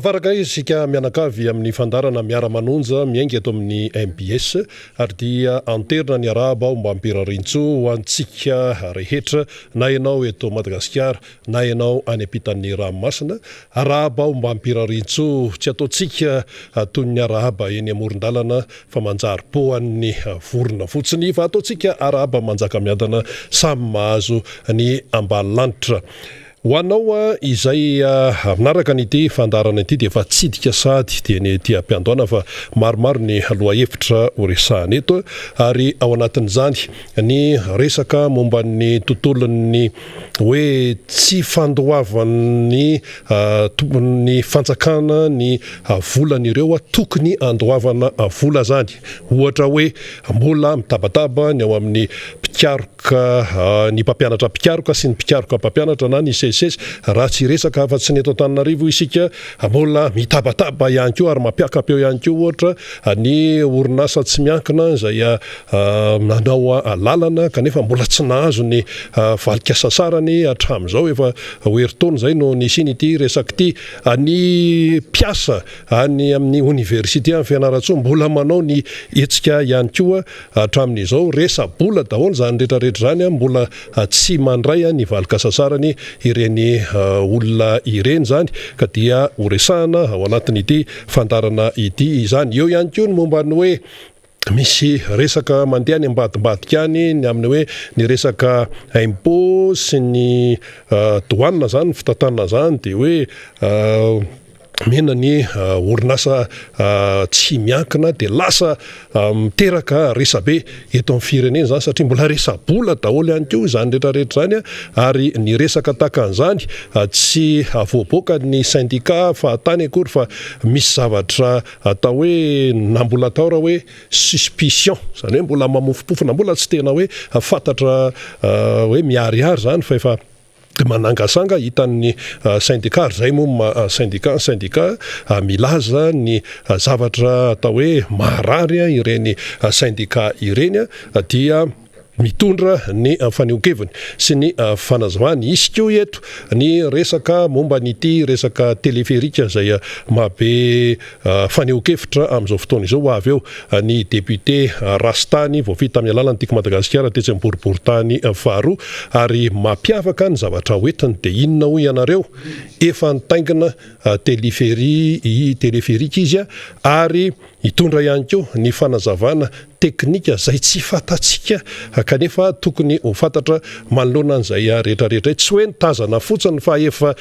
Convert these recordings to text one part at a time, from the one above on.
Tafaraka isika mianakavy amin'ny fandarana miara-manonja miainga eto amin'ny MBS ary dia anterina ny arahaba ao mba ampirarintso ho antsika rehetra na ianao eto Madagasikara na ianao any ampitan'ny ranomasina arahaba ao mba ampirarintso tsy ataontsika toy ny arahaba eny amoron-dalana fa manjary-poan'ny vorona fotsiny fa ataontsika arahaba manjaka miadana samy mahazo ny ambany lanitra. Ho anao izay manaraka n'ity fandarana ity dia efa tsidika sady dia ny ety ampiandoana fa maromaro ny loha hevitra ho resahana eto ary ao anatin'izany ny resaka momba ny tontolon'ny hoe tsy fandoavan'ny ny fanjakana ny volan'ireo tokony andoavana vola zany. Ohatra hoe mbola mitabataba ny ao amin'ny mpikaroka ny mpampianatra mpikaroka sy ny mpikaroka mpampianatra na ny raha tsy resaka fa tsy neto Antananarivo isika mbola mitabataba ihany koa ary mampiakapeo ihany koa ohatra ny orinasa tsy miankina izay nanao lalana kanefa mbola tsy nahazo ny valikasa sarany hatramin'izao efa hoeritaona izay no nisiny ity resaka ity ny mpiasa any amin'ny université amin'ny fianaratsoa mbola manao ny hetsika ihany koa hatramin'izao resa-bola daholo zany rehetrarehetra zany mbola tsy mandray ny valikasa sarany ireny olona ireny zany ka dia horesahana ao anatin'ity fandarana ity izany. Eo ihany koa ny momba ny hoe misy resaka mandeha ny ambadimbadika any ny amin'ny hoe ny resaka impôt sy ny douane zany fitantanana zany dia hoe mena ny orinasa tsy miankina dia lasa miteraka resabe eto amin'ny firenena zany satria mbola resa-bola daholo ihany koa zany rehetrarehetra zany ary ny resaka takan'izany tsy voaboaka ny syndicat fahatany akory fa misy zavatra atao hoe na mbola atao raha hoe suspicion zany hoe mbola mamofopofona mbola tsy tena hoe fantatra hoe miarihary zany fa efa manangasanga hitan'ny syndicat zay moa syndicat milaza ny zavatra atao hoe maharary ireny syndicat ireny dia mitondra ny fanehonkeviny sy ny fanazavany. Isy koa eto ny resaka momba n'ity resaka teleférika zay mahabe fanehonkevitra amin'izao fotoana izao ho avy eo ny député Rastany voafita amin'ny alalany tiako Madagasikara tetsy amin'ny boriboritany faharoa ary mampiavaka ny zavatra hoentiny dia inona ho ianareo efa nitaingina teleférika izy ary hitondra ihany koa ny fanazavana teknika zay tsy fantatsika kanefa tokony ho fantatra manoloana an'izay rehetrarehetra tsy hoe nitazana fotsiny fa efa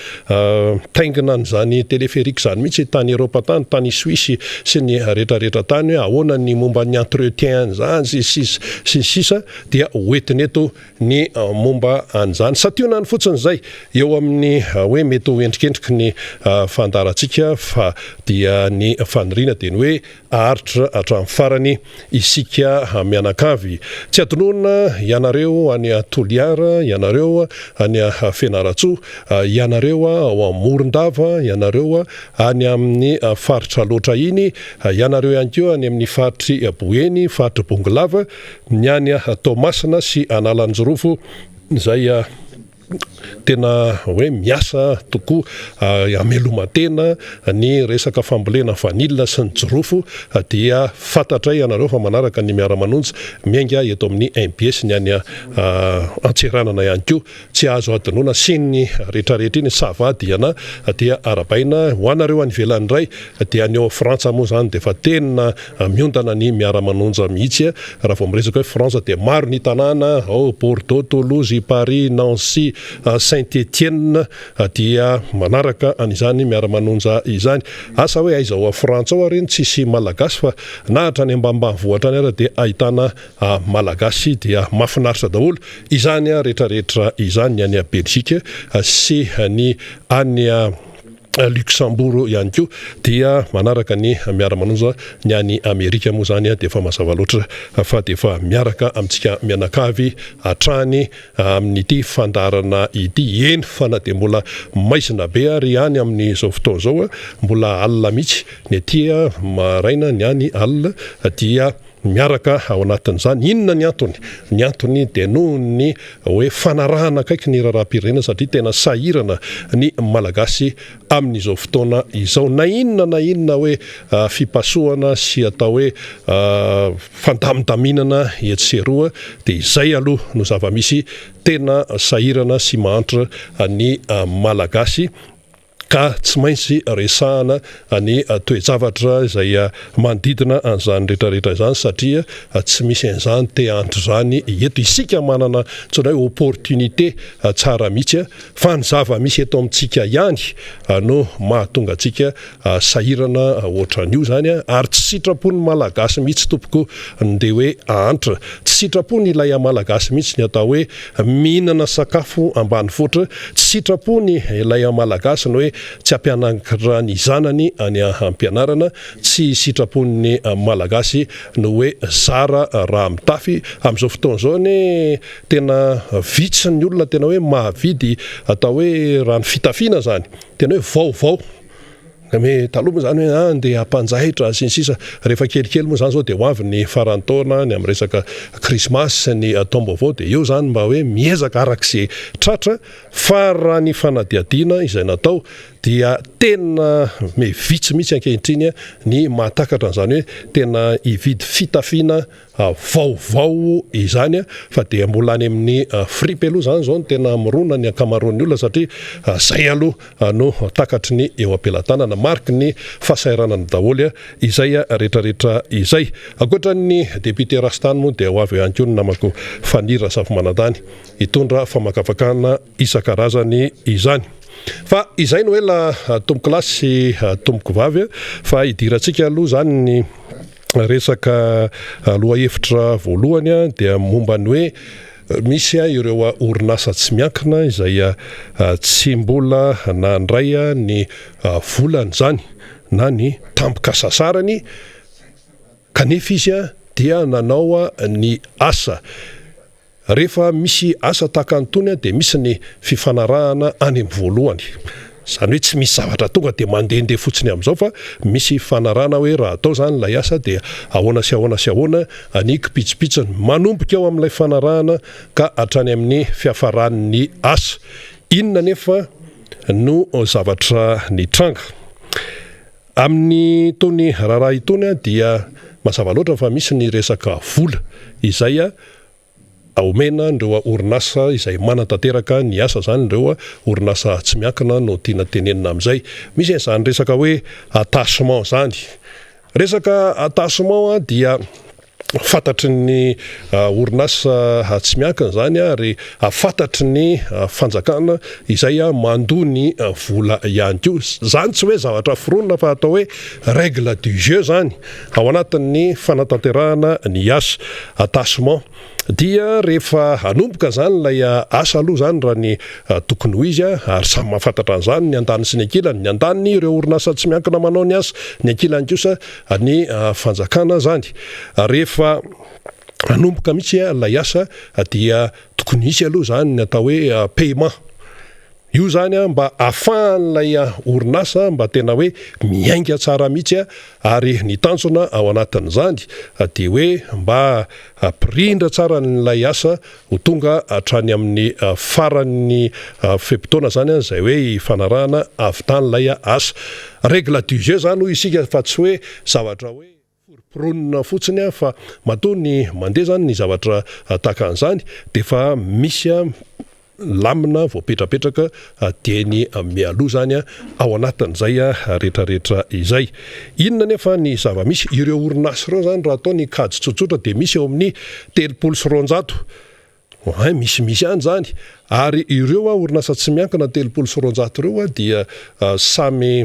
taingina an'izany teleférika zany mihitsy tany Eropa tany tany Suisse sy ny rehetrarehetra tany hoe ahoana ny momba ny entretien zany sy sisa dia hoentiny eto ny momba an'izany sationa ny fotsiny zay eo amin'ny hoe mety ho endrikendriky ny fandarantsika fa dia ny faniriana dia ny hoe aharitra hatramin'ny farany isika mianakavy tsy adonona ianareo any Toliara ianareo any Fianaratsoa ianareo ao Morondava ianareo any amin'ny faritra loatra iny ianareo ihany koa any amin'ny faritry Boeny faritry Bongolava ny any Toamasina sy Analanjirofo izay tena hoe miasa tokoa amelomantena ny resaka fambolena vanila sy ny jirofo dia fantatra ianareo fa manaraka ny miara-manonja miainga eto amin'ny MBS ny any antseranana ihany koa tsy azo adinoana sy ny rehetrarehetra iny savady iana dia arabaina ho anareo any ivelany iray dia ny ao Frantsa moa zany dia efa tena miondana ny miara-manonja mihitsy raha vao miresaka hoe Frantsa dia maro ny tanàna ao Bordeaux, Toulouse, Paris, Nancy, Saint-Étienne dia manaraka an'izany miara-manonja izany asa hoe aiza ao Frantsa ao reny tsisy malagasy fa nahatra any ambanimbanivohitra any ara dia ahitana malagasy dia mahafinaritra daholo izany rehetrarehetra izany ny any Belgique sy ny any Luxembourg ihany koa dia manaraka ny miara-manonja ny any Amerika moa zany dia efa mazava loatra fa dia efa miaraka amintsika mianakavy hatrany amin'ity fandarana ity eny fa na dia mbola maizina be ary any amin'izao fotoana izao mbola alina mihitsy ny aty maraina ny any alina dia miaraka ao anatin'izany. Inona ny antony? Ny antony dia noho ny hoe fanarahana akaiky ny raharaham-pirenena satria tena sahirana ny malagasy amin'izao fotoana izao. Na inona hoe fipasohana sy atao hoe fandamidaminana etseroa dia izay aloha no zava-misy tena sahirana sy mahantra ny malagasy. Ka tsy maintsy resahana ny toe-javatra izay manodidina an'izany rehetrarehetra izany satria tsy misy an'izany te-andro izany eto. Isika manana tsona hoe opportunité tsara mihitsy fa ny zava-misy eto amintsika ihany no mahatonga antsika sahirana ohatran'io zany ary tsy sitrapony malagasy mihitsy tompoko ndeha hoe ahantra. Tsy sitrapony ilay malagasy mihitsy ny atao hoe mihinana sakafo ambanivohitra. Tsy sitrapony ilay malagasy no hoe tsy ampianatra ny zanany any ampianarana. Tsy sitrapony malagasy no hoe zara raha mitafy. Amin'izao fotoana izao ny tena vitsy ny olona tena hoe mahavidy atao hoe raha ny fitafiana zany tena hoe vaovao. Me taloha moa zany hoe andeha hampanjahitra sy ny sisa, rehefa kelikely moa zany zao dia ho avy ny farantaona ny amin'ny resaka krismasy ny taom-baovao dia eo zany mba hoe miezaka arak'izay tratra. Fa raha ny fanadihadiana izay natao dia tena vitsy mihitsy ankehitriny ny mahatakatra an'izany hoe tena hividy fitafiana vaovao izany fa dia mbola any amin'ny fripe aloha zany zao no tena mirona ny ankamaroan'ny olona satria zay aloha no takatry ny eo am-pelantanana mariky ny fahasairanany daholy izay rehetrarehetra izay. Ankoatran'ny député Rastany moa dia ho avy ihany koa ny namako Fanira Safimanantany hitondra famakafakana isan-karazany izany. Fa izay no ela tomboko lahy sy tomboko vavy fa hidirantsika aloha zany ny resaka lohahevitra voalohany dia momba ny hoe misy ireo orinasa tsy miankina izay tsy mbola nandray ny volany zany na ny tampoka sasarany kanefa izy dia nanao ny asa. Rehefa misy asa tahaka antony dia misy ny fifanarahana any amin'ny voalohany. Zany hoe tsy misy zavatra tonga dia mandehandeha fotsiny amin'izao fa misy fanarahana hoe raha atao zany ilay asa dia ahoana sy ahoana sy ahoana ny kipitsipitsiny manomboka eo amin'ilay fanarahana ka hatrany amin'ny fiafaran'ny asa. Inona nefa no zavatra ny tranga amin'ny tony raharaha itony dia mazava loatra fa misy ny resaka vola izay omena ndreo orinasa izay manatanteraka ny asa zany ndreo orinasa tsy miankina no tiana tenenina amin'izay. Misy izany resaka hoe attachement zany. Resaka attachement dia fantatry ny orinasa tsy miankina zany ary fantatry ny fanjakana izay mandoa ny vola ihany koa. Zany tsy hoe zavatra foronina fa atao hoe règle du jeu zany ao anatin'ny fanatanterahana ny asa. Attachement dia rehefa hanomboka zany ilay asa aloha zany raha ny tokony ho izy ary samy mahafantatra an'izany ny andany sy ny ankilany. Ny andany ireo orinasa tsy miankina manao ny asa, ny ankilany kosa ny fanjakana zany. Rehefa hanomboka mihitsy ilay asa dia tokony hisy aloha zany ny atao hoe paiement. Io zany mba ahafahan'ilay orinasa mba tena hoe miainga tsara mihitsy ary ny tanjona ao anatin'izany dia hoe mba pirindra tsara n'ilay asa ho tonga hatrany amin'ny faran'ny fepitoana zany izay hoe fanarahana avy tan'ilay asa. Règle du jeu zany hoy isika fa tsy hoe zavatra hoe poronina fotsiny fa matoa ny mandeha zany ny zavatra tahaka an'izany dia fa misy lamina voapetrapetraka dieny mialoha zany ao anatin'izay rehetrarehetra izay. Inona nefa ny zava-misy ireo orinasa ireo zany raha atao ny kajy tsotsotra dia misy eo amin'ny 300 misy ihany zany ary ireo orinasa tsy miankina 300 ireo dia samy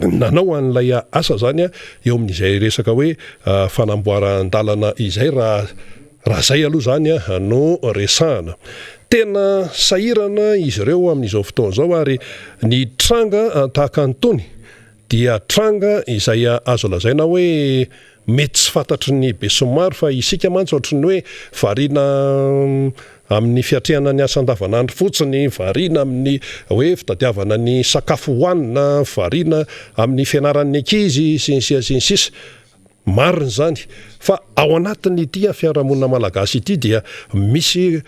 nanao an'ilay asa zany eo amin'izay resaka hoe fanamboaran-dalana izay raha zay aloha zany no resahana. Tena sahirana izy ireo amin'izao fotoana izao ary ny tranga tahaka antony dia tranga izay azo lazaina hoe mety tsy fantatry ny be sy ny maro fa isika mantsy ohatran'ny hoe variana amin'ny fiatrehana ny asa andavanandro fotsiny, variana amin'ny hoe fitadiavana ny sakafo hohanina, variana amin'ny fianaran'ny ankizy sy ny sisa. mariny zany fa ao anatiny ity fiarahamonina malagasy ity dia misy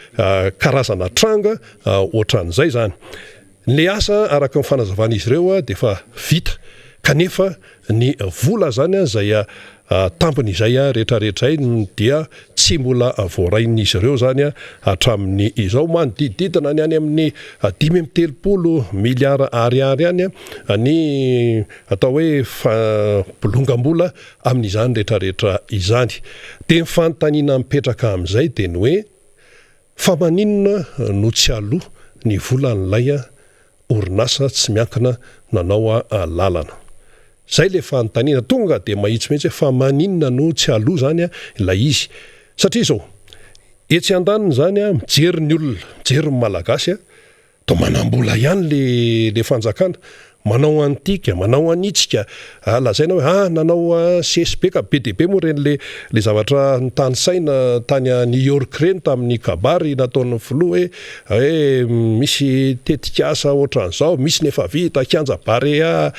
karazana tranga ohatran'izay zany. Le asa araka ny fanazavana izy ireo dia fa vita kanefa ny vola zany zay tampony izay rehetrarehetra dia tsy mbola voarain'izy ireo zany hatramin'ny izao manodididina ny any amin'ny 530 miliara ariary any ny atao hoe bolongambola amin'izany rehetrarehetra izany. Dia ny fanontaniana mipetraka amin'izay dia ny hoe fa maninona no tsy aloha ny volan'ilay orinasa tsy miankina nanao lalana. Zay le fanontaniana tonga dia mahitsy fa maninona no tsy aloha zany ilay izy. Satria zao etsy andaniny zany mijery ny olona, mijery ny malagasy to manambola ihany le fanjakana, manao antika, manao anitsika, lazaina hoe nanao CSB ka be dia be moa reny le zavatra nitany saina tany New York reny tamin'ny kabary nataon'ny filoha hoe misy tetikasa ohatran'izao, misy nefa vita kianja barea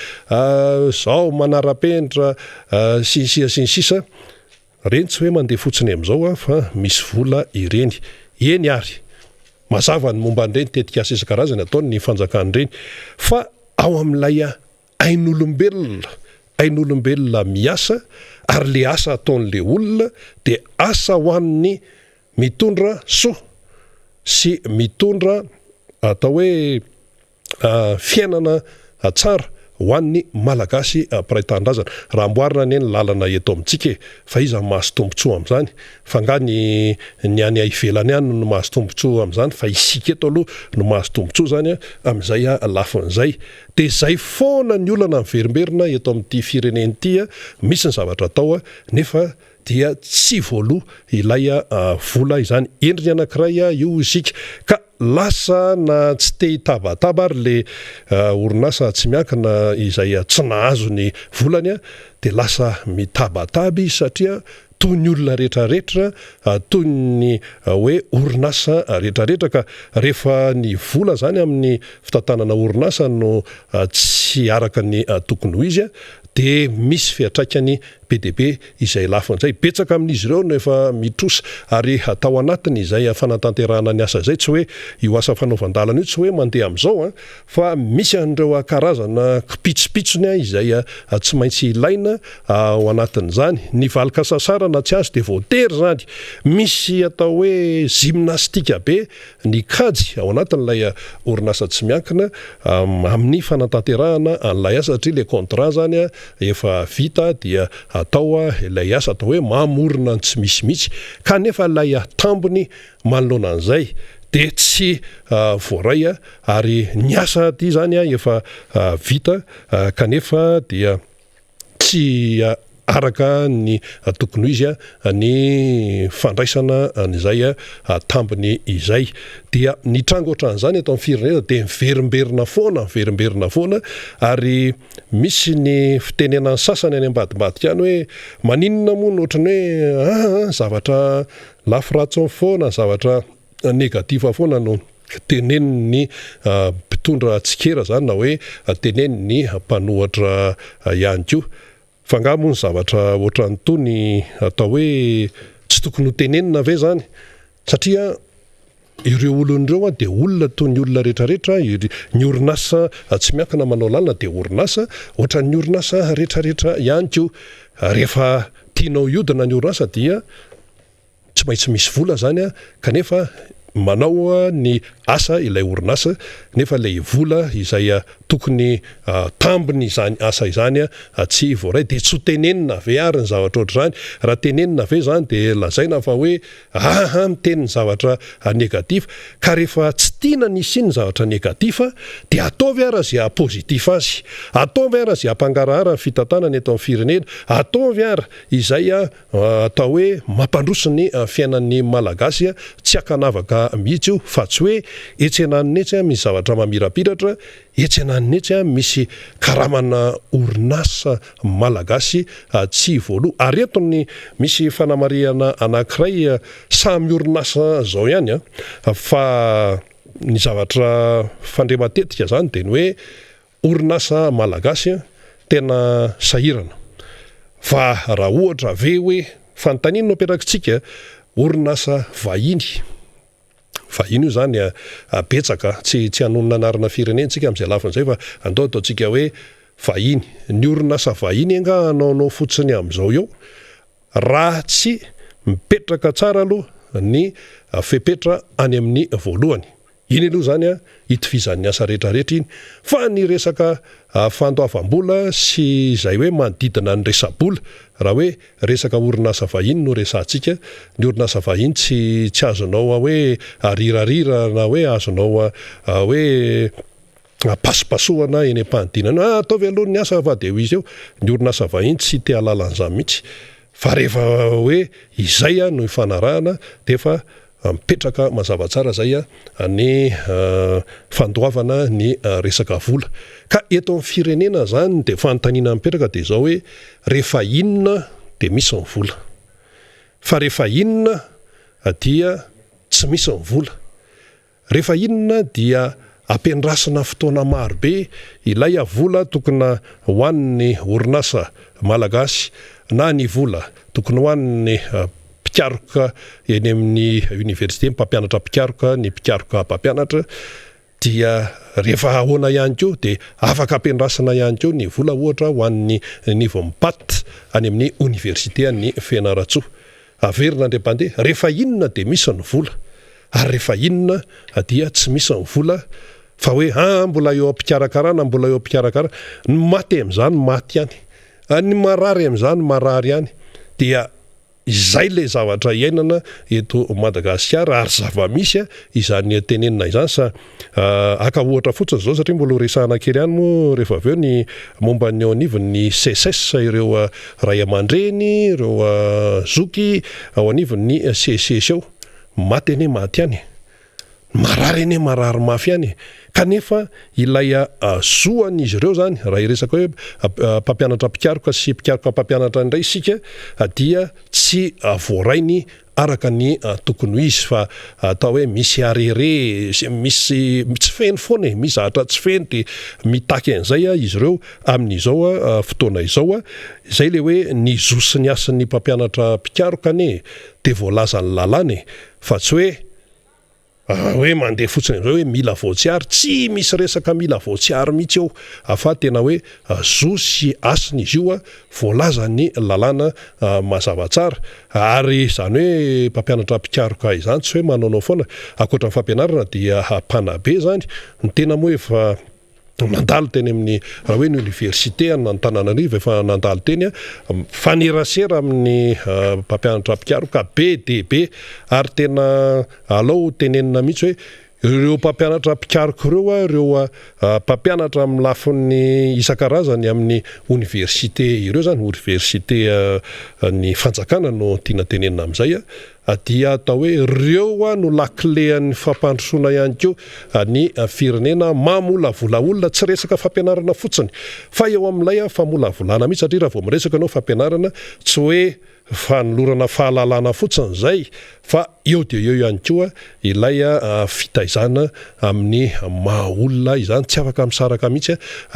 zao manara-penitra sy sisa. Reny tsy hoe mandeha fotsiny amin'izao fa misy vola ireny. Eny ary mazava ny momba an'ireny tetikasa isan-karazany ataony ny fanjakan'ireny fa ao amin'ilay ain'olombelona miasa ary le asa ataon'le olona dia asa ho an'ny mitondra soa sy mitondra atao hoe fiainana tsara ho an'ny malagasy paraitan-drazana. Raha amboarina ny lalana eto amintsika fa iza mahazo tombontsoa amin'izany fa nga ny any ivelany ihany no mahazo tombontsoa amin'izany fa isika eto aloha no mahazo tombontsoa zany amin'izay lafin'izay. Dia zay foana ny olana miverimberina eto amin'ity fireneny ity misy ny zavatra atao nefa dia tsy voaloha ilay vola izany. Endriny anankiray io isika ka lasa na tsy te hitabataba ary le orinasa tsy miankina izay tsy nahazo ny volany dia lasa mitabataba izy satria toy ny olona rehetrarehetra, toy ny hoe orinasa rehetrarehetra ka rehefa ny vola zany amin'ny fitantanana orinasa no tsy araka ny tokony ho izy dia misy fiatraikany be dia be izay lafin'izay. Betsaka amin'izy ireo no efa mitrosa ary atao anatiny izay fanatanterahana ny asa izay, tsy hoe io asa fanaovan-dalana io tsy hoe mandeha amin'izao fa misy an'ireo karazana kipitsopitsony izay tsy maintsy ilaina ao anatin'izany. Ny valika sasara na tsy azy dia voatery zany. Misy atao hoe gymnastika be ny kajy ao anatin'ilay orinasa tsy miankina amin'ny fanatanterahana an'ilay asa satria le contrat zany efa vita dia atao ilay asa atao hoe mamorona tsy misy mihitsy kanefa ilay tambony manoloana an'izay dia tsy voaray ary ny asa ty zany efa vita kanefa dia tsy araka ny tokony izy ny fandraisana an'izay tambony izay. Dia ny tranga ohatran'izany eto amin'ny firenena dia miverimberina foana ary misy ny fitenenany sasany any ambadimbadika any hoe maninona moa no ohatrany hoe zavatra lafiratsy foana, zavatra negativa foana no teneniny mpitondra tsikera zany na hoe teneniny mpanohatra ihany koa. Fa nga moa ny zavatra ohatran'ny tony atao hoe tsy tokony ho tenenina ve zany satria ireo olon'ireo dia olona toy ny olona rehetrarehetra. Ny orinasa tsy miankina manao lalina dia orinasa ohatran'ny orinasa rehetrarehetra ihany koa. Rehefa tianao iodina ny orinasa dia tsy maintsy misy vola zany kanefa manao ny asa ilay orinasa nefa ilay vola izay tokony tambiny izany asa izany tsy voaray dia tsy ho tenenina ve ary ny zavatra ohatr'izany. Raha tenenina ve zany dia lazaina fa hoe miteny ny zavatra negatif ka rehefa tsy tiana nisy ny zavatra negatif dia ataovy ara zay pozitif azy, ataovy ara zay ampangarahara ny fitantanana eto amin'ny firenena, ataovy ara izay atao hoe mampandroso ny fiainan'ny malagasy tsy hakanavaka mihitsy io fa tsy hoe etsy ananiny misy zavatra mamirapiratra, etsy ananiny misy karamana orinasa malagasy tsy voaloha. Ary eto ny misy fanamariana anankiray samy orinasa zao ihany fa ny zavatra fandre matetika zany dia ny hoe orinasa malagasy tena sahirana fa raha ohatra ve hoe fanontaniana no apetrakitsika orinasa vahiny io zany betsaka tsy hanonona anarana firenentsika am'izay lafin'izay fa ataotsika hoe vahiny ny orinasa vahiny anga anaonao fotsiny am'izao eo raha tsy mipetraka tsara aloha ny fepetra any amin'ny voalohany iny aloha zany hitovizan'ny asa rehetrarehetra iny fa ny resaka fandoavam-bola sy izay hoe manodidina ny resabola raha hoe resaka orinasa vahiny no resantsika ny orinasa vahiny tsy azonao hoe arirarira na hoe azonao hoe pasipasohana eny am-panidinana ataovy aloha ny asa va de ho izy eo ny orinasa vahiny tsy te halalan'izany mihitsy fa rehefa hoe izay no ifanarahana de fa mipetraka mazava tsara zay ny fandoavana ny resaka vola ka eto amin'ny firenena zany de fanontaniana mipetraka de zao hoe rehefa inona de misy ny vola fa rehefa inona dia tsy misy ny vola rehefa inona dia ampiandrasana fotoana marobe ilay vola tokony hoan'ny orinasa malagasy na ny vola tokony hoan'ny mpikaroka eny amin'ny université mpampianatra mpikaroka ny mpikaroka mpampianatra dia rehefa ahoana ihany ko de afaka ampiandrasana ihany ko ny vola ohatra hoan'ny niveau mipaty any amin'ny université ny Fianaratsoa averina andriampandeha rehefa inona de misy ny vola ary rehefa inona dia tsy misy ny vola fa hoe mbola eo am-pikarakarana mbola eo am-pikarakarana ny maty am'izany maty ihany ny marary am'izany marary ihany dia izay le zavatra iainana eto Madagasikara ary zava-misy izany tenenina izany sa aka ohatra fotsiny zao satria mbola resahana kely ihany moa rehefa aveo ny momba ny anivon'ny CSS ireo ray aman-dreny ireo zoky ao anivon'ny CSS eo maty eny maty ihany marary eny marary mafy ihany kanefa ilay zoan'izy ireo zany raha iresaka hoe mpampianatra mpikaroka sy mpikaroka mpampianatra indray isika dia tsy voarainy araka ny tokony izy fa atao hoe misy arere misy tsy feny foana misy zahatra tsy feny de mitaky an'izay izy ireo amin'izao fotoana izao izay le hoe ny zo sy ny asan'ny mpampianatra mpikaroka ane de voalaza ny lalàna fa tsy hoe hoe mandeha fotsiny hoe mila voatsiary tsy misy resaka mila voatsiary mihitsy eo afa tena hoe zo sy asiny izy io voalaza ny lalàna mazava tsara ary zany hoe mpampianatra mpikaroka izany tsy hoe manaonao foana akoatra ny fampianarana dia hampanabe zany ny tena moa efa nandalo teny amin'ny raha hoe ny université Antananarivo efa nandalo teny fanerasera amin'ny mpampianatra mpikaroka be de be ary tena alao tenenina mihitsy hoe ireo mpampianatra mpikaroka ireo mpampianatra amin'ny lafin'ny isan-karazany amin'ny université ireo zany université ny fanjakana no tiana tenenina amin'izay dia atao hoe ireo no laklean'ny fampandrosoana ihany ko ny firenena mamolavola olona tsy resaka fampianarana fotsiny fa eo amin'ilay famolavolana mihitsy satria raha vao miresaka ianao fampianarana tsy hoe fanolorana fahalalana fotsiny zay fa eo de eo ihany koa ilay fitaizana amin'ny mahaolona izany tsy afaka misaraka mihitsy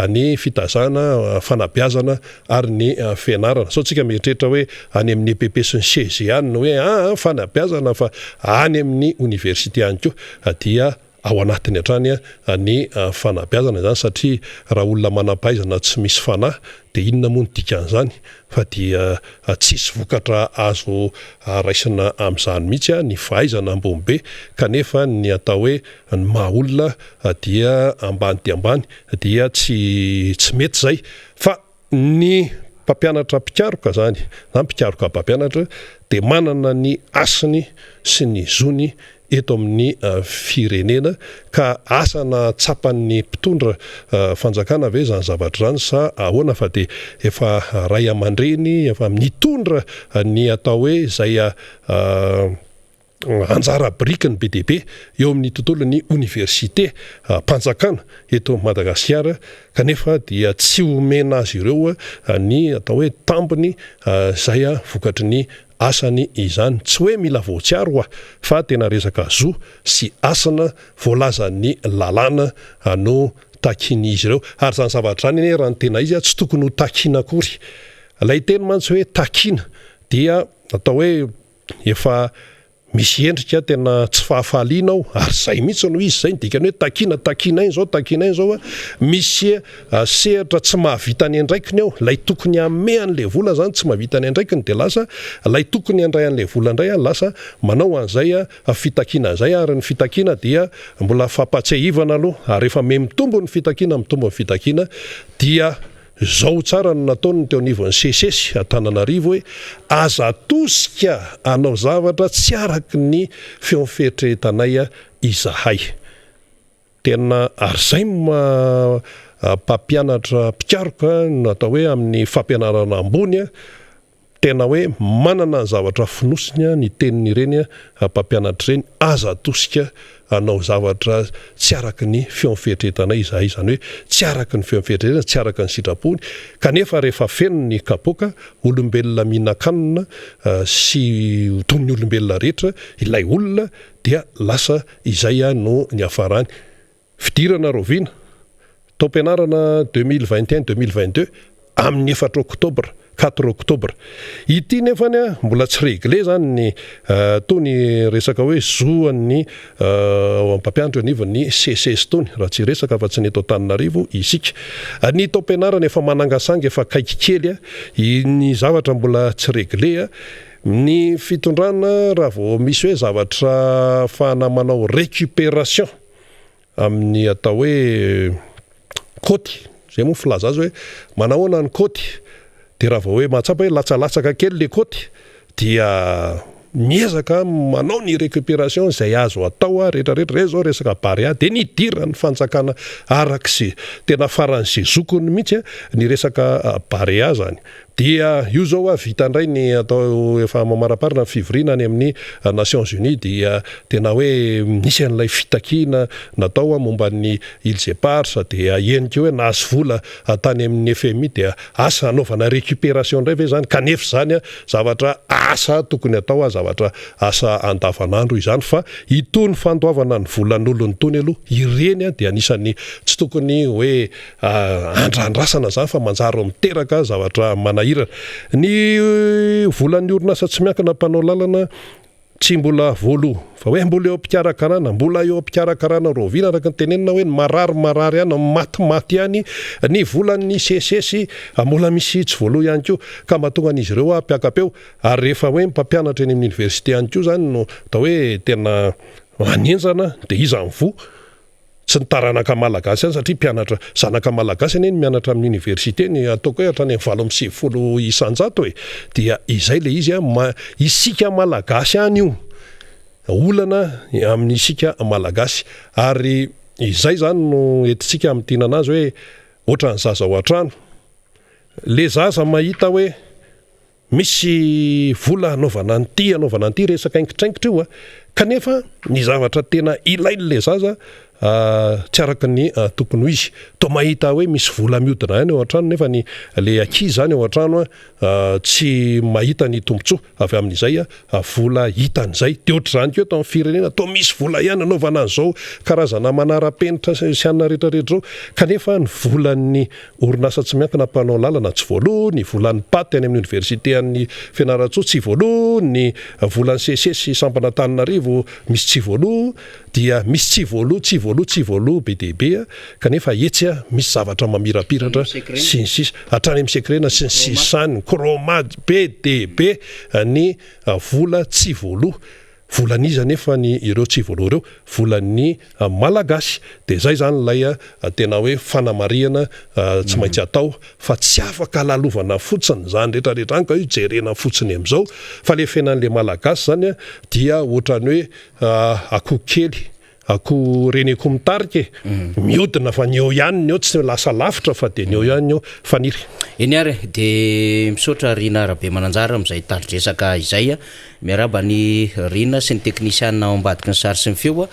ny fitazana fanabeazana ary ny fianarana sao tsika mieritreritra hoe any amin'ny EPP sy ny CEG ihany no hoe fanabeazana fa any amin'ny université ihany koa dia ao anatiny hatrany ny fanabeazana zany satria raha olona manam-pahaizana tsy misy fanahy de inona moa ny dikan'izany fa dia tsisy vokatra azo raisina amin'izany mihitsy ny fahaizana ambony be kanefa ny atao hoe ny mahaolona dia ambany de ambany dia tsy mety zay fa ny mpampianatra mpikaroka zany na mpikaroka mpampianatra de manana ny asiny sy ny zony eto amin'ny firenena ka asana tsapan'ny mpitondra fanjakana ve zany zavatra zany sa ahoana fa de efa ray aman-dreny efa mitondra ny atao hoe zay anjara brikiny be de be eo amin'ny tontolon'ny université mpanjakana eto Madagasikara kanefa dia tsy omena azy ireo ny atao hoe tambiny zay vokatry ny asany izany tsy hoe mila voatsiaro fa tena resaka zo sy asana voalazan'ny lalàna no takin'izy ireo ary zany zavatra zany raha ny tena izy tsy tokony ho takiana akory lay teny mantsy hoe takina dia atao hoe efa misy endrika tena tsy fahafalianao ary zay mihitsy no izy zay dikany hoe takina iny zao misy sehatra tsy mahavita ny andraikiny ao lay tokony ame an'le vola zany tsy mahavita ny andraikiny de lasa lay tokony andray an'le vola indray lasa manao an'izay fitakina zay ary ny fitakina dia mbola fampatsehivana aloha ary efa mitombo ny fitakina dia zao tsara no nataony teo anivon'ny sesesy Antananarivo hoe aza tosika anao zavatra tsy araky ny feonfehetretanay izahay tena ary zay mpampianatra mpikaroka natao hoe amin'ny fampianarana ambony tena hoe manana ny zavatra finosiny ny tenin'ireny mpampianatra ireny aza tosika anao zavatra tsy araky ny feonfehetretanay izahay zany hoe tsy araky ny feonfehetretana tsy araky ny sitrapony kanefa rehefa feno ny kapoka olombelona mihinan-kanina sy toy ny olombelona rehetra ilay olona dia lasa izay no ny afarany fidirana rovina taom-pianarana 2021-2022 amin'ny 4 oktobra 4 oktobra ity nefany mbola tsy regle zany ny tony resaka hoe zoan'ny mpampianatra anivon'ny CCS tony raha tsy resaka fa tsy neto Antananarivo isika ny taom-pianarana efa manangasanga efa kaiky kely ny zavatra mbola tsy regle ny fitondrana raha vao misy hoe zavatra fahana manao récupération amin'ny atao hoe kôty zay moa filaza azy hoe manahoana ny kôty de raha vao hoe mahatsapa hoe latsalatsaka kely le kôty dia miezaka manao ny récupération zay azo atao rehetrarehetra zao resaka barea de nidira ny fanjakana arak'zy tena faran'zay zokony mihitsy ny resaka barea zany dia io zao vita indray ny atao efa mamaraparina fivorina any amin'ny Nations Unies dia tena hoe misy an'ilay fitakina natao momba ny Îles Éparses dia eniko hoe nahazo vola tany amin'ny FMI dia asa anaovana récupération indray ve zany kanefa zany zavatra asa tokony atao zavatra asa andavanandro izany fa itony fandoavana ny volan'olony tony aloha ireny dia anisany tsy tokony hoe andrandrasana zany fa manjary miteraka zavatra manahirana ny volan'ny orinasa tsy miankina mpanao lalana tsy mbola voaloha fa hoe mbola eo am-pikarakarana mbola eo am-pikarakarana rovina araka ny tenenina hoe marary ihany matimaty ihany ny volan'ny CCS mbola misy tsy voaloha ihany koa ka mahatonga an'izy ireo ampiakapeo ary rehefa hoe mpampianatra eny amin'ny université ihany koa zany no atao hoe tena manenjana de iza mivoa tsy ny taranaka malagasy any satria mpianatra zanaka malagasy eny mianatra amin'ny université ny ataoko hoe hatrany 770 isanjato dia izay le izy isika malagasy any io olana amin'ny isika malagasy ary izay zany no etintsika amin'ntina anazy hoe ohatran'ny zaza ao an-trano le zaza mahita hoe misy vola anaovana an'ity resaka aingitraingitra io kanefa ny zavatra tena ilain'le zaza tsy araky ny tokony ho izy to mahita hoe misy vola miodina ihany ao an-trano nefa ny le ankizy zany ao an-trano tsy mahita ny tombontsoa avy amin'izay vola hitan'izay de ohatr'izany keo eto amin'ny firenena to misy vola ihany anaovana an'izao karazana manara-penitra sy anina rehetrarehetra zao kanefa ny volan'ny orinasa tsy miankina mpanao lalana tsy voaloha ny volan'ny paty any amin'ny université an'ny Fianaratsoa tsy voaloha ny volan'ny CCS sampana Antananarivo misy tsy voaloha dia misy tsy voaloha be dehibe kanefa etsy misy zavatra mamirapiratra sy ny sisa hatrany amin'ny sekrena sy ny sisany kromady be dehibe ny vola tsy voaloha volan'iza nefa ny ireo tsy voaloha ireo volan'ny malagasy de zay zany lay tena hoe fanamariana tsy maintsy atao fa tsy afaka lalovana fotsiny zany rehetrarehetra any ka io jerena fotsiny am'izao fa le fiainan'le malagasy zany dia ohatrany hoe akoho kely akoho reny akoho mitarika miodina fa ny eo ihany ny eo tsy lasa lavitra fa de ny eo ihany eo faniry eny ary de misaotra Rina Arabe Mananjara amin'izay tari-dresaka izay miaraba ny Rina sy ny teknisianina ao ambadiky ny sary sy ny feo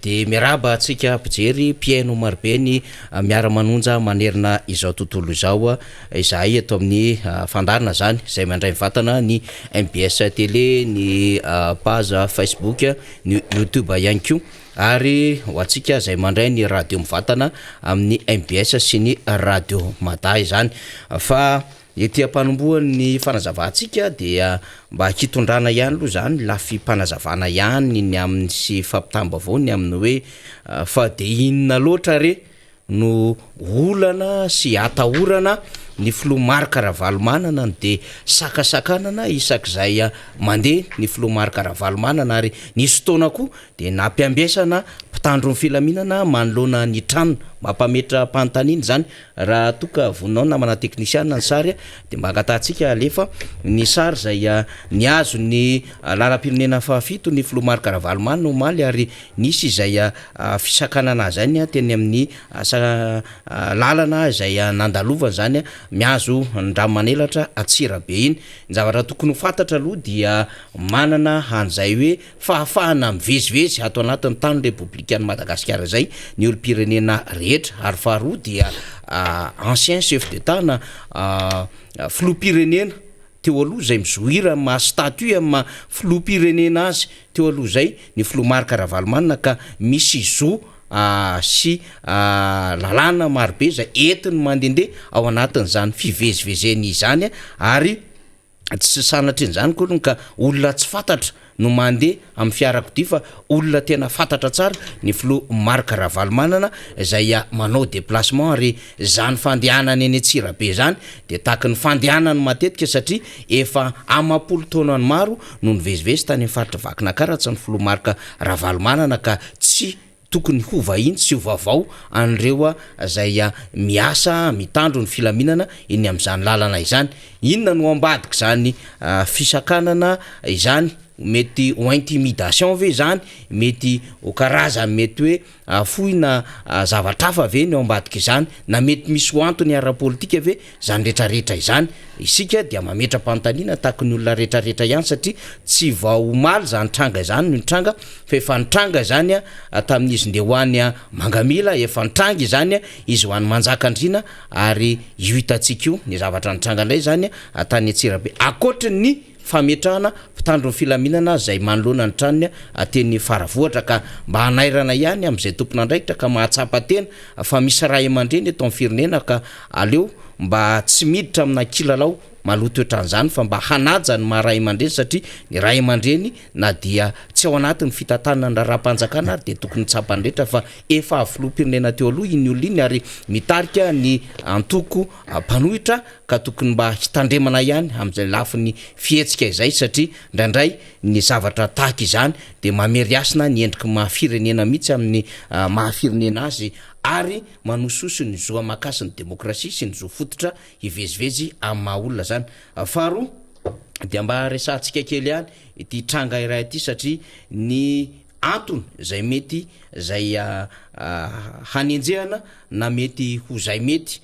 de miaraba atsika mpijery mpiaino marobe ny miara-manonja manerina izao tontolo izao izahay eto amin'ny fandarina zany izay mandray mivatana ny MBS télé ny page Facebook ny YouTube ihany koa ary ho atsika izay mandray ny radio mivatana amin'ny MBS sy ny radio Maday zany fa ety ampanomboany fanazavantsika dia mba hitondrana ihany aloha zany lafimpanazavana ihany ny amin'ny sy fampitamba avao ny amin'ny hoe fa de inona loatra re no olana sy atahorana ny filomarika ravalomanana de sakasakanana isak'izay mandeha ny filomarika ravalomanana ary nisy fotoana koa de nampiambesana mpitandro ny filaminana manoloana ny tranona mampametra pantaniny zany raha toka voninao namana teknisiana ny sary de mba angatatsika alefa ny sary zay ny azo ny lalam-pirenena fahafito ny filomarika ravalomanana omaly ary nisy izay fisakanana zany teny amin'ny lalana izay nandalovana zany miazo ndramanelatra atsirabe iny ny zavatra tokony ho fantatra aloha dia manana an'izay hoe fahafahana mivezivezy ato anatin'ny tany republikan'ny Madagasikara zay ny olo-pirenena rehetra ary faharoa dia ancien chef d'état na filoham-pirenena teo aloha zay mizohira ma statut ma filoham-pirenena azy teo aloha zay ny filomarika ravalomanana ka misy zo sy lalàna marobe zay entiny mandendeha ao anatin'izany fivezivezeny izany ary tsy sanatr'izany koa ka olona tsy fantatra no mandeha amin'ny fiarakodia fa olona tena fantatra tsara ny filomarika ravalomanana izay manao déplacement ary zany fandehanany eny Antsirabe zany de tahaka ny fandehanany matetika satria efa amapolo taonany maro no nivezivezy tany amin'ny faritra Vakinankaratra ny filomarika ravalomanana ka tsy tokony ho vahiny sy ho vaovao an'ireo zay miasa mitandro ny filaminana eny amin'izany lalana izany inona no ambadika zany fisakanana izany mety ho intimidation ve zany mety ho karazany mety hoe foina zavatrafa ve ny ao ambadika izany na mety misy ho antony ara-politika ve zany rehetrarehetra izany isika dia mametra pantanina tahaka ny olona rehetrarehetra ihany satria tsy vaomaly zany tranga izany no tranga fa efa nitranga zany tamin'izy nde hoany mangamila efa nitranga izany izy hoany manjakandrina ary io hitantsika io ny zavatra nitranga indray zany tany Antsirabe akoatrin'ny fametrahana mpitandro ny filaminana zay manoloana ny tranony ateny faravohatra ka mba hanairana ihany am'izay tompona andraikitra ka mahatsapa tena fa misy ray aman-dreny eto amin'ny firenena ka aleo mba tsy miditra amina kilalao maloto ohatran'izany fa mba hanaja ny maharay aman-dreny satria ny ray aman-dreny na dia tsy ao anatin'ny fitantanana ny raharam-panjakana ary de tokony tsapany rehetra fa efa filoham-pirenena teo aloha iny olona iny ary mitarika ny antoko mpanohitra ka tokony mba hitandremana ihany amin'izay lafiny fihetsika izay satria ndraindray ny zavatra tahaka izany de mameriasina ny endriky mahafirenena mihitsy amin'ny mahafirenena azy ary manososo ny zo amakasy ny demokrasia sy ny zo fototra hivezivezy amin'ny mahaolona zany faharoa dia mba resantsika kely ihany ity tranga iray ity satria ny antony zay mety zay hanenjehana na mety ho zay mety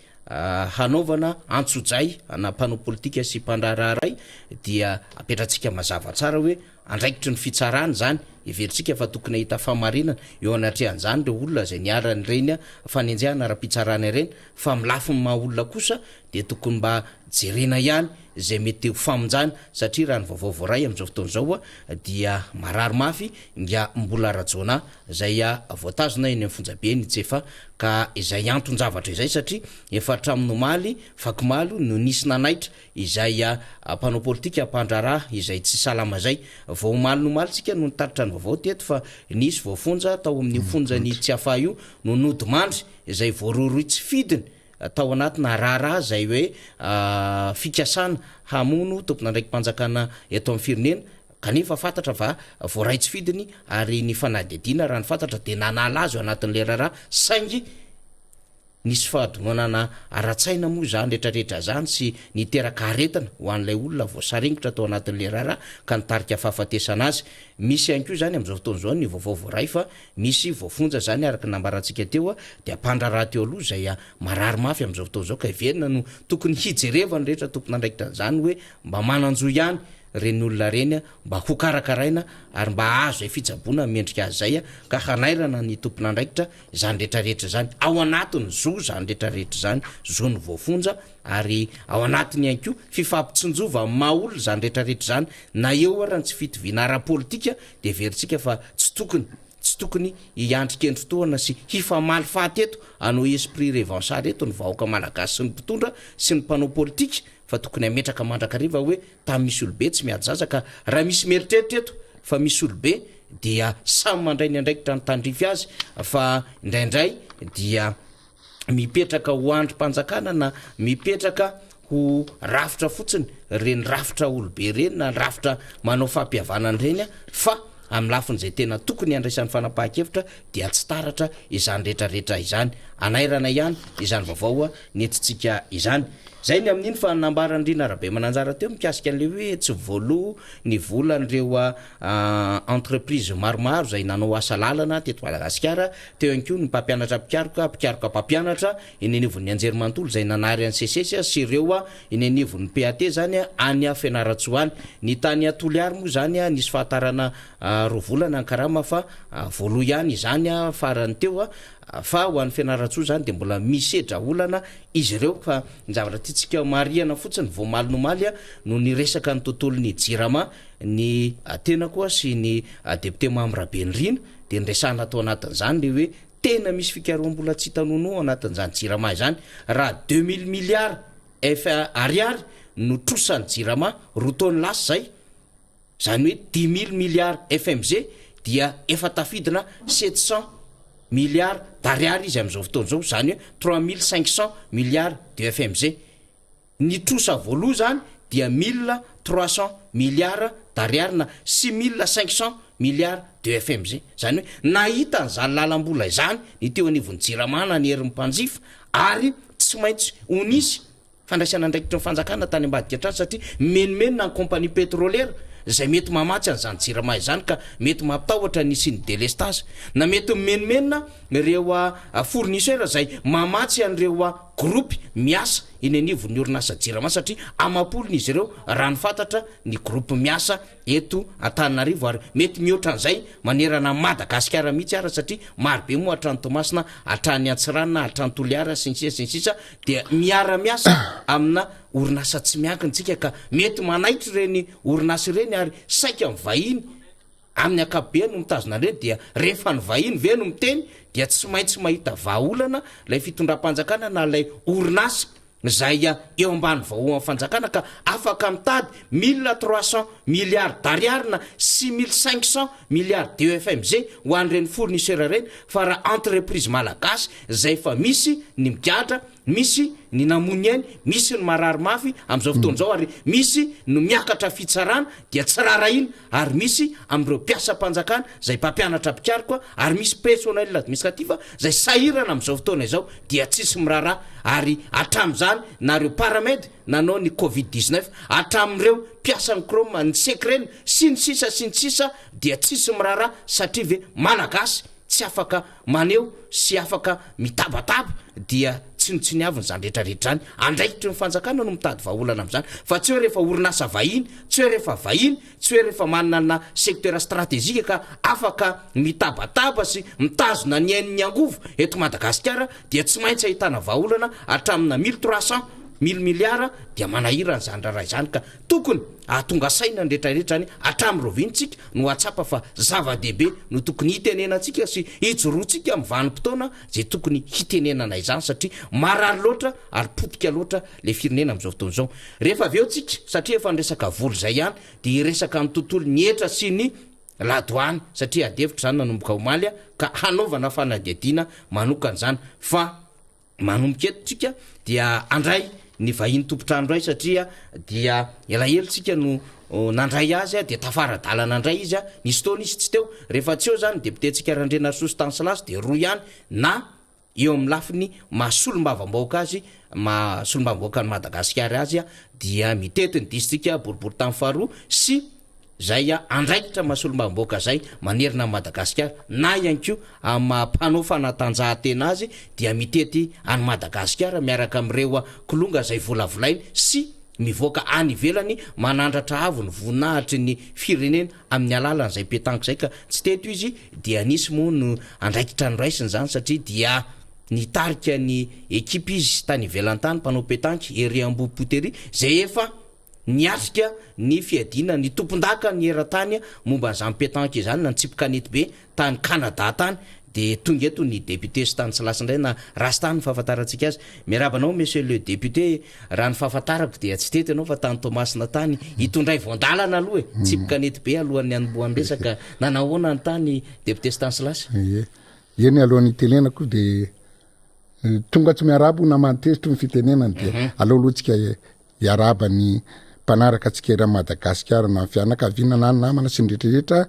hanaovana antsojay na mpanao politika sy mpandrararay dia apetratsika mazava tsara hoe andraikitry ny fitsarany zany iveritsika fa tokony hita famarinana eo anatrehan'izany le olona zay niarany reny fanenjehana ara-pitsarana ireny fa milafiny mahaolona kosa de tokony mba jerena ihany zay mety ho famonjany satria raha ny vaovao voaray am'izao fotoan'izao dia marary mafy nga mbola rajona zay voatazona eny amin'ny fonjabe ny tsefa ka izay anton-javatra izay satria efa hatramin'ny omaly vakimalo no nisy nanaitra izay mpanao politika mpandraraha izay tsy salama zay vao omaly nomaly tsika no nitaritra ny vaovao teto fa nisy voafonja tao amin'ny fonjany tsy afa io no nodimandry izay voaroroy tsy fidiny tao anatina raharaha zay hoe fikasana hamono tompona ndraiky mpanjakana eto amin'ny firenena kanefa fantatra fa voaray tsy fidiny ary ny fanadidina raha ny fantatra de nanala azy anatin'le raharaha saingy nisy fahadonana ara-tsaina moa zany rehetrarehetra zany sy niteraka aretina ho an'ilay olona voasaringitra tao anatin'le raharaha ka nitarika fahafatesana azy misy ihany koa zany am'izao fotoan'izao ny vaovao voaray fa misy voafonja zany araka nambarantsika teo de ampandraraha teo aloha zay marary mafy am'izao fotoan'izao ka hiverina no tokony hijerevany rehetra tompona andraikitra zany hoe mba mananjo ihany reny olona reny mba ho karakaraina ary mba azo fitsabona mendrika azy zay ka hanairana ny tompona andraikitra zany rehetrarehetra zany ao anatiny zo zany rehetrarehetra zany zo ny voafonja ary ao anatiny ihany koa fifampitsinjova mahaolo zany rehetrarehetra zany na eo arany tsy fitoviana ara-politika de veritsika fa tsy tokony hiandrikendry fotoana sy hifamaly fahateto anao esprit revanchard eto ny vahoaka malagasy sy ny mpitondra sy ny mpanao politika fa tokony ametraka mandrakariva hoe tamin'ny misy olobe tsy miady zaza ka raha misy meritreritra eto fa misy olobe dia samy mandray ny andraikitra ny tandrify azy fa indraindray dia mipetraka ho androm-panjakana na mipetraka ho rafitra fotsiny reny rafitra olobe reny na rafitra manao fampihavanany reny fa amin'ny lafin'izay tena tokony andraisan'ny fanapahan-kevitra dia tsy taratra izany rehetrarehetra izany anairana ihany izany vaovao netitsika izany zay ny amin'iny fa nambarandrina rabe mananjara teo mikasika an'le hoe tsy voalo ny volan'ireo entreprise maromaro zay nanao asa lalana teto Madagasikara teo ihany koa ny mpampianatra mpikaroka mpampianatra eny anivon'ny anjerimanontolo zay nanary any CCS sy ireo eny anivon'ny PAT zany any fianaratsoany ny tany Toliary moa zany nisy fahatarana roa volana karama fa voalo ihany izany farany teo fa ho an'ny fianaratsoa zany de mbola misedra olana izy ireo fa ny zavatra tiatsika mariana fotsiny voamaly nomaly no ny resaka ny tontolon'ny jirama ny tena koa sy ny député Mamrabe Rina de nresana atao anatin'izany le hoe tena misy fikaroam-bola tsy hitanono anatin'izany jirama izany raha 2000 milliards ariary no trosany jirama roa taony lasa zay zany hoe 10 000 milliards FMG dia efa tafidina 700 milliards d'ariary izy am'izao fotoana zao zany hoe 3500 milliards de FMG ny trosa voaloha zany dia 1300 milliards d'ariary na 6500 milliards de FMG zany hoe nahita an'izany lalam-bola izany ny teo anivon'ny jiramana ny herin'ny mpanjifa ary tsy maintsy onisy fandraisana andraikitra ny fanjakana tany ambadika trano satria menomenona ny compagnie pétrolière zay mety mamatsy an'izany jirama izany ka mety mampitahotra ny sy ny délestage na mety menomenona ireo fournisseur zay mamatsy an'ireo groupe miasa eny anivon'ny orinasa jirama satria amapolony izy ireo raha ny fantatra ny groupe miasa eto Antananarivo ary mety mihoatra an'izay manerana Madagasikara mihitsy ara satria marobe moa hatrany Tomasina hatrany Antsiranana hatrany Toliara sy ny sisa dia miara-miasa amina orinasa tsy miankiny tsika ka mety manaitry reny orinasa ireny ary saika amin'ny vahiny amin'ny akapobe no mitazona reny dia rehefa ny vahiny ve no miteny dia tsy maintsy mahita vahaolana lay fitondram-panjakana na lay orinasa zay eo ambany vahoan'ny fanjakana ka afaka mitady 1300 milliards d'ariary na 6500 milliards de FMG ho an'ireny fournisseur reny fa raha entreprise malagasy zay fa misy ny migadra misy ny namony ainy misy ny marary mafy am'izao fotoana zao ary misy no miakatra fitsarana dia tsy rarahina ary misy am'ireo mpiasa-panjakana zay mpampianatra mpikaroka ary misy personnel administratif zay sahirana am'izao fotoana izao dia tsisy mirara ary atram'izany nareo paramède nanao ny Covid-19 atramin'ireo mpiasan'ny kroma ny sekreny sy ny sisa dia tsisy mirara satria ve malagasy tsy afaka maneo sy afaka mitabataba dia tsy ny aviny zany rehetrarehetra zany andraikitry ny fanjakana no mitady vahaolana am'izany fa tsy hoe rehefa orinasa vahiny tsy hoe rehefa vahiny tsy hoe rehefa manana secteur stratégique ka afaka mitabataba sy mitazona ny ain'ny angovo eto Madagasikara dia tsy maintsy ahitana vahaolana hatramina 1300 milliards dia manahira n'izany raha izany ka tokony atonga saina ny rehetrarehetra any hatramin'ny rovintsika no atsapa fa zava-dehibe no tokony hitenenantsika sy hijoroantsika amin'ny vanim-potoana zay tokony hitenenana izany satria marary loatra ary potika loatra le firenena am'izao fotoana izao rehefa avy eo tsika satria efa niresaka voly zay ihany dia hiresaka amin'ny tontolo ny etra sy ny ladoany satria adevitra zany nanomboka omaly ka hanaovana fanadihadiana manokan'izany fa manomboka etotsika dia andray ny vahiny tompotrano ray satria dia elahelitsika no nandray azy dia tafaradalana andray izy nisy taona izy tsy teo rehefa tsy eo zany député tsika Randrena Sostanslas de roa ihany na eo amin'ny lafiny mahasolombavambaoka azy mahasolombavambaoka ny Madagasikara azy dia mitety ny distrika boribory tamy faharoa sy zay andraikitra mahasolombavambaoka zay manerina Madagasikara na ihany ko amampanao fanatanjahantena azy dia mitety any Madagasikara miaraka am'ireo kolonga zay volavolainy sy mivoaka any ivelany manandratra avo ny voninahitry ny firenena amin'ny alalan'izay petanque zay ka tsy teto izy dia nisy moa no andraikitra ny raisiny zany satria dia nitarika ny ekipe izy tany ivelantany mpanao petanque ery ambo potery zay efa niatrika ny fiadina ny tompon-daka ny eran-tany momba n'izany pétanque izany na nitsipika nety be tany Canada tany de tonga eto ny député Stanislas indray na rastany fahafantarantsika azy miarabanao monsieur le député raha ny fahafantarako dia tsy tety anao fa tany Tomasina tany hitondray voandalana aloha tsipika nety be alohan'ny anombohan'ny resaka nanahoana ny tany député Stanislas eny alohan'ny tenenako de tonga tsy miarabo namantezitry ny fitenenany de aloalohantsika iaraba ny mpanaraka atsika era Madagasikara na fianakaviana na namana sy ndretrarehetra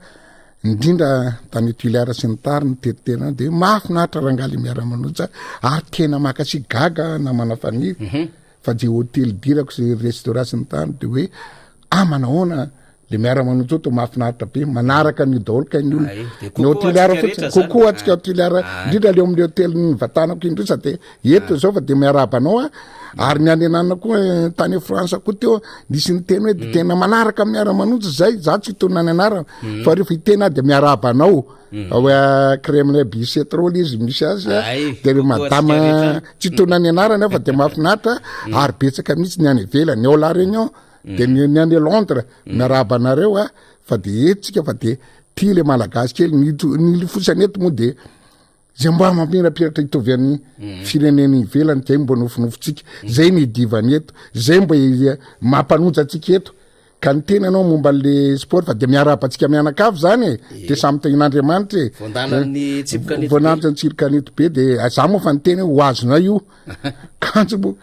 indrindra tany Tuileries sy ny tary ny tetitena de mahafinaritra rangaly miara-manonja ary tena makasy gaga na manafaniry fa de hôtely dirako sy restaurant sy ny tany de hoe manahoana le miara-manonja to mahafinaritra be manaraka ny daolika ny olona ny hôteliara fotsiny kokoa atsika hôteliara indrindra le amin'ny hôtely ny vatanako indrisa de eto zao fa de miarabanao ary ny anenana koa tany France koa teo nisy ny teny hoe de tena manaraka miara-manonja zay za tsy tonona ny anara fa rehefa itena de miarabanao crème bicetrol izy misy azy de madama tsy tonona ny anarany fa de mahafinaritra ary betsaka mihitsy ny any ivelany ny La Réunion de ny any Londres miarabanareo fa de etsika fa de ty le malagasy kely ny fosany eto moa de zay mba mamirapiratra hitovy amin'ny fireneny ivelany zay mba nofonofotsika zay ny divany eto zay mba mampanonja atsika eto ka ny tena anao momba le sport fa de miarabantsika mianakavy zany de samy tenin'Andriamanitra vonanitra ny tsirikaneto be de za moa fa ny tena ho azona io kanjo mo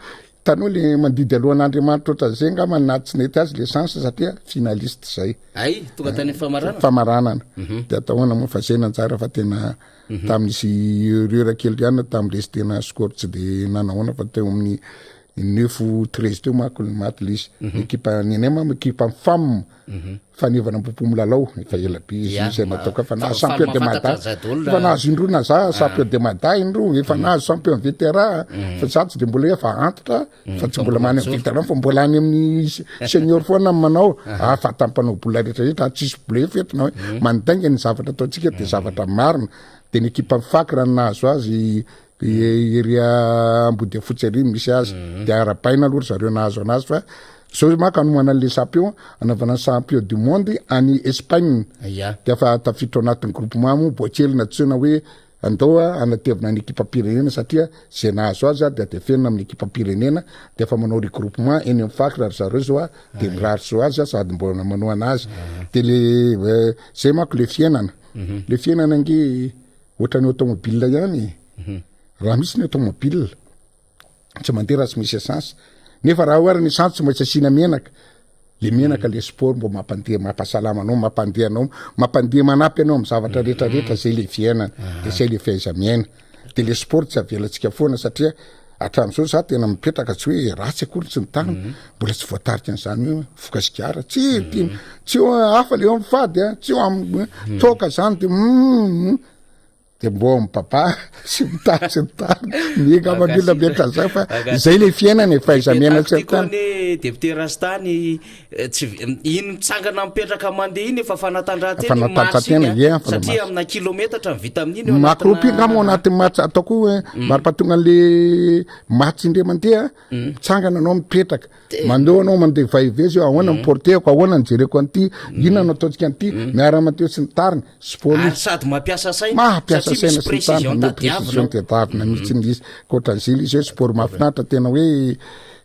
tanao le mandidy alohan'Andriamanitra oatra zay ngamba na tsy nety azy le chance satria finaliste zay tonga tany famaranana de atahoana moa fa zay nanjara fa tena tamin'isy rera kely ihany tam'le tena score tsy de nanahoana fa teo amin'ny 9-13 teo mako maty le izy équipe nenema équipe femme fanevana popo milalao efa ela be izy nataoka fa nahazo champion de mada fa nahazo indrona za champion de mada indro efa nahazo champion vétéran fa za tsy de mbola efa antitra fa tsy mbola many amin'ny vétéran fa mbola any amin'ny senior foana manao fa tampanao bola rehetrarehetra tsisy bola efetinao mandainga ny zavatra ataontsika de zavatra marina de ny équipe fakra nahazo azy iria ambody fotsy misy azy de arapaina aloha zareo nahazo anazy fa so maka anomana le champion anaovana champion du monde any Espagne de fa tafiditra anatin'ny groupement mo boakely natsoina hoe andao anatevina ny équipe pirenena satria zay nahazo azy de atefenina amin'ny équipe pirenena de fa manao regroupement eny amin'ny fakra zareo zao de mirary zao azy sady mbona manao anazy de le zay mako le fiainana nge ohatrany automobile ihany raha misy ny automobile tsy mandeha raha tsy misy essence nefa raha oharany essence tsy maintsy asina menaka le menaka le sport mbo mampandeha mampasalama anao mampandeha manampy anao amin'ny zavatra rehetrarehetra zay le fiainana de zay le fahaiza-miaina de le sport tsy avelantsika foana satria atram'izao za tena mipetraka tsy hoe ratsy akory tsy ny tany mbola tsy voatarika an'izany hoe fokasikara tsy hafa le eo amin'ny fady tsy eo amin'ny toka zany de mbo amin'ny papa sy mitary sy mitary miega mamila metra zay fa zay le fiainana e fahaiza-miaina tsy tany député Rastany tsy iny mitsangana mipetraka mandeha iny efa fanatanjahantena satria amina kilometatra vita amin'iny makropinga mo anatin'ny match ataoko maripatonga an'le match indre mandeha mitsangana anao mipetraka mandeha anao mandeha vaivezy ahoana miporteko ahoana nijereko an'ity inona no ataontsika an'ity miara-mateo sy ny tariny sport sady mampiasa saina sy ny tariny précision tetarina mihitsy izy kotran'zay izy hoe sport mahafinaritra tena hoe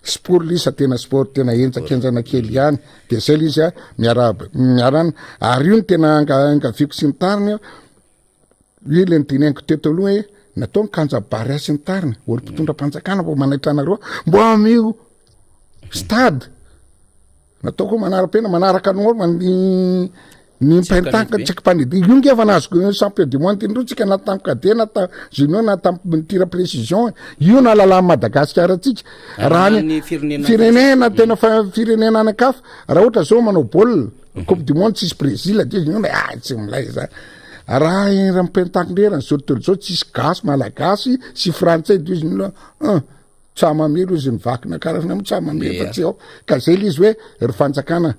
sport lisa tena sport tena enjakenjana kely ihany de zay le izy miarana ary io ny tena angaviko sy ny tariny io le nyteneako teto aloha hoe natao mikanja bary sy ny tariny olo mpitondra mpanjakana mbo manaitranaroa mbo amio stade natao koa manaraka anao ny mpaintanka tsika mpanedy io ngefa nahazo champion du monde indro tsika na tamiko kade na junior na tamiko tira précision io na lalan'ny Madagasikara tsika raha ny firenena tena firenena anakafa raha ohatra zao manao baolina coupe du monde tsisy Brésil de junior tsy milay zany raha mpaintanka zao tontolo zao tsisy gasy malagasy sy frantsay de junior tsamamiro izy nivakina karazana tsamamefa tsy ao ka zay le izy hoe ry fanjakana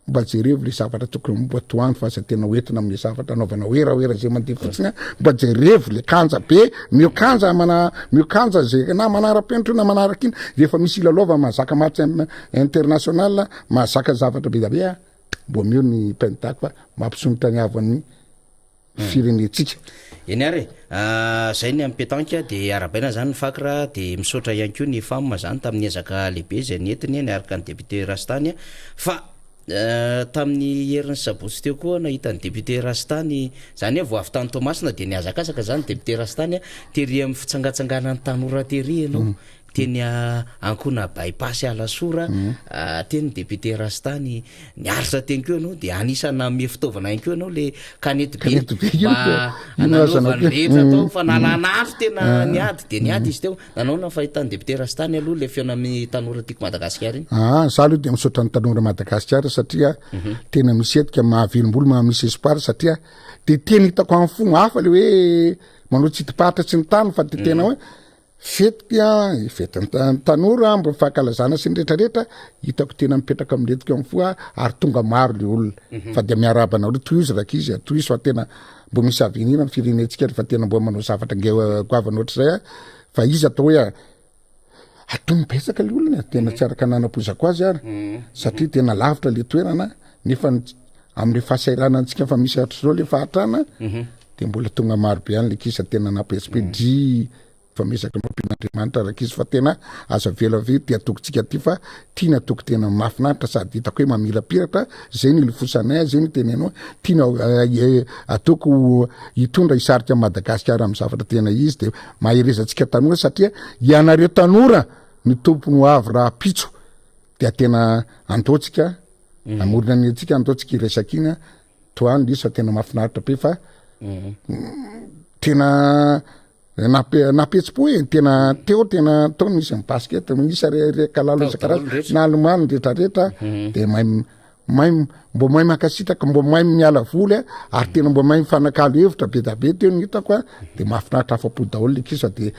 mba jerevy le zavatra tokony mba toany fa za tena hoentina amle zavatra anaovana oeraoera zay mandeha fotsiny mba jerevy le kanja be miokanja miokanja zay na manara-penitro na manaraka iny rehefa misy ilalova mahazaka match international mahazaka zavatra be dabe mbo mio ny pentako fa mampisongotra ny avan'ny firenetsika eny ary zay ny ampetanka de arabaina zany ny fakra de misaotra ihany ko ny femme zany tamin'ny ezaka lehibe zay nentiny niaraka ny député Rastany fa tamin'ny herin'ny sabotsy teo koa nahita ny député Rastany zany hoe vao avy tany Tomasina de niazakazaka zany député Rastany tery amin'ny fitsangatsanganan'ny tanora tery ianao teny ankona bypass alasora teny député Rastany niaritra teny keo anao de anisana me fitaovana ihany keo anao le kanety be mba anaovany rehetra atao fa nalan'andro tena niady de niady izy teo nanao na fahitany député Rastany aloha le fiona amin'ny tanora tiako Madagasikara iny za aloha de misaotra ny tanora Madagasikara satria tena misetika mahavelom-bolo mahamisy espoir satria de tena hitako amin'ny fomba hafa le hoe manao tsitipahatra tsy ny tany fa de tena hoe fetika fetiny tanora mba fahakalazana sy ny rehetrarehetra hitako tena mipetraka amiretika amin'ny foa ary tonga maro le olona fa de miarabana ro toy izy raka izy toy izy fa tena mbo misy avenir amin'ny firenetsika fa tena mbo manao zavatra goavana ohatry zay fa izy atao hoe atony betsaka le olona tena tsy araka nanapozako azy ary satria tena lavitra le toerana nefa am'le fahasahiranantsika fa misy atro zao le fahatrana de mbola tonga maro be any le kisa tena napespedi fa mesaka mampin'Andriamanitra araka izy fa tena aza velo avy ty atokontsika ty fa tiana atoko tena mafinaritra sady hitako hoe mamirapiratra zay ny lifosanay zay ny tenenao tiana atoko hitondra hisarika Madagasikara amin'ny zavatra tena izy de maherezantsika tanora satria ianareo tanora ny tompony ho avy raha pitso de tena antotsika amorona ny antsika antotsika iresaka iny toany izy fa tena mafinaritra be fa tena napetsi-po e tena teo tena tao misy ny basket misy rekalalo isan-karazany na alomano rehetrarehetra de mbo mahay makasitaka mbo mahay miala voly ary tena mbo mahay mifanakalo hevitra be da be teo ny hitako de mahafinaritra afa-po daholo le kisa de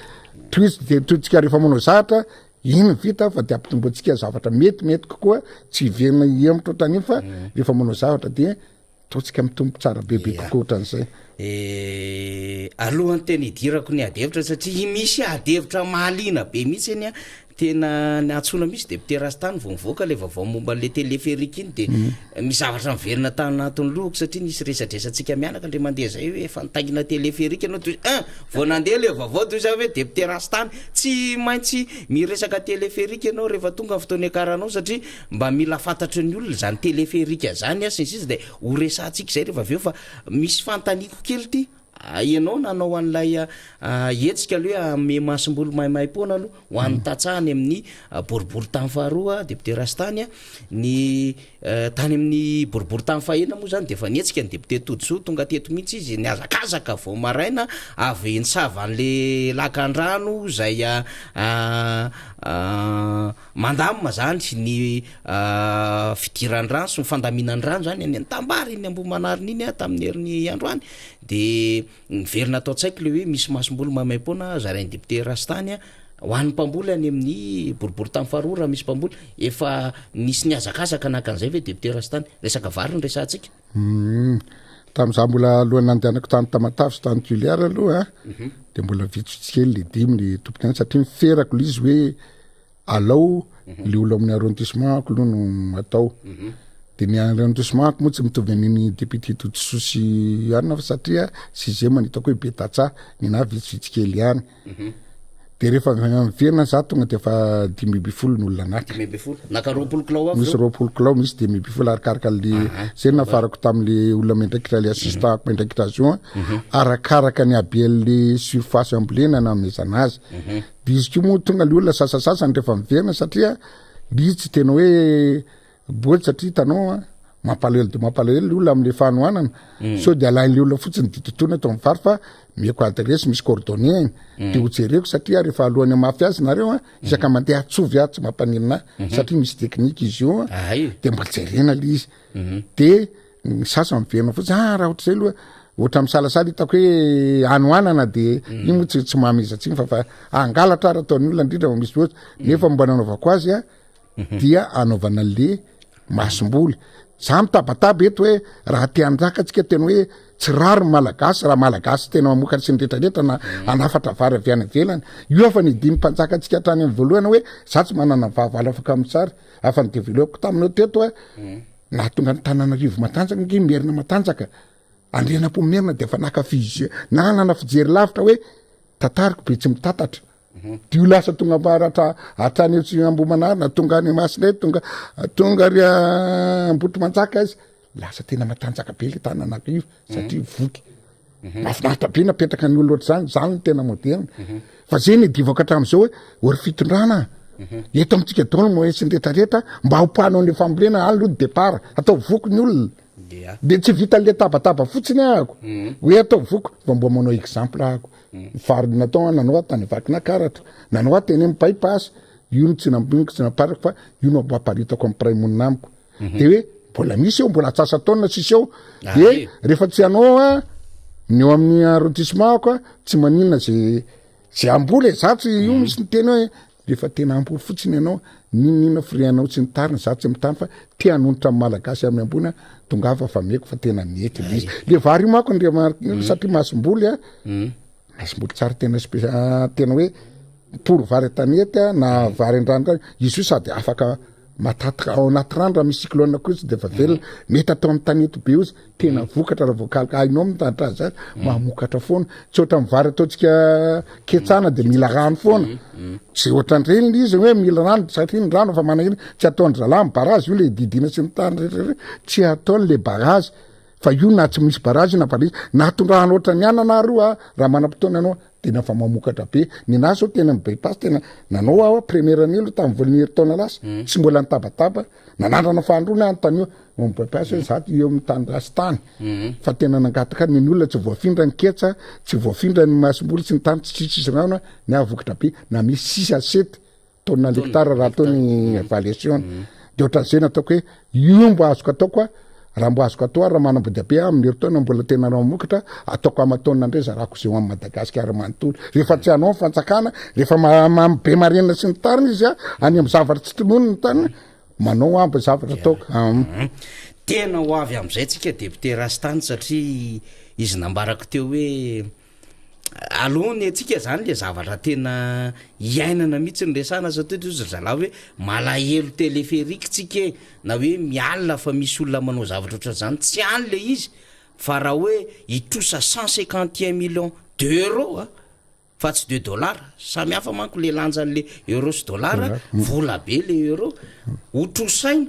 toitsika rehefa manao zavatra iny vita fa de ampitomboantsika zavatra mety kokoa tsy hiverina ihemitra ohatran'iny fa rehefa manao zavatra de totsika mitombo tsara bebe kokoa ohatran'izay alohan'ny teny hidirako ny adevitra satria misy adevitra mahaliana be mihitsy eny tena niatsona misy député Rastany vao mivoaka le vaovao momba le téléphérique iny de mizavatra miverina tany anatiny lohako satria nisy resadresantsika mianaka le mandeha zay hoe efa nitaingina téléphérique ianao toy vao nandeha le vaovao toy zay hoe député Rastany tsy maintsy miresaka téléphérique ianao rehefa tonga fotoana karanao satria mba mila fantatry ny olona zany téléphérique zany sy sisy de ho resantsika zay rehefa aveo fa misy fantaniko kely ty ianao nanao an'ilay etsika aloha ame masom-bolo mahimaim-pona aloha ho an'ny tatsahany amin'ny boribory tany faharoa député Rastany ny tany amin'ny boribory tany fahena moa zany de efa nietsika ny député Todsoa tonga teto mihitsy izy niazakazaka vao maraina avy nisava an'le lakan-drano zay mandamina zany ny fidiran-drano sy ny fandaminan-drano zany any tambary iny Ambohimanarina iny tamin'ny herin'ny androany de miverina atao tsaiko le hoe misy masom-bolo mahimaim-pona zarain'ny député Rastany ho an'ny mpamboly any amin'ny boribory tany faharoa raha misy mpamboly efa nisy niazakazaka nakan'izay ve député Rastany resaka vary ny resantsika tam'izah mbola alohan'ny nandehanako tany Tamatavy sy tany Culiara aloha de mbola vitsitsykely le dimy le tompony any satria miferako le izy hoe alao le olo amin'ny arrondissement ko aloha no atao de ny arrondissement moa tsy mitovy amin'ny député Todsoa sy anina fa satria sixième hitako hoe Betatsa nina vitsivitsikely ihany de rehefa miverina za tonga de efa 10,20 ny olona anaky 10,20 naka 20 kilao avy misy 20 kilao misy 10,20 arakaraka le zay nafarako tam'le olona mendraikitra le assistantko mendraikitra azo arakaraka ny abean'le surface ambolena na amezana azy de izy ko moa tonga le olona sasasasany rehefa miverina satria izy tsy tena hoe boaty satria hitanao mampalahelo de mampalahelo le olona am'le fanohanana so de alain'le olona fotsiny ditotona atao mivary fa mieko adresy misy coordonnées de hojereko satria rehefa alohan'ny mafy azy nareo isaka mandeha atsovy tsy mampanenina satria misy teknika izy io de mba jerena le izy de sasa miverina fotsiny raha ohatr'izay aloha ohatra misalasala hitako hoe anohanana de iny moa tsy mahamizatsiny fa angalatra raha ataon'ny olona indrindra misy loatra nefa mba nanaovako azy dia anaovana le masom-boly za mitabataba eto hoe raha tiandraka atsika tena hoe tsy rary malagasy raha malagasy tena mamokatra sy nydretraretra na anafatra vary avy any velany io afa nidimy mpanjaka atsika hatrany amin'ny voalohany hoe za tsy manana vahavalo afaka mitsary afa nideveloppeko taminao teto hoe na tonga ny Tananarivo matanjaka nge merina matanjaka andriana-po merina de efa nakafizy na nana fijery lavitra hoe tatariko be tsy mitatatra dio lasa tonga mbaratra atrany etsy Ambohimanarina tonga any Masinay tonga ry Ambotry Manjaka izy lasa tena matanjaka be le Tananarivo satria voky mafinaritra be napetraka ny olo ohatr' zany tena moderna fa zeny divaka hatramin'izao hoe ory fitondrana eto amitsika dolo moesy nretraretra mba hopanao ny fambolena any lo départ atao voky ny olona de tsy vita le tabataba fotsiny ahako hoe atao voky fa mba manao exemple ahako vary natao nanao tany vakina karatra nanao teny amin'ny bypass io no tsy nambiniko tsy naparako fa io no amparitako amin'ny praimonina amiko de hoe mbola misy eo mbola atsasa taona sisy eo de rehefa tsy anao a ny eo amin'ny arrondissement ako tsy maninona zay amboly zatsy io misy ny teny hoe rehefa tena amboly fotsiny ianao ninina frianao tsy nitarina za tsy mitany fa tia hanonitra amin'ny malagasy amin'ny ambony tongava fa meko fa tena mety izy le vary mako satria masom-boly masom-boly tsara tena hoe pour vary tanety na vary andrandrany izy io sady afaka matatra ao anaty rano raha misy cyclone kosa de fa velona mety atao amin'ny tanety be izy tena vokatra raha vokalika hainao mitatra azy mamokatra foana tsy ohatra ny vary ataontsika ketsana de mila rano foana tsy ohatran'ireny izy hoe mila rano satria ny rano fa manahiriny tsy ataony zalahy barazy io le didina sy mitany rehetrarehetra tsy ataony le barazy fa io na tsy misy barazy na barazy natondrahana ohatra ny anana roa raha manam-potoana anao tena fa mamokatra be ny naso tena bypass tena nanao aho première année lo tamin'ny voaliny taona lasa tsy mbola nitabataba nanandrana fahandrona any io bypass za eo amin'ny tany rasy tany fa tena nangataka ny olona tsy voafindra ny ketsa tsy voafindra ny masom-boly sy ny tany tsitsisy rano ny avokatra be na misy 6 à 7 tonne l'hectare raha atao ny évaluation de ohatran'izay nataoko hoe io mbo azoko ataoko raha mbo azoko atao raha manambody be amin'ny heritaona mbola tena raha mamokatra ataoko amatona ndray zarako zay amin'ny Madagasikara manontolo rehefa tsy anao fanjakana rehefa be marenina sy ny tariny izy any amin'ny zavatra tsy tonono ny tanina manao amby zavatra ataoko tena ho avy am'izay tsika député Rastany satria izy nambarako teo hoe alohany atsika zany le zavatra tena iainana mihitsy ny resana satria izy zalahy hoe malahelo téléphérique tsika na hoe mialina fa misy olona manao zavatra ohatran' zany tsy any le izy fa raha hoe itrosa 151 millions d'euros fa tsy $2 samy hafa manko le lanjan'le euro sy dollar vola be le euro hotrosaina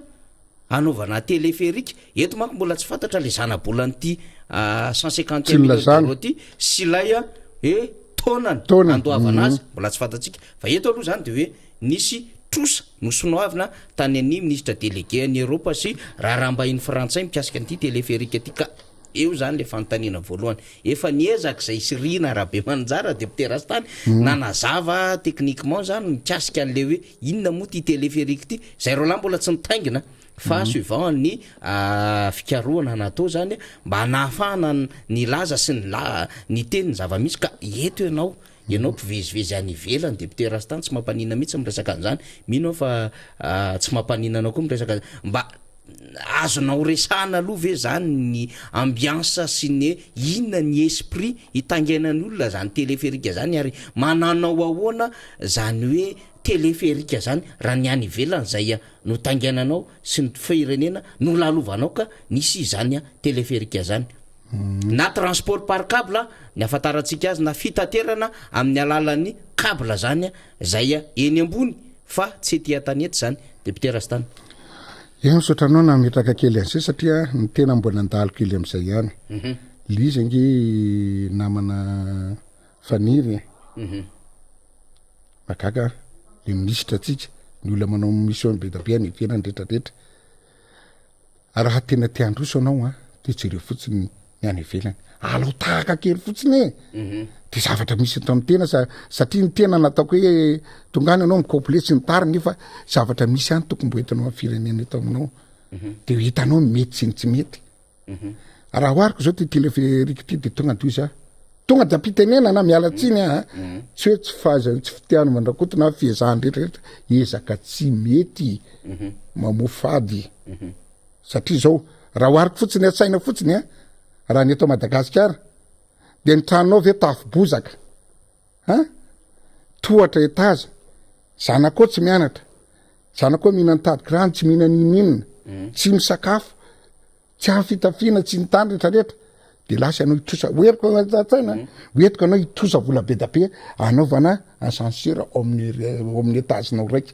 anaovana téléphérique eto manko mbola tsy fantatra le zanabolan'ity 151 millions d'euros ty sy lay tonany andoavana azy mbola tsy fantatsika fa eto aloha zany de hoe nisy trosa nosonoavina tany any ministre délégué any Europe sy raha rambahiny frantsay mikasika an'ity téléphérique aty ka eo zany le fanontaniana voalohany efa niezaka zay sirina Rabe Manjara député Rastany nanazava techniquement zany mikasika an'le hoe inona moa ty téléphérique ty zay roa lahy mbola tsy nitaingina fa suivant ny fikarohana natao zany mba nahafahana ny laza sy ny teny ny zava-misy ka eto ianao mpivezivezy any ivelany député Rastany tsy mampanina mihitsy miresaka an'izany mino fa tsy mampanina anao koa miresaka mba azonao resana aloha ve zany ny ambiance sy ny inona ny esprit hitangenany olona zany téléphérique zany ary mananao ahoana zany hoe téléphérique zany raha ny any ivelany zay no tangenanao sy ny firenena no lalovanao ka nisy zany téléphérique zany na transport par câble ny afataratsika azy na fitaterana amin'ny alalan'ny câble zany zay eny ambony fa tsy ety tanety zany député Rastany sotranao na metraka kely an'izay satria ny tena mbola andalo kely am'izay ihany lizy nge namana faniry makaka le ministre atsika ny olona manao mission be dabe any ivelany rehetrarehetra raha tena tiandroso anao de jere fotsiny ny any ivelany alao tahaka kely fotsiny de zavatra misy atao amin'ny tena satria ny tena nataoko hoe tongany anao micomplete sy ny tariny nefa zavatra misy any tokony mbo hitanao amin'ny firenena eto aminao de hitanao mety sy ny tsy mety raha oariko zao ty téléphérique ty de tonga doy za tonga de ampitenena na miala tsiny tsy hoe tsy fahazany tsy fitiano mandrakotona fiezahany rehetrarehetra ezaka tsy mety mamofady satria zao raha oariko fotsiny atsaina fotsiny a raha ny eto Madagasikara de ny tranonao ve tafo bozaka tohatra etaza zanakao tsy mianatra zanakao mihinany tadiky rano tsy mihinany ininina tsy misakafo tsy hafitafiana tsy nitany rehetrarehetra de lasa anao itosa oeriko atsaina oetiko anao itosa vola be da be anaovana ascenseur amin'ny etazinao raiky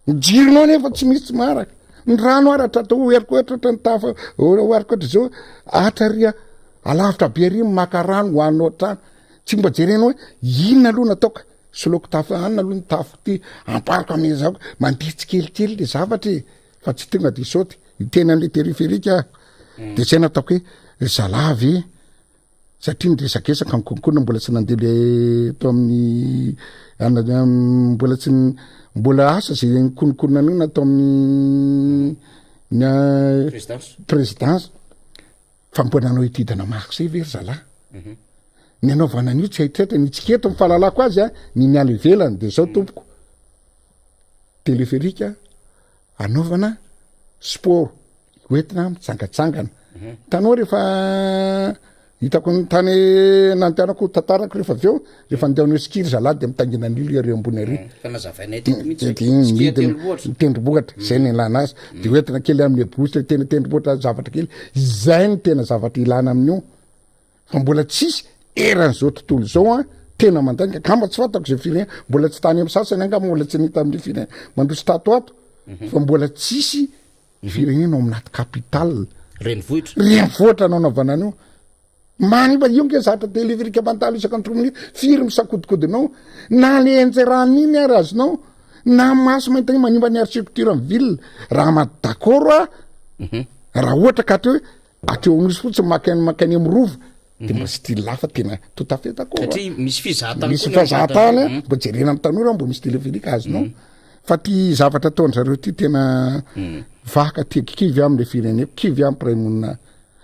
mijirinao nefa tsy misy tsy maraka ny rano aratra atao oeriko oetratra ny tafa oariko oatra zao atraria alavitra be ry maka rano hoanao trano tsy mba jerenao hoe inona aloha nataoka soloko tafo anina aloha ny tafo ty ampariko amin'izao mandeha tsikelikely le zavatra fa tsy tonga de saoty iteny an'le périphérique de zay nataoko hoe zalavy satria niresakesaky ny konkoina mbola tsy nandeha le to amin'ny mbola tsy mbola asa zay nikonokona an'io natao amin'ny présidence fa mbola nanao itidana mako zay very zalahy ny anaovana an'io tsy haitretra nitsiketo mifahalalako azy ny miala ivelany de zao tompoko téléphérique anaovana sport hoentina mitsangatsangana tanao rehefa hitako ny tany nantianako tantarako rehefa aveo rehefa andehanao skiry zalahy de mitangina an'ilo ary ambony ary tendrombohatra zay ny ilana azy de hoentina kely amin'ny bositra tena tendrombohatra zavatra kely zay ny tena zavatra ilana amin'io fa mbola tsisy eran'izao tontolo zao tena mandanga kamba tsy fantako zay firenena mbola tsy tany amin'ny sasany anga mbola tsy nita amin'ny firenena mandroso tato ato fa mbola tsisy firenena ao aminaty capital renivohitra anao naovana an'io maniba io nge zatra téléphérique mandalo isaka ny trominio firy misakodikodinao na le enjerany iny ary azonao na maso mahita manimba ny architecture amin'ny ville raha d'accord raha ohatra ka ateo hoe ateo amin'isy fotsiny makany amin'ny rova de mba style lafa tena tout à fait d'accord satria misy fizatany mbo jerena amin'ny tanora mbo misy téléphérique azonao fa ty zavatra ataony zareo ty tena vaka tiky kivy am'le fireneko kivy amy pramonina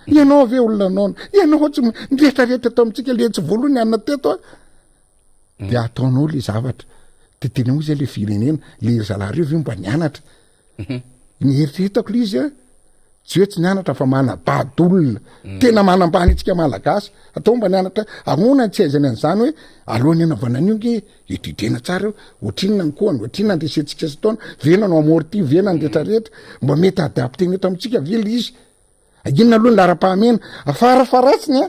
ianao ave olona naona ianao tsy mirehetrarehetra atao amintsika le tsy voalohany anina teto de ataonao le zavatra de tena moa zay le firenena le zalareo ve mba nianatra ny heritreretako le izy tsy hoe tsy nianatra fa manabadolona tena manambany itsika malagasy atao mba nianatra agona tsy aizany an'izany hoe alohany anaovana an'io nge itidena tsara ohatrinona ny koany ohatrinona andresentsika sy taona vena no amorty vena ny rehetrarehetra mba mety adapteny eto amintsika vely izy inona aloha ny lara-pahamena afarafaratsiny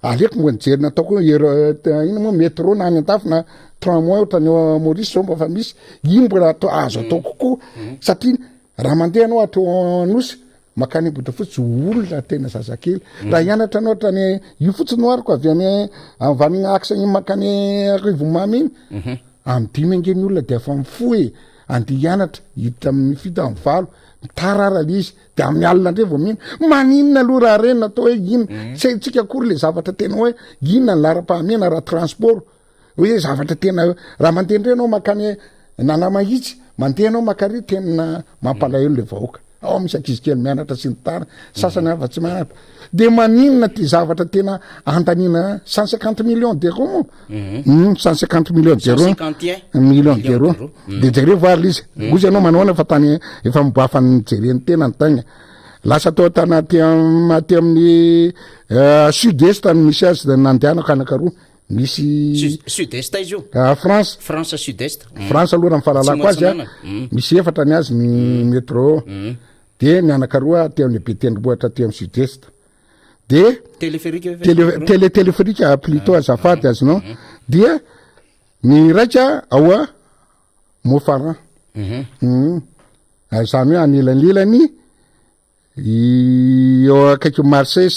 aleko mbo nijerina ataoko ina moa métro na any an-tafo na tramway ohatrany Maurice zao mba fa misy iny mbola azo atao kokoa satria raha mandeha anao atao anosy makany botra fotsy olona tena zazakely raha hianatra anao ohatrany io fotsiny noariko avy vanina aksa iny makany Rivomamy iny amin'ny dimy angeny olona de afa mifoy ande hianatra hiditra amin'ny fito amin'ny valo mitarara le izy de amin'ny alina ndray vao mihina maninona aloha raha reny natao hoe ina tsy tsika akory le zavatra tena hoe inona ny lara-pahamena raha transport hoe zavatra tena raha mandeha ndray anao makany nanamahitsy mandeha anao makary tena mampalahelo le vahoaka ao misy ankizy kely mianatra sy ny tara sasany afa tsy mianatra de maninona ty zavatra tena andanina 150 millions d'euros 150 millions d'euros millions d'euros de jereo vary izy ozy anao manaona fa tany efa miboafa ny jereny tena ny tagna lasa tao tana ty amin'ny sud-est ny misy azy nandehanako anakaroa misy sud-est izy io France sud-est France aloha raha mifahalalako azy misy efatra ny azy ny métro de ny anakaroa ty amin'ny be tendrombohitra ty amin'ny sud-est de téléphérique plutôt azafady azinao dia ny raika aoa Montfaran zany hoe anelanelany eo akaiky Marseille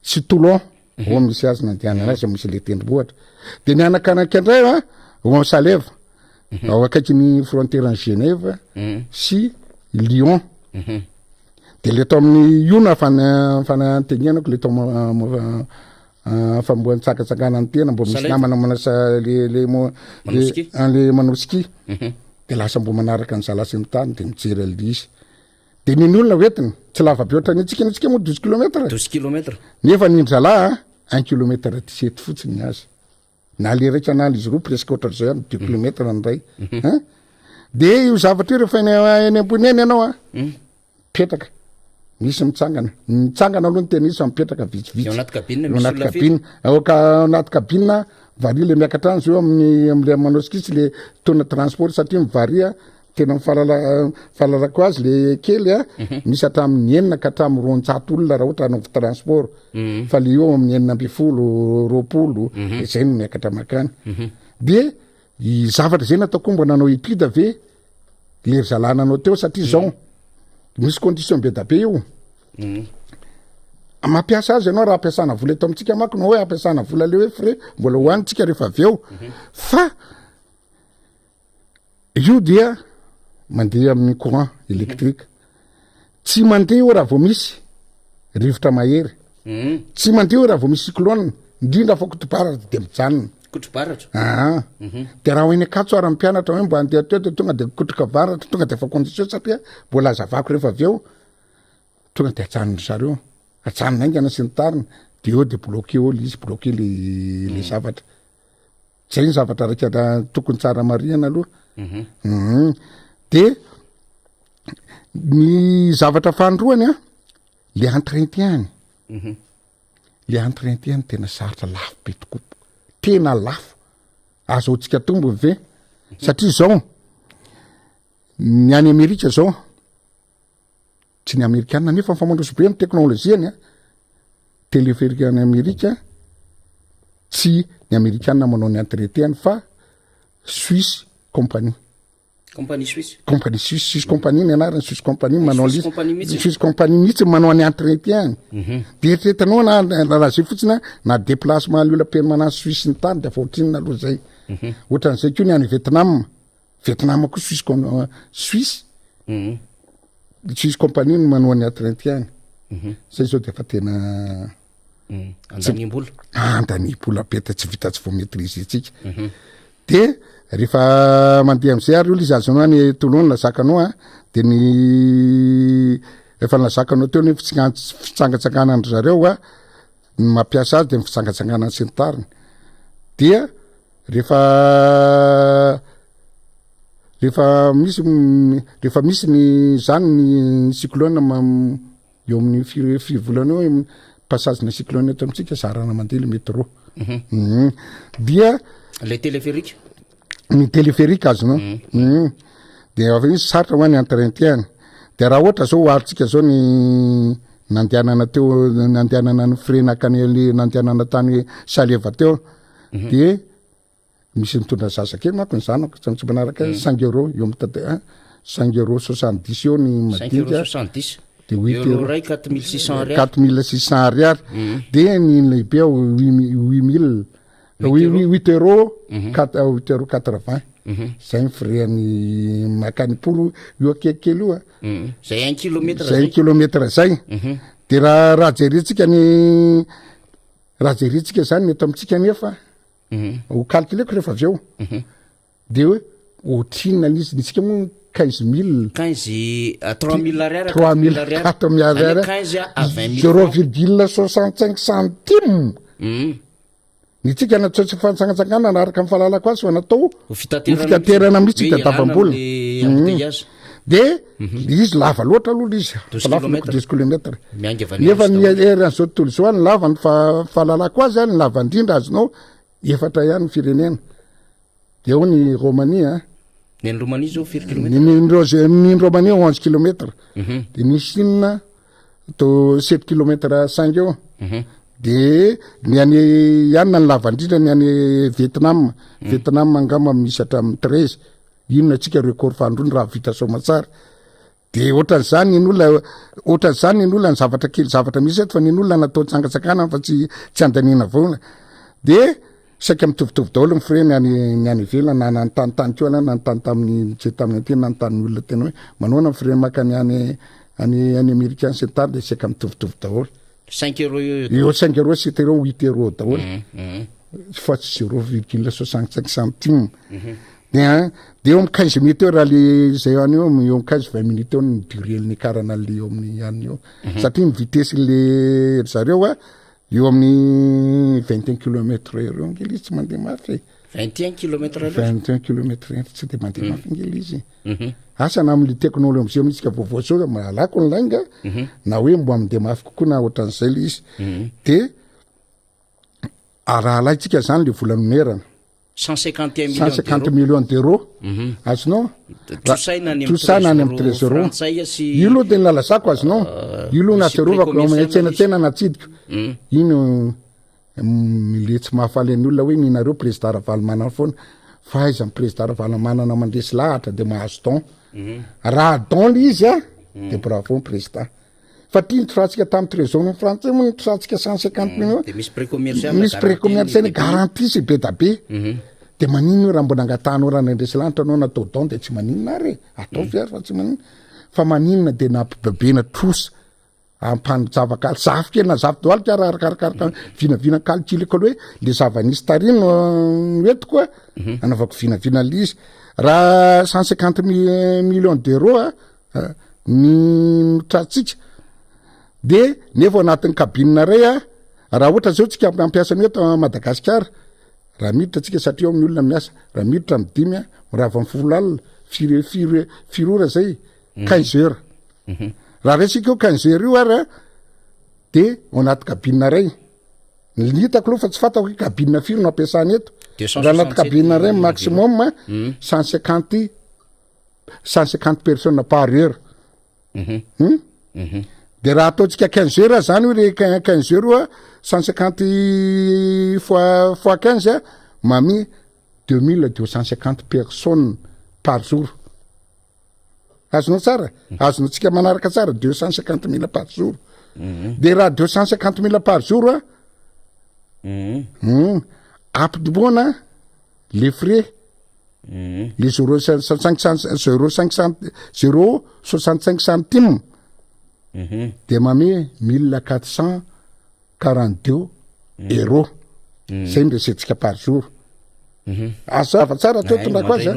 sy Toulon ao misy azy nandehanana azy misy le tendrombohitra de ny anakanaka andray ao Salève ao akaiky ny frontière en Genève sy Lyon de le tao amin'ny io na fanantenenako le tao famboany tsakatsakana ny tena mbo misy namana manasa le Manosky de lasa mbo manaraka ny zalasy ny tany de mijery ale izy de niny olona hoetiny tsy lava be ohatrany tsika moa 12 kilomètres nefa ny zalahy 1 kilomètre 17 fotsiny azy na le raika na izy roa presque ohatran'izao ihany 2 kilomètre ny ray de io zavatra io rehefa eny ambony eny ianao mipetraka misy mitsangana aloha ny tena izy fa mipetraka vitsivitsy anaty kabine anaty kabine aoka anaty kabine varia le miakatrano zao am'le manosikitsy le tona transport satria mivaria tena mifahalalako azy le kely a misy hatramin'ny 9 ka hatramin'ny 200 olona raha ohatra anaovy transport fa le eo amin'ny 920 izay no miakatra makany de i zavatra zay natao komba nanao étude ave le ry zalana anao teo satria zao misy condition be da be io mampiasa azy ianao raha ampiasana vola eto amintsika mako no hoe ampiasana vola le hoe frais mbola hoanitsika rehefa avy eo fa io dia mandeha amin'ny courant électrique tsy mandeha io raha vao misy rivotra mahery tsy mandeha io raha vao misy cyclone indrindra fa kotobaratra de mijanona kotrobaratra de raha hoeny akatso ara mpianatra hoe mbo andeha teo de tonga de kotroka varatra tonga de fa condition satria mbola azavako rehefa avy eo tonga de atsanony zareo atsanona aingana sy ny tariny de eo de bloqué eo izy bloqué le zavatra zay ny zavatra raika tokony tsara mariana aloha de ny zavatra fahandroany le entretien le entretien tena sarotra lafo be tokoa tena lafo azaotsika tombony ve satria zao ny any Amerika zao tsy ny Amerikana nefa mifamandroso be amin'ny teknôlôjiany téléphérique any Amerika tsy ny Amerikana manao ny entretien fa Suisse compagnie Suisse compagnie ny anarany Suisse compagnie manao Suisse compagnie mihitsy manao ny entretien de eritreretanao raha zay fotsiny na déplacement le olona permanent Suisse ny tany de fa otrinina aloha zay ohatran'izay koa ny any Vietnam koa Suisse Suisse compagnie no manao ny entretien zay zao de fa tena andaniam-bola beta tsy vita tsy vao maîtriser tsika de rehefa mandeha am'izay ary olo izy azonao any tolony lazakanao de ny efa lazakanao teo ny fitsangatsangana andro zareo mampiasa azy de fitsangatsangana sy ny tariny dia rehefa misy ny zany ny cyclone eo amin'ny fivolana eo passage na cyclone eto amitsika zarana mandeha le métro dia le téléphérique ny téléphérique azonao de avy izy sarotra hoany entretien de raha ohatra zao aritsika zao ny nandehanana teo nandehanana ny frenakany le nandehanana tany saleva teo de misy mitondra zazakely manko ny zanako tsy manaraka 5 € eo mitady 5 € 70 eo ny madinika de 8 € ray 4600 ariary de ny lehibe 8000 8 € zay ny frais-ny makany polo io akekikely io zay 1 kilomètre zay de raha jeritsika zany eto amitsika nefa ho calculeko rehefa avy eo de hoe otrinina izy nitsika moa 15000 3000 ariary 0,65 centime nitsika natsotsy fansangatsangana naaraka amin'ny fahalalako azy fa natao fitaterana mihitsy de tapam-bolona de izy lava loatra aloha izy 12 kilomètre nefa ny eran'izao tontolo zao ny lava ny fahalalako azy ny lava indrindra azonao 4 ihany ny firenena de eo ny Romanie ny Romanie zao 4 km ny Romanie 11 kilomètre de ny Chine to 7 kilomètre 5 eo de ny any ihany ny lava indrindra ny any Vietnam angamba misy hatramin'ny 13 ino atsika record fahandrony raha vita somatsara de ohatran'izany ny olona ny zavatra kely zavatra misy eto fa ny olona natao tsangatsakana fa tsy andaniana vaona de saika mitovitovy daholo ny frais ny any ivelana na nytanytany keo na nytany tamin'ny teny na nytany olona tena hoe manoana frais maka ny any américain sy ny tany de saika mitovitovy daholo 5 € eo 5 €, 7 €, 8 € daholo fa tsy 0,65 centime de eo amin'ny 15 minutes eo raha le zay any eo eo 15-20 minutes eo ny durée ny karana le eo amin'ny any eo satria ny vitesse le zareo eo amin'ny 21 km/h eo ngely izy tsy mandeha mafy 21 kilomètre 21 kilomètre tsy de mandeha mafingely izy asana am'le teknôlôjia mitsika vaovao malako ny lainga na hoe mbo am'de mafy kokoa na ohatran'izay le izy de raha laitsika zany le volanomerana 151 millions d'euros azonao tosaina any amin'ny trésor io loha de nilalazako azonao io loha natserovako tsena natsidika ino le tsy mahafaly any olona hoe ninareo président Ravalomanana foana fa aiza président Ravalomanana mandresy lahatra de mahazo don raha don le izy de bravo président fa tia nitratsika tamin'ny trésor ny français moa nitratsika 150 millions misy précommercial garantie c'est be da be de maninona raha mbola angatanao raha nandresy lahatra anao natao don de tsy maninona ary atao fiary fa tsy maninona fa maninona de nampibebena trosa ampanjavakaly zavakely na zavadoalika raha arakaraka vinavina calculeko hoe le zavanisy tarino etiko anaovako vinavina le izy raha 150 millions d'euros ny tratsika de nefa anatin'ny kabinina ray raha ohatra zao tsika ampiasa ny eto Madagasikara raha miditra tsika satria amin'ny olona miasa raha miditra amin'ny 5 mirava amin'ny 10 alina firora zay 15 heures raha resika io 15 heures io ary de anaty kabinina ray hitako aloha fa tsy fantako hoe kabinina firy no ampiasany eto raha anaty kabinina ray maximum 150 personnes par heure de raha ataotsika 15 heures zany hoe le 15 heures 150 fois 15 mami 2250 personnes par jour azonao tsara azonao tsika manaraka tsara 250 000 par jour de raha 250 000 par jour ampidoboana les frais les 0,65 centimes de mami 1442 euros zay ndresetsika par jour azava tsara totondrako azy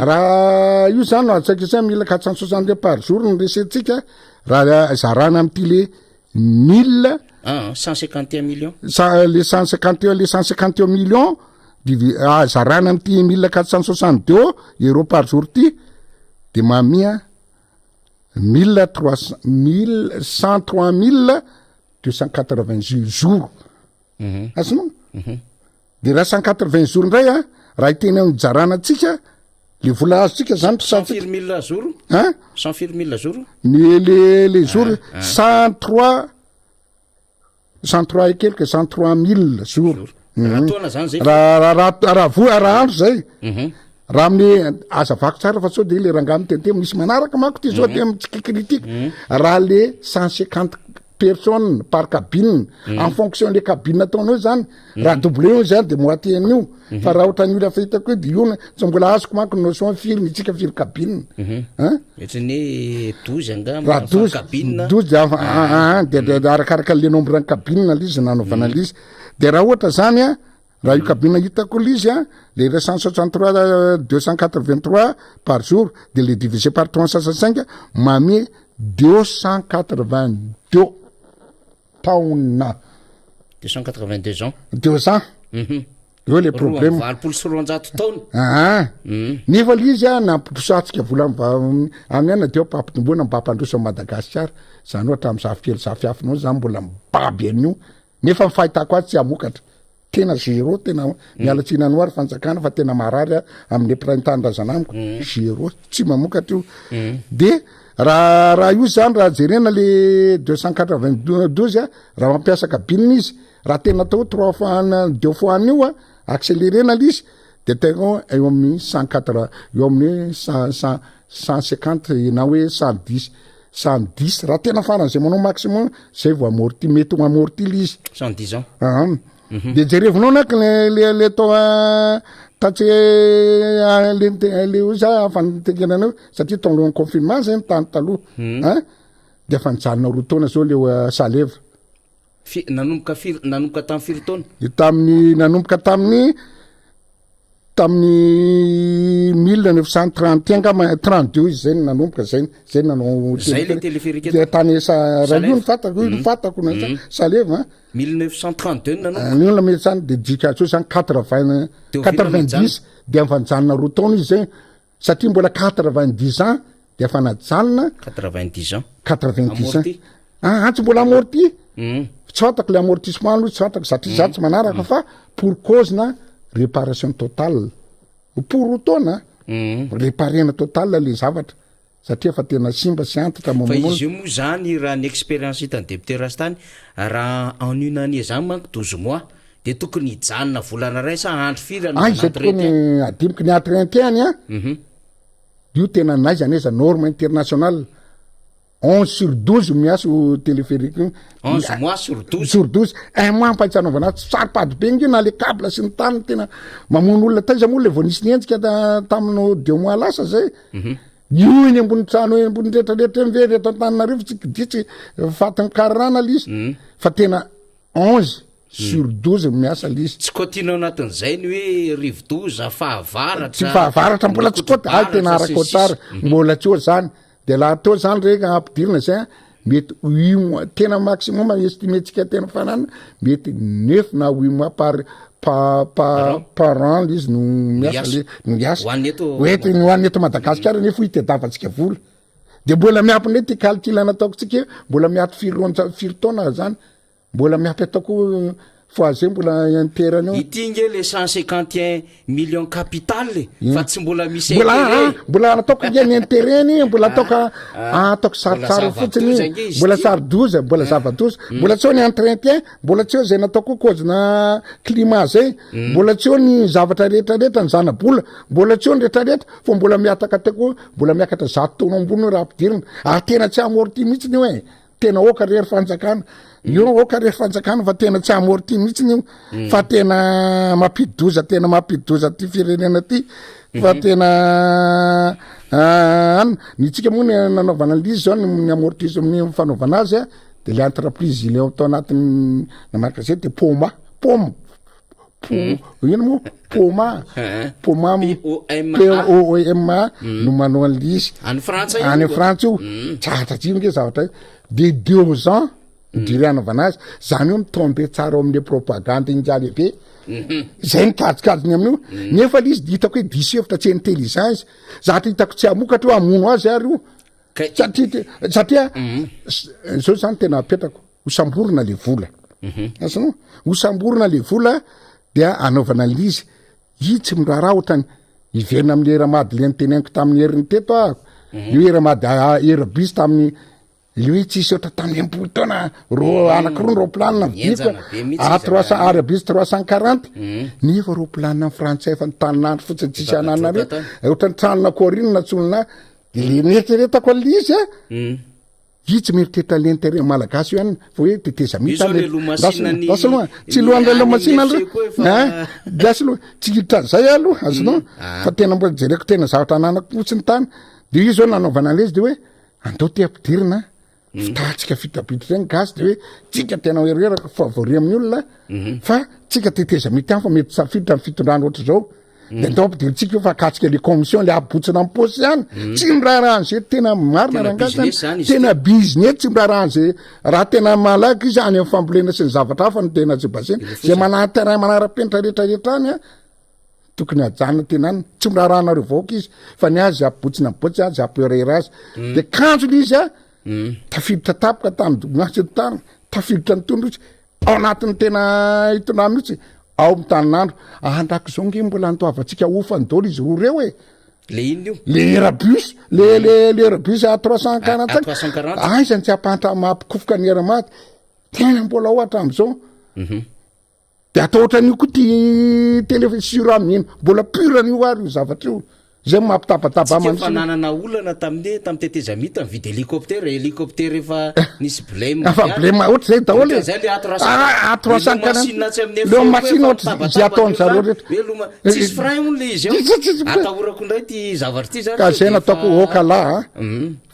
raha io zany no atsaika zay 1460 par jour no resetsika raha zarana amty le 151 millions le 151 millions zarana amty 1462 euros par jour ty de mamia 103 jours azonao de raha 180 jours ndray raha iteny jarana atsika le vola azotsika zany 100 000 jours les jours 103 et quelques 103 000 jours raha andro zay raha amin'ny azavako tsara fa sao de le rangamy tente misy manaraka manko ty zao de amitsika critique raha le 150 personnes par cabine en fonction le cabine ataonao zany raha doublé zany de moitié an'io fa raha ohatra an'io la fahitako hoe de io tsy mbola azoko manko notion firy mitsika firy cabine ohatrany 12 angamba raha 12 de arakaraka le nombre ny cabine l'izy nanaovana l'izy de raha ohatra zany raha io cabine hitako l'izy le 163 283 par jour de le divisé par 365 mami 282 taona 282 ans 2 ans eo le problème nefa l'izy nampitrosatsika vola amyana de mpampitombona mpampandroso Madagasikara zany ohatra amy zavokely zafiafinao zany mbola mibaby an'io nefa mifahitako azy tsy amokatra tena zéro tena mialatsina noary fanjakana fa tena marary amin'ny printemps-drazanamiko zéro tsy mamokatra io de raha io zany raha jerena le 292 raha mampiasa kabine izy raha tena atao 3 fois 2 fois an'io accélérena l'izy de tena eo amin'ny 180 eo amin'ny 150 na hoe 110 raha tena faran'izay manao maximum zay vo amorti mety ho amorti l'izy 110 ans de jerevinao naky le atao tatsy le za fantekenanao satria tonga confinement zay tany taloha de fa nijanona roa taona zao le saleva nanomboka tamy firy taona nanomboka tamin'ny tamin'ny 1930 angama 32 izy zay nanomboka zay nanao zay le téléphérique tany raha io fatako na saleva 1932 io lamety zany de dikatso zany 90 de afanjanona roa taona izy zay satria mbola 90 ans de afa najanona 90 ans 90 ans antsy mbola amorti tsy fatako le amortissement aloha tsy fatako satria za tsy manaraka fa pour cause na réparation totale pour taona réparena totale le zavatra satria fa tena simba sy antitra fa izy io moa zany raha ny expérience hitany député rastany raha en une année zany manko 12 mois de tokony hijanona volana ray sa andro firy zay tokony adimiky ny atreinteny io tena naiza aneza norme internationale 11/12 miaso téléphérique 11 mois sur 12 un mois ampaitsanaovana saripady be io na le câble sy ny tany tena mamono olona taiza moa le vao nisy nienjika taminao 2 mois lasa zay io iny ambony trano ambony retraretra mve reto an-taninarivo tsy kiditsy fatiny karana lizy fa tena 11/12 miasa lizy tsy kotinao anatin'izay ny hoe rivodoza fahavaratra tsy fahavaratra mbola tsy kota tena araka tsara mbola tsy o zany de laha atao zany reka ampidirina zay mety 8 mois tena maximum estimetsika tena fanana mety 9 na 8 mois par an izy no miasa oety ny hoan'ny eto Madagasikara nefa hitadavantsika vola de mbola miampy ty calcul nataoko tsika mbola miaty 4 taona zany mbola miampy ataoko fois zay mbola interany ity nge le 151 millions capital fa tsy mbola misy mbola nataoko nge ny intereny mbola ataoko sarotsara fotsiny mbola sary 12 mbola zava 12 mbola tsy eo ny entretien mbola tsy eo zay nataoko kozina climat zay mbola tsy eo ny zavatra rehetrarehetra ny zana-bola mbola tsy eo ny rehetrarehetra fa mbola miataka teko mbola miakatra 100 taona ambony raha ampidirina tena tsy amorty mihitsiny io tena oka rehery fanjakana io oka rehery fanjakana fa tena tsy amorty mihitsiny io fa tena mampidoza ty firenena ty fa tena nitsika moa ny nanaovana lizy zao ny amortise amin'ny fanaovana azy de le entreprise ile atao anatiny namaraka zay de poma ino moa poma POMA no manao an'lizy any Frantsa io tsatratsio nge zavatra de 2 ans diry anaovana azy zany io mitombe tsara amin'ny propagande injaly be zay nikajikajiny amin'io nefa lizy hitako hoe diso efitra tsy intelligence zatra hitako tsy amokatra hoe amono azy ary io satria zao zany tena apetrako hosamborona le vola asano hosamborona le vola dia anaovana lizy i tsy miraharaha ohatrany iverina amin'ny eramady le nyteneniko tamin'ny heriny teto ahako io eramady erabus tamin'ny le hoe tsisy ohatra tamin'ny 10 taona anakiroa roplanina vidiko arabus 340 nefa roplanina frantsay fa nytaninandro fotsiny tsisy anana re ohatrany tranona korinina tsonina de le mieritreretako an'lizy i tsy meritreritra l'intérêt malagasy io any fa hoe teteza mitadasaloha tsy lohan'le lomasina dasaloha tsy hiditra zay aloha azonao fa tena mbola jereko tena zavatra ananako fotsiny tany de io zao nanaovana alezy de hoe andao ty ampidirina fitatsika fitabiditra regny gasy de hoe tsika tena oereraka fa voare amin'ny olona fa tsika teteza mity any fa mety safiditra ny fitondrany ohatra zao de ndao ampidiritsika io fa akatsika le commission le abotsina amin'ny posy zany tsy miraharahanyzay tena marina rangasany tena business tsy miraharahanyzay raha tena malaky izy any amin'ny fambolena sy ny zavatra hafa no tena tsy basena zay manahterrain manara-penitra rehetrarehetra any tokony ajanona tena any tsy miraharahanareo vaoka izy fa ny azy abotsina botsy azy apeorera azy de kanjo lizy tafiditra tapoka tamynasytany tafiditra ny tondrotsy ao anatin'ny tena hitona mihitsy ao mitanynandro andraky zao nge mbola antoavatsika ofany dolo izy roa reo le ino io le erabus le erabus à 340 aizany tsy ampahatra mampikofoka ny eramaty tena mbola ohatra am'izao de atao ohatran'io koa ty télévisure aminy mbola puran'io ary io zavatra io zay mampitabataba fananana olana tamin'ny teteza mita mividy hélicoptère efa nisy blème ohatra zay daholo le machine ohatra zay ataony zareo rehetra tsisy frein moa le izy atahorako indray ty zavatra ty zany ka zay nataoko oka la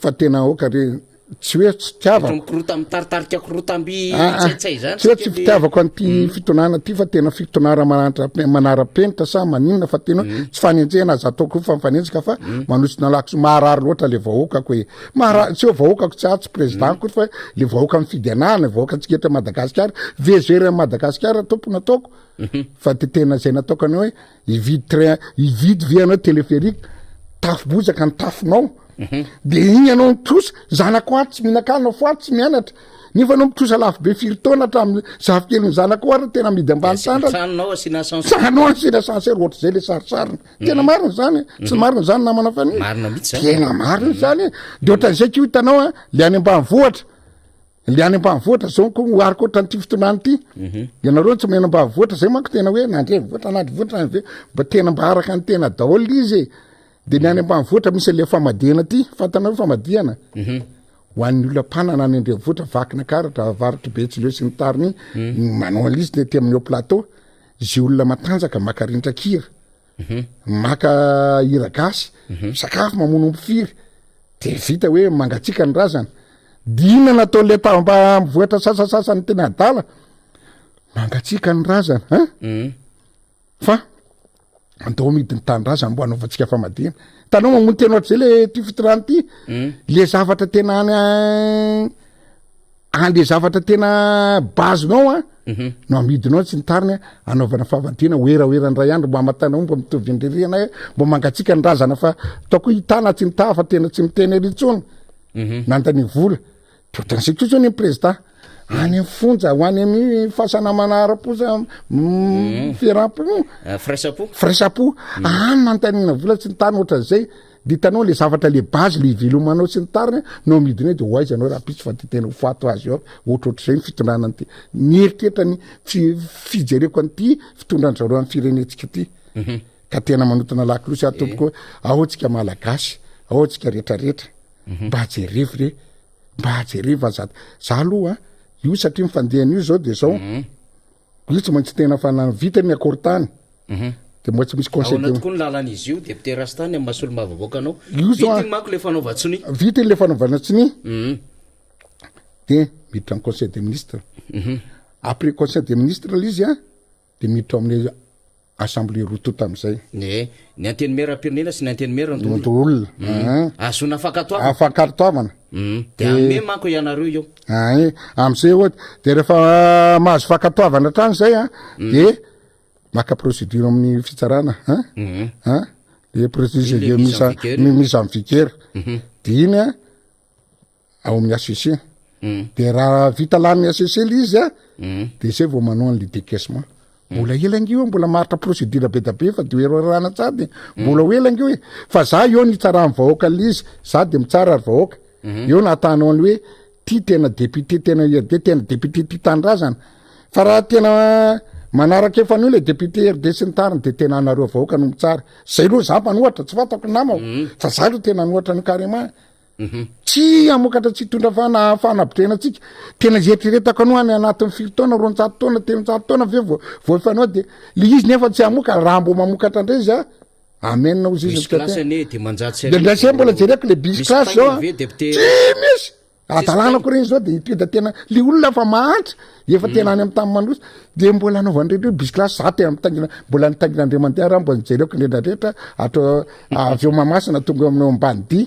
fa tena oka re tsy hoe tsy tiavako mikorota mitaritarika korotamby tsaitsay zany tsy hoe tsy fitiavako an'ity fitonana ty fa tena fitonara manara-penitra sa maninona fa tena tsy fanenjehana azy ataoko fa mifanenjika fa manosina lako maharary loatra le vahoakako hoe tsy hoe vahoakako tsy tsy présidentko fa le vahoaka mifidy anahana vahoaka tsiketra Madagasikara vezery Madagasikara tompona ataoko fa tena zay nataoko any hoe ividy ve anao teleférique tafobozaka ny tafonao de igny anao mitrosa zanako aty tsy mihinan-kanina fo aty tsy mianatra nefa anao mitrosa lafo be firy taona hatramin'ny zafikeliny zanako ary tena midy ambany sandrasanao asina sanao asina sanser ohatry zay le sarisarina tena marina zany tsy marina zany namana fa tena marina zany de ohatran'izay ko hitanao le any ambanivohatra le any ambanivohatra zao ko ariko ohatran'ity fitonany ity ianareo tsy mena ambanivohatra zay manko tena hoe nandrevohatra nandrivohatra mba tena mba araka ny tena daholo izy de ny any ambanivohatra misy le famadihana ty fantanao famadihana ho an'ny olona mpanana any andrenivohitra vakina karatra avarotry be tsy leo sy ny tariny manao an'izy de ty amin'ny ao plateau zay olona matanjaka maka rindran-kira maka hira gasy sakafo mamono mpifiry de vita hoe mangatsika ny razana dina natao le tamba mivohatra sasasasany tena adala mangatsika ny razana fa andao midiny tanydrazana mbo anaovantsika famadihana tanao mamono tena ohatry zay le ty fitirany ty le zavatra tena le zavatra tena bazinao no amidinao tsy nitariny anaovana famadihana oeraoerany ray andro mbo amatanao mbo mitovy indririana mbo mangatsika ny razana fa taoko hitana tsy nita fa tena tsy miteny erytsony nandany vola ohatran'izay ko zao ny président any amin'ny fonja ho any amin'ny fahasanamana ara-posa firampo fraisapo any nantanina vola tsy nitany ohatran'izay de hitanao le zavatra le base le ivelomanao sy nitariny no amidiny hoe de hoaiza anao raha pisy fa ty tena hofato azy ao ohatrohatr'izay ny fitondranany ty mieritreritra ny fijereko an'ity fitondran-drareo amin'ny firenetsika ty ka tena manotana lakilosy atompoko ao tsika malagasy ao tsika rehetrarehetra mba jerevy re mba jerevy azady za aloha io satria mifandehana io zao de zao io tsy maintsy tena fa navita ny akortany de mba tsy misy conseil tokoa ny lalan'izy io député Rastany amin'ny masolo mavavoakanao vitiny manko le fanaovatsiny vitiny le fanaovanatsiny de miditra amin'ny conseil des ministres après conseil des ministres l'izy de miditra amin'ny assemblée rototo am'izay ny anteny mera-pirenena sy ny anteny mera olona azona afakaritoavana de ame manko ianareo io am'izay ohaty de rehefa mahazo fakatoavana trany zay de maka procédure amin'ny fitsarana de procédure misy amin'ny fikera de iny ao amin'ny ACC de raha vita lanin'ny ACC izy de zay vao manao an'le décaissement mbola elangio mbola maritra procédure be da be fa de oerorana tsady mbola elangio fa za eo nitsarany vahoaka l'izy za de mitsara ary vahoaka eo natanao an'le hoe ty tena député tena RD tena député ty tandrazana fa raha tena manaraka efa an'io le député RD sy ny tariny de tena anareo vahoaka no mitsara zay aloha za manohatra tsy fatako namako fa za aloha tena anohatra no carrément tsy amokatra tsy hitondra fanabotrena atsika tena zeritriretako anao any anatin'ny firy taona ronjato taona telonjato taona ve vao efanao de le izy nefa tsy amoka raha mbo mamokatra ndray izy amenina ozy izy de ndasy mbola jereko le bis classe zao tsy misy atalanako regny zao de hitida tena le olona fa mahantra efa tena any amin'ny tamy mandrosa de mbola anaovan'ireo bis classe za tena mitangina mbola nitanginandriamandeha raha mbola nijereko nrendrarehetra atao avy eo mamasina tonga aminao ambany dy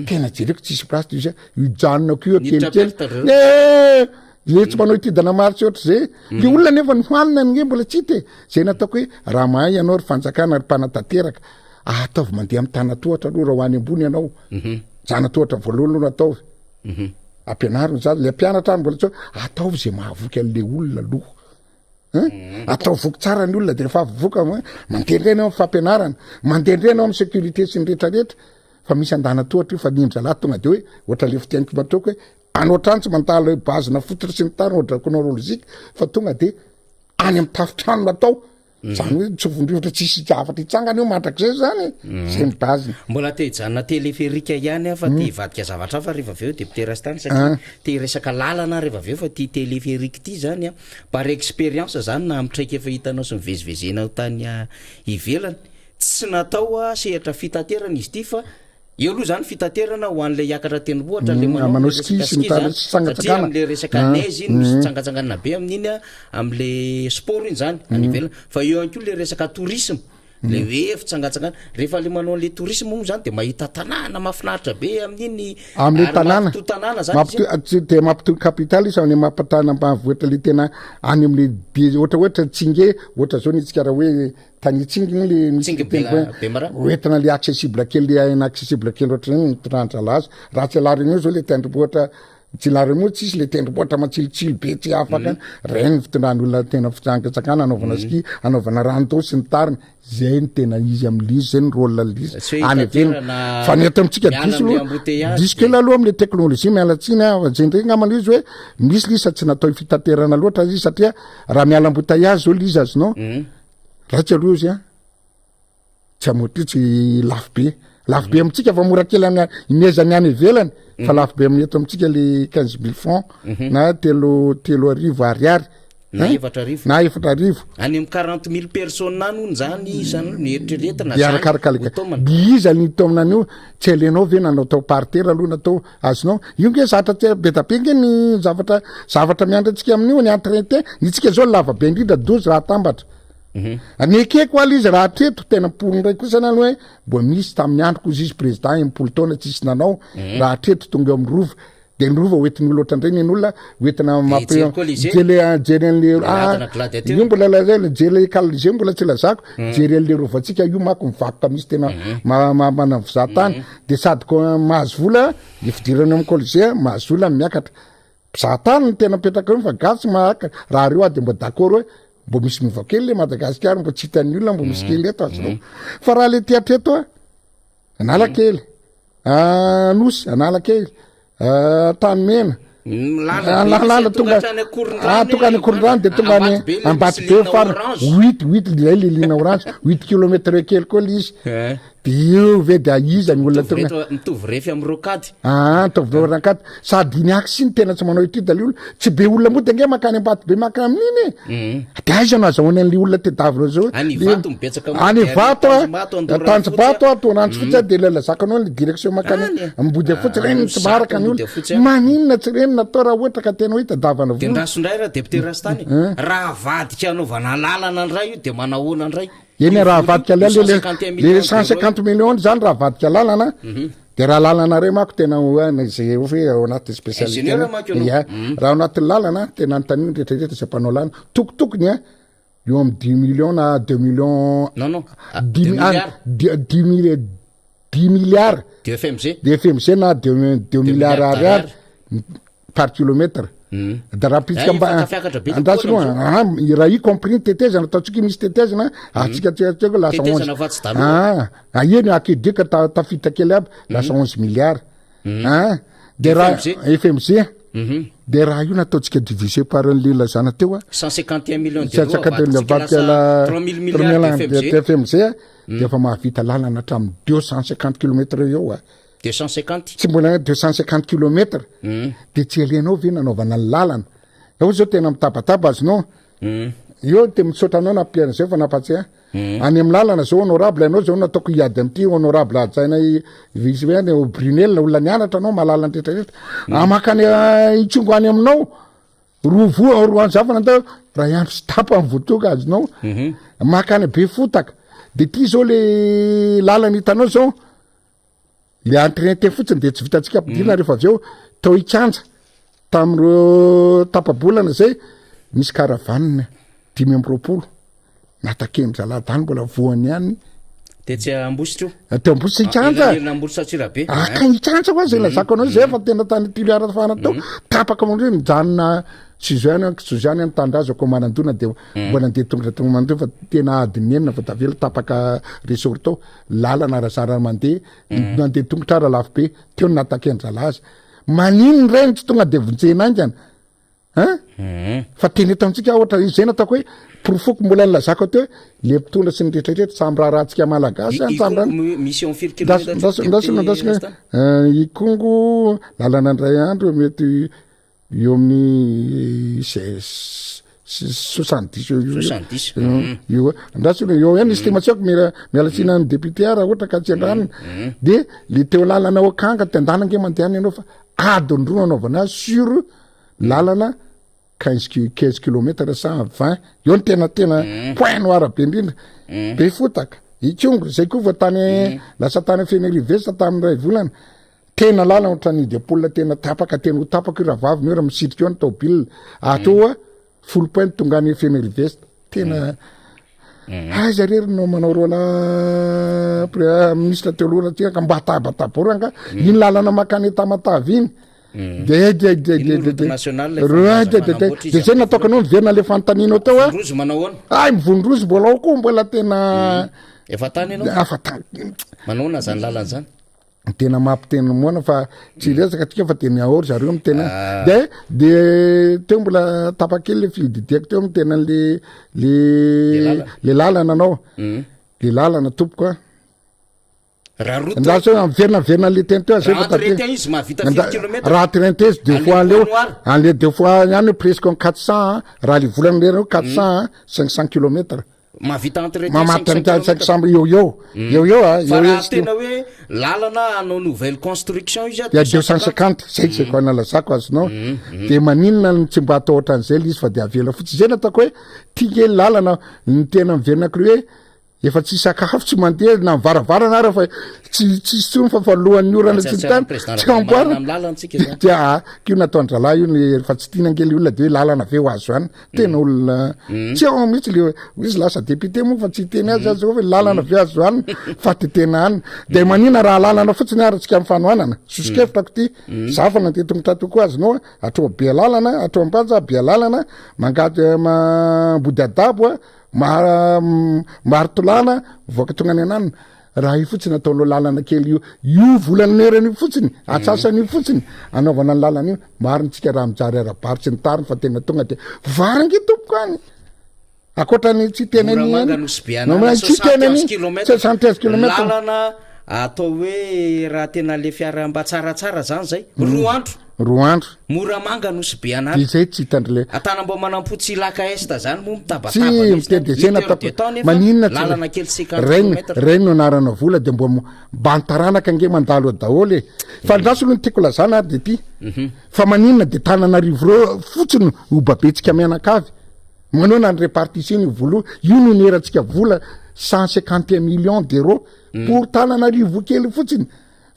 tena jereko tsisy place izy ijanonako io kelikely le tsy manao hitidana maritsy ohatra zay le olona nefa nihoanina nge mbola tsy te zay nataoko hoe raha mahay ianao ry fanjakana ry mpanatateraka ataovy mandeha amin'ny tanatohatra aloha raha ho any ambony ianao janatohatra voalohany no ataovy ampianariny za le mpianatra any mbola tsao ataovy zay mahavoky an'le olona aloha atao voky tsara ny olona de rehefa avovoka mandendrena ao amin'ny fampianarana mandendrena ao amin'ny sécurité sy ny rehetrarehetra fa misy andanatohatra io fa nindra lahy tonga de hoe ohatra le fitianiko mataoko hoe anoatrany tsy mantala hoe bazina fototra sy ny tany ohatra chronologique fa tonga de any amin'ny tafitrano natao zany hoe tsy vondrivotra tsisy zavatra hitsangana io mandrak'izay zany zay ny bazina mbola te hijanona téléphérique ihany fa te hivadika zavatra fa rehefa aveo député Rastany satria te resaka lalana rehefa aveo fa ty téléphérique ty zany par expérience zany na mitraika efa hitanao sy mivezivezenao tany ivelany tsy natao sehatra fitaterana izy ty fa io aloha zany fitaterana ho an'le iakatra tendrombohitra le manao ski sy ny tariny sy satria sangatsakana am'le resaka neige iny misy tsangatsanganana be amin'iny am'le sport iny zany any ivelany fa eo ihany koa le resaka tourisme le hoe fitsangatsangana rehefa le manao an'le tourisme moa zany de mahita tanàna mahafinaritra be amin'iny am'le tanàna tanàna zany de mampitoy capitale izy amin'ny mampatana ambanivohitra le tena any am'le be ohatra tsinge ohatra zao nitsika raha hoe tanitsinginy le Tsingy be mara oentina le accessible kely le inaccessible kely ohatra zany mitrandra lazy raha tsy alariny io zao le tendrombohitra tsy lariny moa tsisy le tendrombohitra matsilotsilo be tsy afaka reny fitondrany olona tena fitsangatsakana anaovana ski anaovana rano sy ny tariny zay ny tena izy am'lizy zay ny rôle lizy any aveny fa ny eto amitsika diso kely aloha am'le teknôlôjia mialatsiny zendreny ngamana izy hoe misy lisa tsy natao fitaterana loatra izy satria raha miala embouteillage zao lizy azonao ratsy aloha izy tsy amotry tsy lafo be amitsika fa mora kely imezany any ivelany fa lafo be amin'ny eto amitsika le 15 000 francs na telo arivo ariary na efatra arivo any am 40 000 personnes any hono zany izany nieritreretana arakaraka izy ny tominany io tsy alenao ve nanao tao partera aloha natao azonao io nge zatra tsy betabe nge ny zavatra miandry atsika amin'io ny entretien nitsika zao lava be indrindra 12 raha tambatra anekeko ala izy raha atreto tena mpolo ndraiky kosa nany hoe mbo misy tamin'ny androko izy président impolo taona tsisy nanao raha atreto tonga eo amin'ny rova de ny rova oetiny olo ohatran'ireny ny olona oentina io mbola lazay jele kalize mbola tsy lazako jery an'le rovantsika io mako mivakoka misy tena mana mpizahatany de sady ko mahazo vola ifidirany amin'ny colisée mahazo vola miakatra mpizahatany ny tena mipetraka eo fa gasy mahaka raha reo ady mbo d'accord hoe mbo misy miva kely le Madagasikara mbo tsy hitan'ny olona mbo misy kely eto azonao fa raha le teatreto Analakely Nosy Analakely Tanimena lala tonga any Korondrano de tonga any Ambatsibe fara 8 lay le lina orange 8 kilomètre kely koa izy de io ve de aiza ny olona tonga mitovy refy amin'ny rokady mitovy rokady sady niaky siny tena tsy manao ity dali olona tsy be olona moa de nge makany Ambatsibe makany amin'iny de aiza no azahoany an'le olona tedavina zao any Vato mibetsaka any Vato Tanjombato Tonantsy fotsy de lazakanao le direction makany Ambody fotsy reny tsy maraka ny olona maninona tsy reny natao raha ohatra ka tena hoe tadavana de rasondray raha député Rastany raha vadika anaovana lalana andray io de manahoana andray eny raha vadika le 150 millions zany raha vadika lalana de raha lalana re mako tena zay hoe ao anaty spécialité raha anaty lalana tena antaniny rehetrarehetra zay mpanao lalana tokotokony eo amin'ny 10 millions na 2 millions 10 milliards de FMG na 2 milliards ariary par kilomètre da raha pitsika andrasy loha raha i compris tetezana ataotsika misy tetezana atsika tsika lasa 11 eny akedeka tafita kely aby lasa 11 milliards de raha FMG de raha io nataotsika divisé par le lazana teo 151 millions de FMG de efa mahavita lalana hatramin'ny 250 kilomètres eo 250 tsy mbola 250 kilomètres de tsy elenao ve nanaovana ny lalana eo zao tena mitabataba azonao io de misaotra anao nampiana zay fa napatsy any amin'ny lalana zao honorable anao zao nataoko hiady am'ty honorable ajaina vice hoe Brunel olona nianatra anao mahalala rehetrarehetra amakany itsongo any aminao roan zavana andao raha iandro sy tapa amin'ny voatoka azonao makany be fotaka de ty zao le lalana hitanao zao le entretien fotsiny de tsy vitatsika ampidirina rehefa avy eo tao ikanja tamin'ireo tapabolana zay misy karavanina 520 natakeny zaladany mbola voany ihany de tsy ambositra teo ambositra ikanja aka ikanja koa zay lazako anao zay fa tena tany tiliara fana tao tapaka mandreo mijanona Suzanne any tandrazako manandona de mbola andeha tonga mandeha fa tena adiny enina fa tavela tapaka resort tao lalana razara mandeha mandeha tongotra ra lafo be teo natakendra-laza manino reny tsy tonga de vonjena angana fa teny eto amitsika ohatra izay nataoko hoe profoko mbola nylazako teo le mpitondra sy ny rehetrarehetra samby raharahantsika malagasy ikongo lalana andray andro mety eo amin'ny 70 io andrasy eo eny estimatsiako mialatsina ny député raha ohatra ka tsy andraniny de le teo lalana okanga tiandana nge mandehana ianao fa adiny roa anaovana azy sur lalana 15 kilometre 120 eo ny tena point noir be indrindra be fotaka ikongo zay koa voatany lasa tany Fenerive tamin'ny ray volana tena lalana ohatrany diapola tena tapaka tena ho tapaka io raha vavy ny eo raha misitrika eo ny tobile atao full point tonga any Fenerive tena zarery no manao rola ministre teoloana tia ka mba tababoranga iny lalana makany tamatavy iny de zay nataoko anao niverina le fanontanianao teo mivondrozy mbola ao koa mbola tena efa tany anao manona zany lalana zany tena mampiteny moana fa tsy resaka atsika fa teny ahory zareo mitena de teo mbola tapakely le fil didiako teo mitena le lalana anao le lalana tompoko verina le teny teo raha traité izy deux fois leo anle deux fois ihany presque 400 raha le volana lereo 400 500 kilomètres mahavita entretien 500 eo tena hoe lalana anao nouvelle construction izy 250 zay zay koa nalazako azonao de maninona tsy mba atao ohatran'izay le izy fa de avela fotsy zay nataoko hoe tia lalana ny tena miverinako hoe efa tsy sakafo tsy mandeha na mivaravarana ara fa tsy tsony fa alohan'ny orana tsy tany tsy amboara kio nataondrala io fa tsy tiana ngely olona de hoe lalana ave ho azo any tena olona tsy ao mihitsy le izy lasa député moa fa tsy teny azy azy hoe lalana ave azo any fa ty tena any de manina raha lalana fotsiny aratsika amin'ny fanohanana sosikefitako ty zafa nandeha tongotra tokoa azonao atrao be lalana atrao ambanja be lalana mangady mambody adabo marotolana voaka tonga any ananina raha io fotsiny ataonao lalana kely io volana nerany io fotsiny atsasany io fotsiny anaovana ny lalana io marintsika raha mijary arabaritsy ny tariny fa tena tonga de varangy tompoko any akoatrany tsy tenany tsy tenany 75 kilomètre atao hoe raha tena le fiara mba tsaratsara zany zay roa andro moramanga no sy be anazy zay tsy hitandrele atana mba manampotsy laka est zany moa mitabatabamaninnalalana kely reny no anarana vola de mbo bantaranaka nge mandalo daholy fa ndraso no tiako lazana ary de ty fa maninona de tanana rivo fotsiny obabetsika mianakavy manao na ny répartition ny volo io no neratsika vola 151 millions d'euros pour tanana rivo kely fotsiny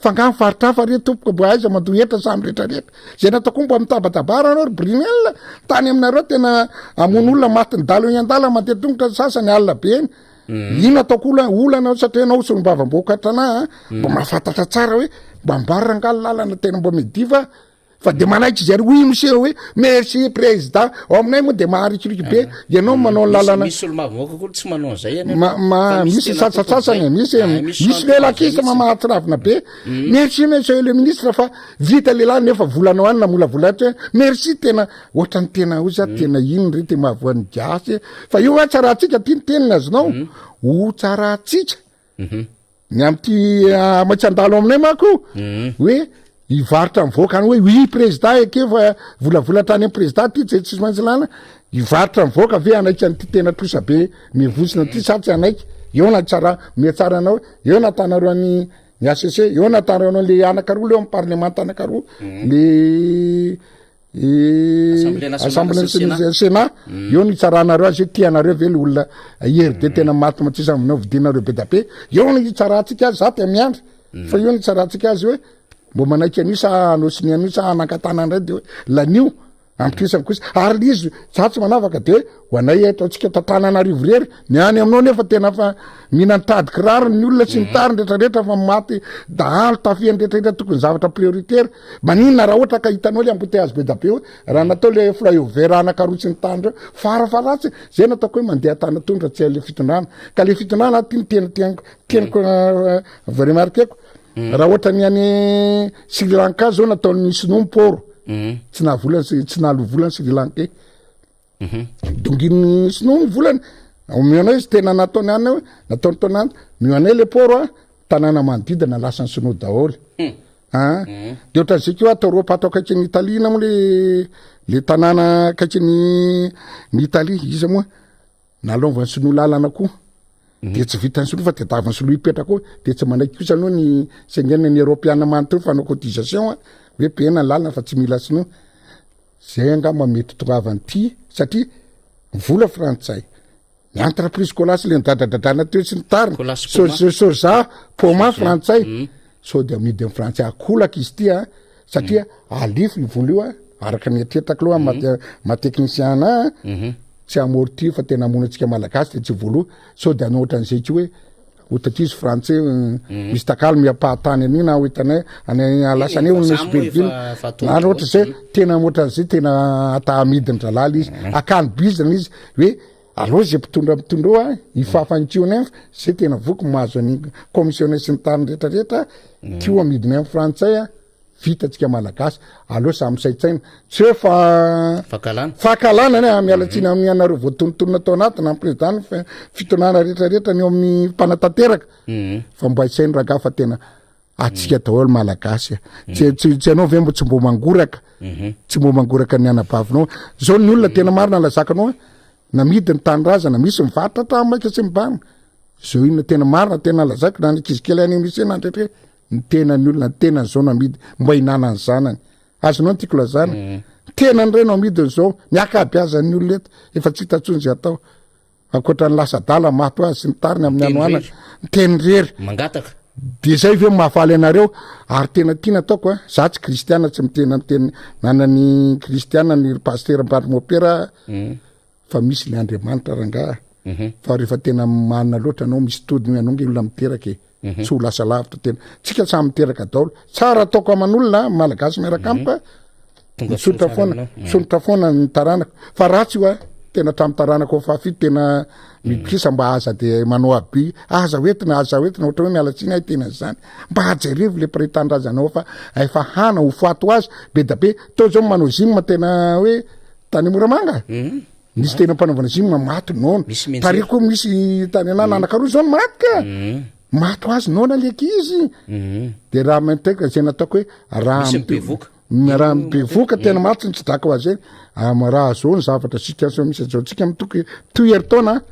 fa nga faritrafa re tompoko mbo aiza mandohetra samy rehetrarehetra zay nataoko mbo mitabatabara anao ry brinel tany aminareo tena amon'olona matiny dalo eny andala mandeha tongotra sasany alina be eny ino ataoko olana satria anao solombavam-boakatrana mbo mahafantatra tsara hoe mba mbarira angalo lalana tena mbo mediva fa de manaitry zary oui monsieur hoe merci président ao aminay moa de maharitriky be ianao manao lalana misy satsasasany misy lelakisa mamahatsiravina be merci monsieur le ministre fa vita lehilahy nefa volanao any na molavolatra merci tena ohatrany tena oza tena ino re te mahavoan'ny gasy fa io a tsaratsika ty ny tenina azonao ho tsaratsika ny amty maitsy andalo aminay mako hoe ivaritra mivoaka any hoe oui président eke fa volavolatra any président ty zay tsisy maintsy lana ivaritra mivoaka ave anaiky any ty tena trosa be mivosina ty satsy anaiky eo na tsara miatsara anao eo natanareo any ACC eo natanareo le anakaroa leo amin'ny parlement anakaroa le assemblée sénat eo ny tsaranareo azy hoe tianareo ve le olona IRD tena maty matsisa aminao vidinareo be da be eo ny tsaratsika azy za ty amiandry fa eo ny tsaratsika azy hoe mbo manaiky anio sa anosiny anio sa anankatana ndray de hoe lanio ampitrisany kosa ary lizy za tsy manavaka de hoe ho anay ataotsika tatananarivo rery ny any aminao nefa tena fa mihinantady kirariny ny olona sy nitary nretrarehetra fa maty dahalo tafiany retrarehetra tokony zavatra prioritaire maninona raha ohatra ka hitanao le embouteillage be da be hoe raha natao le flyover anakarotsy ny tany reo farafaratsy zay nataoko hoe mandeha tana tondra tsy le fitondrana ka le fitondrana ty teniko remarkeko raha ohatra ny any Sri Lanka zao nataony sinomporo tsy nahavola tsy nahalovolany Sri Lanka donginy sinomy volany mionao izy tena nataony any nataony taonany mionay le poro tanàna manodidina lasany sinoa daholy de ohatran'izay keo ataoropa atao kaiky ny Italie na moa le tanàna kaiky ny Italie izy moa nalaovany sinoa lalana koa de tsy vitany sinoa fa tedavany sinoa ipetra koa de tsy manaiky kosa aloha ny Schengen ny Europiana manontolo fanao cotisation hoe pena lalana fa tsy mila sinoa zay angamba mety tongavany ty satria vola frantsay ny entreprise colas le nidradradradrana teo sy ny tariny soja poma frantsay so de amidy amin'ny frantsay akolaka izy ty satria alifo vola io araka ny atretaka aloha matechnicien tsy amorti fa tena amonatsika malagasy de tsy voalo so de anao ohatran'izay tsy hoe ohatry izy frantsay misy takalo miapahatany an'iny na hoitanay any alasany eo misy belville na ohatra zay tena ohatran'izay tena ata amidiny dralala izy akany bizana izy hoe aloha zay mpitondra ifafankiona zay tena voky mahazo any commissionnaire sy ny tany rehetrarehetra tio amidiny amin'ny frantsay vitatsika malagasy aloha samysaitsaina tsy hoe fahakalana ny mialatsiny amin'ny anareo voatonontonona tao anatiny amin'ny président fitonana rehetrarehetra ny eo amin'ny mpanatanteraka fa mba isainy raga fa tena atsika daholo malagasy tsy anao ve mbo tsy mbo mangoraka ny anabavinao zao ny olona tena marina lazakanao namidy ny tany razana misy mivarotra tramaika sy mibana zao inona tena marina tena lazako na nikizikely any misy nandretre ny tena ny olona tena zao namidy mba hinana ny zanany azonao nytiako lazana tena ny reno amidy zao niakabiazan'ny olona eto efa tsy hitatsony zay atao akoatra ny lasa-dala mato azy sy ny tariny amin'ny anoana teny rery mangataka de zay ve mahafaly anareo ary tena tiana ataoko za tsy kristiana tsy miteny nanany kristiana ny pasteur Mbarimopera fa misy le Andriamanitra ranga fa rehefa tena manana loatra anao misy todiny anao nge olona miteraka tsy ho lasa lavitra tena tsika samy miteraka daholo tsara ataoko aman'olona malagasy miaraka amiko misotra foana ny taranako fa ratsy io tena tramy taranako fafito tena mikisa mba aza de manao aby aza hoetina ohatra hoe mialatsiny ay tena zany mba hajerevo le prétendrazanao fa efa hana ho fato azy be da be tao zao manao zimma tena hoe tany Moramanga misy tena mpanaovana zimma maty nono tary koa misy tany anana anakaroa zao maty ka mato azy nona leky izy de raha mainteka zay nataoko hoe raha mibevoka tena maty ny tsy daka ho azy raha zao ny zavatra situation misy zao tsika mitoky toeritaona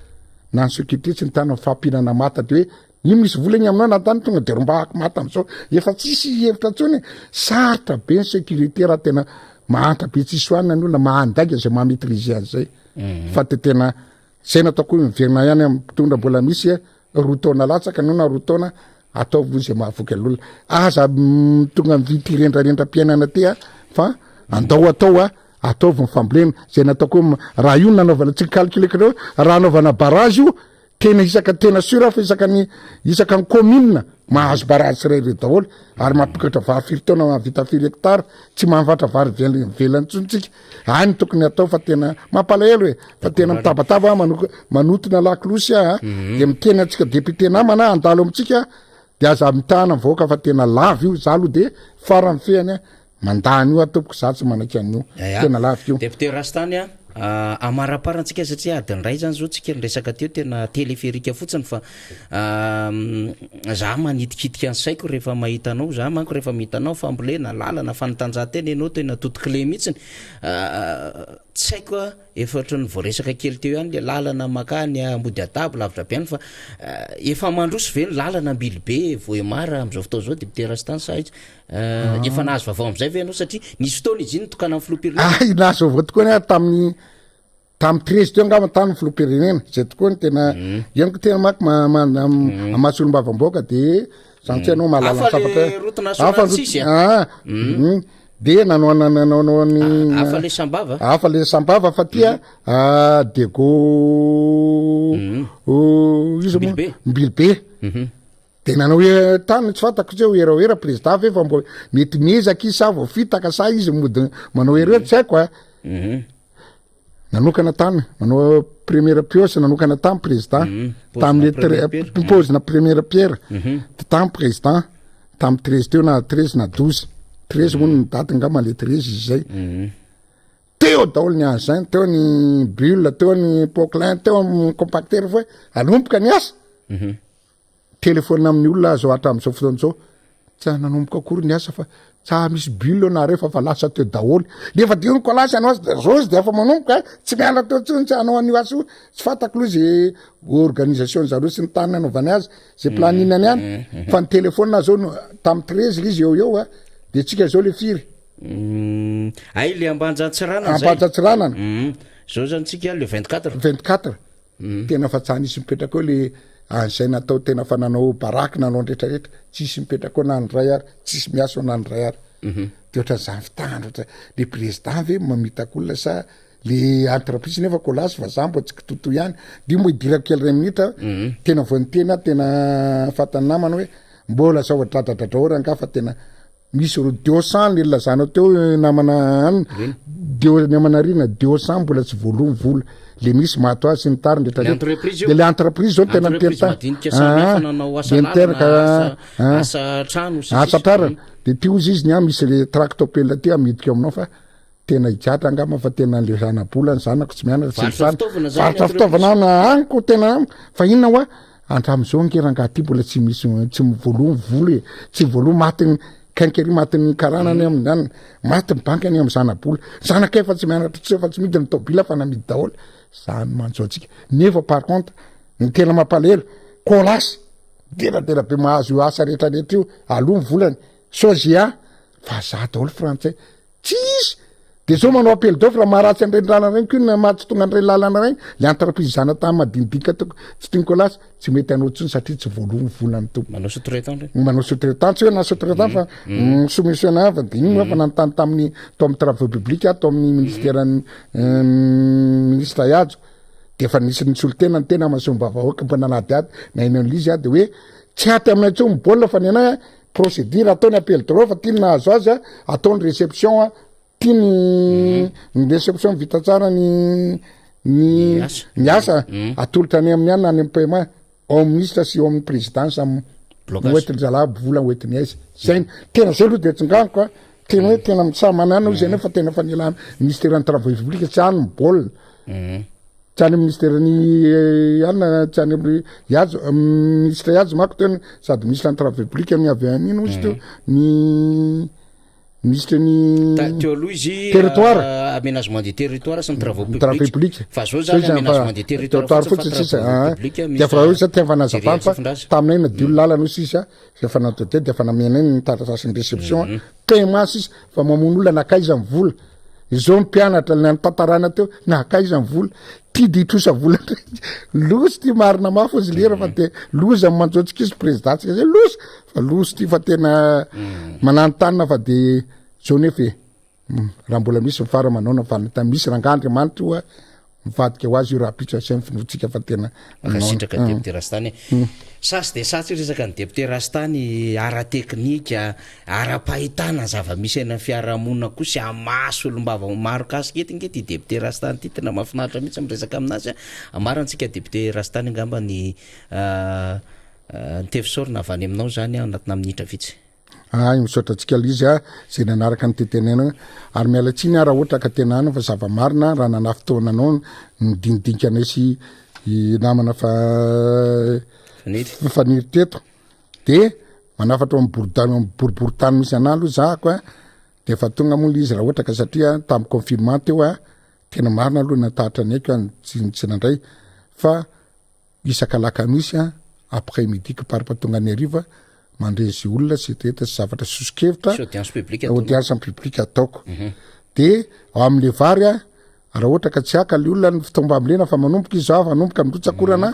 na ny sécurité tsy ny tany fampinana mata de hoe io misy vola igny aminao natany tonga de rombahako mata am'zao efa tsisy hevitra tsony saritra be ny sécurité raha tena mahanta be tsisy hoanina ny olona mahandaika zay mahamitrise an'zay fa te tena zay nataoko hoe miverina ihany mpitondra mbola misy roa taona latsaka nao na roa taona ataovy zay mahavoky alolona aza tonga mivity rendrarendram-piainana ty fa andao atao ataovy mifambolena zay nataoko hoe raha io nanaovana tsy calculekareo raha anaovana barage io tena isaka tena sura fa isaka ny commune mahazo barage tsirairay daholo ary mampikatra vary firy taona mahavita 4 hectare tsy mahavatra vary velany tsontsika any tokony atao fa tena mampalahelo fa tena mitabataba manotona lakolosy de miteny atsika député namana andalo amitsika de aza mitahana mivoaka fa tena lava io za aloha de farany feany mandany io ataoko za tsy manaky an'io tena lava io député Rastany amaraparantsika satria adiny ray zany zao tsika resaka teo tena téléphérique fotsiny fa za manidikitika ny saiko rehefa mahita anao za manko rehefa mihitanao fambolena lalana fanatanjahantena ianao tena toto-clé mihitsiny tsy haiko efatra ny voaresaka kely teo ihany le lalana makany ambody atable lavitra be any fa efa mandroso ve ny lalana ambilibe voemara am'izao fotoa zao député Rastany sa efa nahazo vavao am'izay ve anao satria nisy fotoana izy iny tokana amin'ny filoha-pirenena nahazo vavao tokoa ny tamin'ny 13 teo angamba tany filoha-pirenena zay tokoa ny tena ianiko tena maky amasolo mbavamboaka de zany tsy anao mahalala de nanao ny afa le sambava fa tia dego izy mbilibe de nanao hoe tany tsy fantako zay hoerahoera président ve fa mbo mety miezaka izy sa vao fitaka sa izy mody manao heroe tsy haiko nanokana tany manao première piose nanokana tany président tam'le pozina première pierre de tamy président tamy 13 teo na 13 na 12 13 moa ny daty ngamba le 13 izy zay teo daholo ny azy zany teo ny bulle teo ny poclin teo ny compacteur fa anompoka ny asa telefônina amin'ny olona azo atra am'izao fotoana zao tsy nanomboka akory ny asa fa tsa misy bilionare fa lasa teo daholy nefa diony ko lasa anao azy de rozy de efa manomboka tsy miala teo tsony tsy anao an'io asa tsy fatako loha zay organisation zareo sy ny tany anaovany azy zay planinany any fa ny telefona zao tamy 13 izy eo de tsika zao le firy ay le ambanjatsiranana ambanjatsiranana zao zany tsika le 24 tena fa tsany isy mipetraka eo le an'izay natao tena fa nanao baraky nanao rehetrarehetra tsisy mipetraka eo na ny ray ary tsisy miasa na ny ray ary de ohatran'izany fitandra le président ve mamitaka olona sa le entreprise nefa kolasy fa zambo atsika toto ihany de mo idirako kely ray minitra tena voanytena tena fatany namana hoe mbola zao dradradradraora nga fa tena misy ro 200 le lazanao teo namana any namana rina 200 mbola tsy voalony vola le misy mato azy sy ny tariny de le entreprise zao tena asa trarana de ty ozy izy nya misy le tractopelle ty amidika aminao fa tena hijatra angama fa tena le zanabola ny zanako tsy mianatra varotra fitaovana aniko tena fa inona hoa andram'izao ngeranga ty mbola tsy misy tsy mivoalony vola tsy voalony matiny kankery matiny karanany amin'any matiny bankany amy zanabola zanaka efa tsy mianatra tsy efa tsy midy ny tobila fa namidy daholo zany manjo atsika nefa par contre ny tena mampalahelo kolasy deradera be mahazo io asa rehetrarehetra io aloha ny volany sozia fa za daholo frantsay tsisy de zao manao appel d'offre maharatsy an'ireny lalana reny ko na mahatsy tonga an'ireny lalana reny le entreprise zana tamy madinidinika toko tsy tiany kolasy tsy mety anao tsony satria tsy voalony volany tompo manao sous-traitant tsy hoe na sous-traitant fa soumissionnaire fa de igny fa nanontany tamin'ny to amin'ny travaux publics ato amin'ny ministère ministre iajo de fa nisy nitsolo tena ny tena mahasombavahoaka mba nanady ady na eny an'izy de hoe tsy aty aminay tsony mibolina fa ny anay procédure ataony appel d'offre fa tiany nahazo azy ataony réception tiany réception vita tsara ny asa atolotra any amin'ny any amin'ny paiement ao ministre sy ao amin'ny présidence oetiny zalabo vola oetiny aizy zay tena zay aloha de tsinganiko tena hoe tena samanana zay nefa tena fa nilana ministère ny travaux publics tsy any mibolina tsy any ministère-ny alina tsy any amin'ny iajo ministre iajo mako tena sady ministre ny travaux publics amin'ny avy an'ino izy teo ny ministre ny teo aloha izy territoire aménagement des territoires sy ny travaux publics fa zao zany aménagement des territoires fotsiny sisa de fa io za tiava nazavany fa taminay na diolo lalana io sisa efa natao te de efa namena iny taratasiny réception paiement sisa fa mamono olona nakaiza ny vola izao ny mpianatra nanytantarana teo nakaiza ny vola tidy itrosa vola losy ty marina mafo izy lera fa de lozy amy manjoatsika izy président tsika zay losy fa losy ty fa tena mananotanina fa de zao nefa raha mbola misy mifara manao fa misy rangandriamanitra io mivadika ho azy io raha pitsa sy finotsika fa tena makasindraka député Rastany sasy de satsy resaka ny député Rastany ara-teknika ara-pahitana zava-misy ena fiarahamonina koa sy amaso olombava maro kasika etinge ty député Rastany ty tena mahafinaritra mihitsy miresaka aminazy amarantsika député Rastany angamba ny tefisaorina avy any aminao zany anatina minitra vitsy misaotra atsika izy zay nanaraka ny tetenena ary miala tsiny raha ohatra ka tenana fa zava-marina raha nana fotoananao nidinidinika anay sy namana faniry teto de manafatra boriboritany misy ana aloha zako de fa tonga moa izy raha ohatra ka satria tamy confinement teo tena marina aloha natahatra anayko tsy nandray fa isakalaka misy après midi que par patonga ny ariva mandrezy olona sy teta sy zavatra sosikevitra audience publique ataoko de ao amin'le vary raha ohatra ka tsy aka le olona ny fitomba amlena fa manomboka izy manomboka midrotsakorana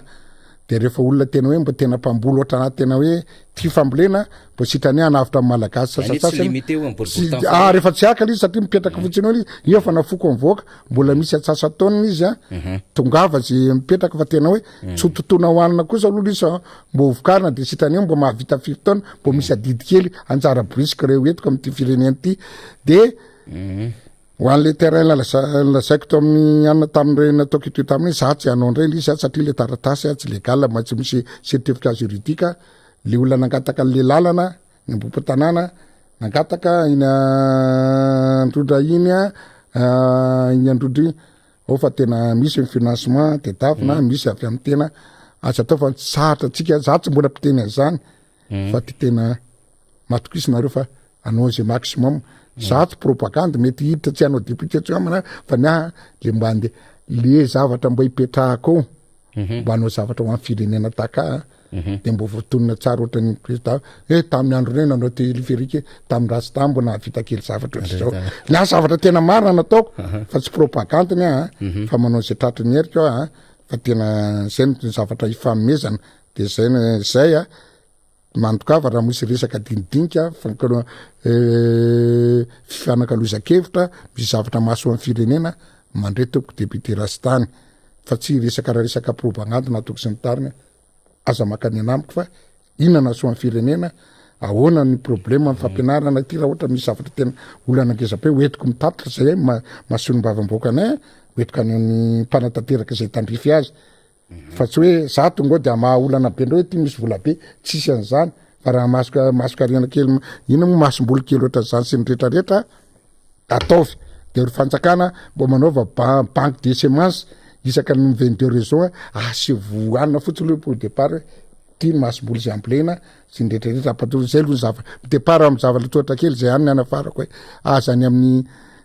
de rehefa olona tena hoe mba tena mpambolo ohatra anaty tena hoe ty fambolena mbo sitrany anavitra amy malagasy rehefa tsy aka izy satria mipetraka fotsiny eo izy io fa nafoko mivoaka mbola misy atsasa taonina izy tongava zay mipetraka fa tena hoe tsy totona hoanina kosa aloha izy mbo vokarina de sitrany eo mbo mahavita 5 taona mbo misy adidy kely anjara brisque reo etiko am'ty fireneny ty de hoan'le terrain lazaiko to amin'ny anina tamin'ireny ataoko ito taminy za tsy hanao indray izy satria le taratasy tsy legal ma tsy misy certificat juridique le olona nangataka an'le lalana ny ambopon-tanàna nangataka iny androdra iny iny androdry ao fa tena misy ny financement de davina misy avy amin'ny tena aza atao fa sahatra atsika za tsy mbola mpiteny an'izany fa ty tena matokisy nareo fa anao zay maximum zato propagande mety hiditra tsy anao député amina fa nya le mba ande le zavatra mba hipetrahako mba anao zavatra ho amin'ny firenena taka de mba voatonina tsara ohatrany président tamin'ny andro reny anao téléphérique tamin'ny rasta mbo nahavita kely zavatra zao na zavatra tena marina nataoko fa tsy propagande ny fa manao zay tratrany herika ao fa tena zay ny zavatra hifanomezana de zay mandokava raha misy resaka dinidinika fifanakaloza-kevitra misy zavatra maso amin'ny firenena mandray toko député rastany fa tsy resaka raha resaka propagande natoko sy ny tariny aza makany anamiko fa inona so amin'ny firenena ahoana ny problème amin'ny fampianarana ty raha ohatra misy zavatra tena olana ngeza-be hoetiko mitatitra zay masonom-bavamboaka anay hoetiko any mpanatanteraka zay tandrify azy fa tsy hoe za tonga de mahaolana be ndreo hoe ty misy vola be tsisy an'izany fa raha masokarena kely ino mo masom-boly kely ohatra zany sy ny rehetrarehetra ataovy de ry fanjakana mbo manaova banque de semence isaka ny 22 raison asy voanina fotsiny le pour départ ty ny masom-boly zay amplena sy ny rehetrarehetra apatolo zay aloha zavatra départ amin'ny zavatra toatra kely zay any anafarako hoe azany amin'ny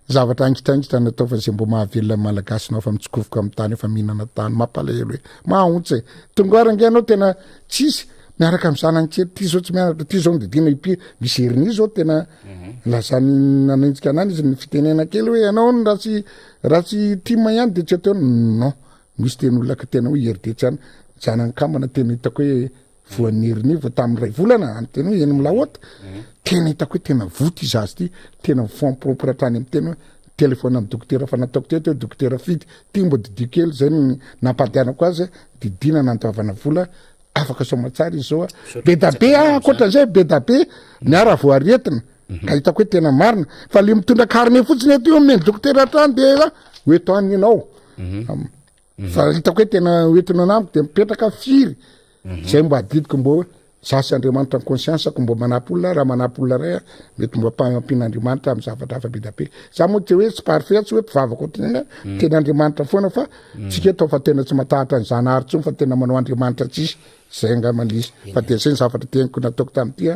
zavatra angitrangitra natao fa zay mbo mahavelona malagasy nao fa mitsikovoka amin'ny tany efa mihinana tany mampalahelo hoe mahaontsy tonga rangianao tena tsisy miaraka am'zana ankely ty zao tsy miaraka ty zao nididina misy heriny zao tena lazany nanenjika anany izy ny fitenena kely hoe ianao raha tsy tima ihany de tsy atao non misy teny olona ka tena hoe heridetsy any zanany kambana tena hitako hoe voan'ny heriny vo tamin'ny ray volana tena hoe eny milaota tena hitako hoe tena voty izy azy ty tena fond propre hatrany amin'ny tena hoe téléphone amin'ny dokotera fa nataoko teo dokotera fidy ty mbo didio kely zay nampandehanako azy didina nantoavana vola afaka somatsara izy zao be da be akoatran'izay be da be miara voaretina ka hitako hoe tena marina fa le mitondra carnet fotsiny eto io amin'ny dokotera hatrany de hoeto any ianao fa hitako hoe tena hoetinao anamiko de mipetraka firy zay mbo adidiko mbo zasy Andriamanitra ny conscience-ko mbo manampy olona raha manampy olona ray mety mbo ampampian'Andriamanitra amin'ny zavatra hafa be da be za moa tsy hoe tsy parfait tsy hoe mpivavaka ohatrany tena Andriamanitra foana fa tsika eto fa tena tsy matahatra ny zanahary tsony fa tena manao Andriamanitra tsisy zay angamanisy fa de zay ny zavatra teniko nataoko tamin'ity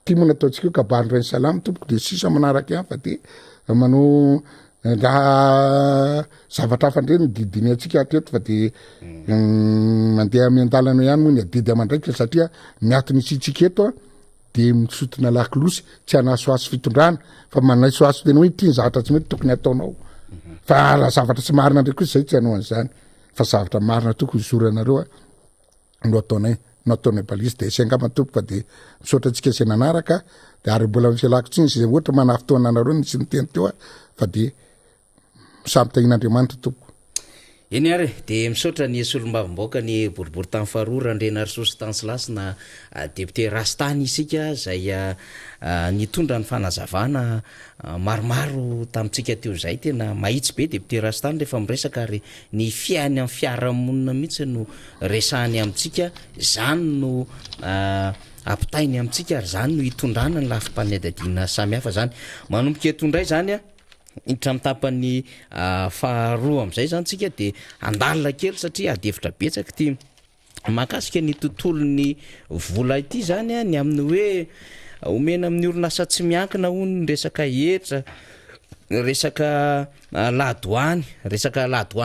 ty moa nataontsika io kabary rainy salamy tompoko de sisa manaraka ihany fa de manao raha zavatra hafa ndreny didiny atsika hatreto fa de mandeha amiandalana ihany moa ny adidy amandraikitra satria miatony isitsika eto de misotona lakilosy tsy anasoaso fitondrana fa manaisoaso tena hoe ty ny zavatra tsy mety tokony ataonao fa raha zavatra tsy marina ndraiky kozy zay tsy hanao an'izany fa zavatra marina tokony zoranareo no ataonay no ataonay balise de sy angamba tompoko fa de misaotra antsika zay nanaraka de ary mbola mifialako tsiny zay ohatra mana fotoana anareo nisy niteny teo fa de samy tahin'Andriamanitra tompoko eny ary de misaotra ny solom-bavamboaka ny boribory tany faharoa Randrena Risosa Stanislas na député Rastany isika zay nitondra ny fanazavana maromaro tamintsika teo zay tena mahitsy be député Rastany rehefa miresaka ary ny fiainy amin'ny fiarahamonina mihitsy no resahany amintsika zany no ampitainy amintsika ary zany no hitondrana ny lafim-panadadina samihafa zany manomboka etondray zany hiditra amin'ny tapany faharoa am'izay zany tsika de andalina kely satria adevitra betsaka ty mahakasika ny tontolon'ny vola ity zany ny amin'ny hoe omena amin'ny orinasa tsy miankina hono ny resaka hetra resaka ladoany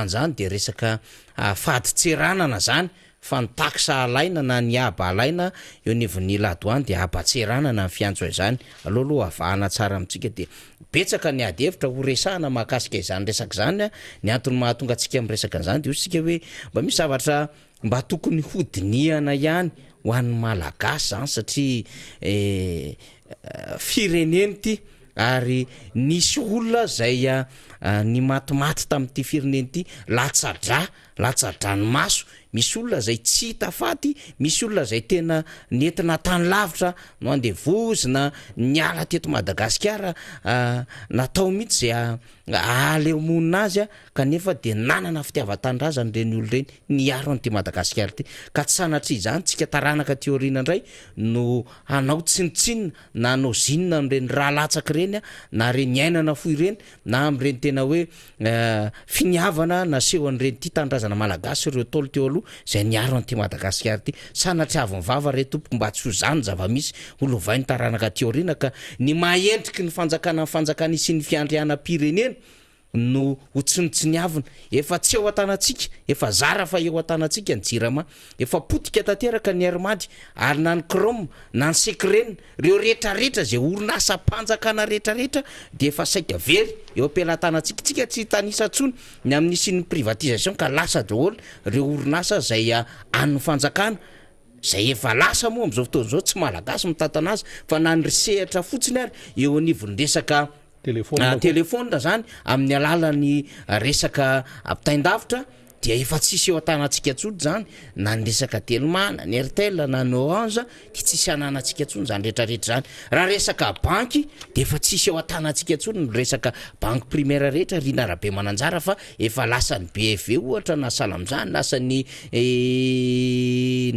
zany de resaka faditseranana zany fa ny taxa alaina na ny aba alaina eo anivon'ny ladoany de abatseranana ny fiantso izany aloha avahana tsara amintsika de betsaka ny adevitra ho resahana mahakasika izany resaka zany ny antony mahatonga atsika miresaka an'izany de sika hoe mba misy zavatra mba tokony hodiniana ihany ho an'ny malagasy zany satria fireneny ty ary nisy olona zay ny matimaty tamin'ity fireneny ty latsadrany maso misy olona zay tsy hita faty misy olona zay tena nentina tany lavitra no andevozina niala teto Madagasikara natao mihitsy zay aleomonina azy kanefa de nanana fitiavan-tanindrazany reny olo reny niaro an'ty Madagasikara ty ka tsy sanatria izany tsika taranaka teoriana indray no hanao tsinitsinina na anao zinona am'ireny raha latsaky reny na reny ainana foy ireny na am'ireny tena hoe finiavana naseho an'ireny ty tandrazana malagasy ireo tolo teo aloha zay niaro an'ty Madagasikara ty sanatriavony vava re tompoko mba tsy ho zany zava-misy holovainy taranaka teorina ka ny mahendriky ny fanjakana fanjakana isy ny fiandrianam-pirenena no ho tsinotsiniavina efa tsy eo an-tanatsika efa zara fa eo an-tanatsika ny Jirama efa potika tanteraka ny Armady ary na ny Chrome na ny Secrène reo rehetrarehetra zay orinasa mpanjakana rehetrarehetra de efa saika very eo am-pelantanantsika tsika tsy tanisa tsony ny amin'ny sy ny privatisation ka lasa daholo reo orinasa zay an'ny fanjakana zay efa lasa moa am'izao fotoana zao tsy malagasy mitantana azy fa na ny sehatra fotsiny ary eo anivon'ny resaka telefôna zany amin'ny alalan'ny resaka ampitain-davitra dia efa tsisy eo an-tanantsika tsony zany na ny resaka Telma na ny Airtel na ny Orange dia tsisy ananantsika tsony zany rehetrarehetra zany raha resaka banky dia efa tsisy eo an-tanantsika tsony ny resaka banky primaire rehetra Rina Rabe Mananjara fa efa lasa ny BFV ohatra na Salamzany lasa ny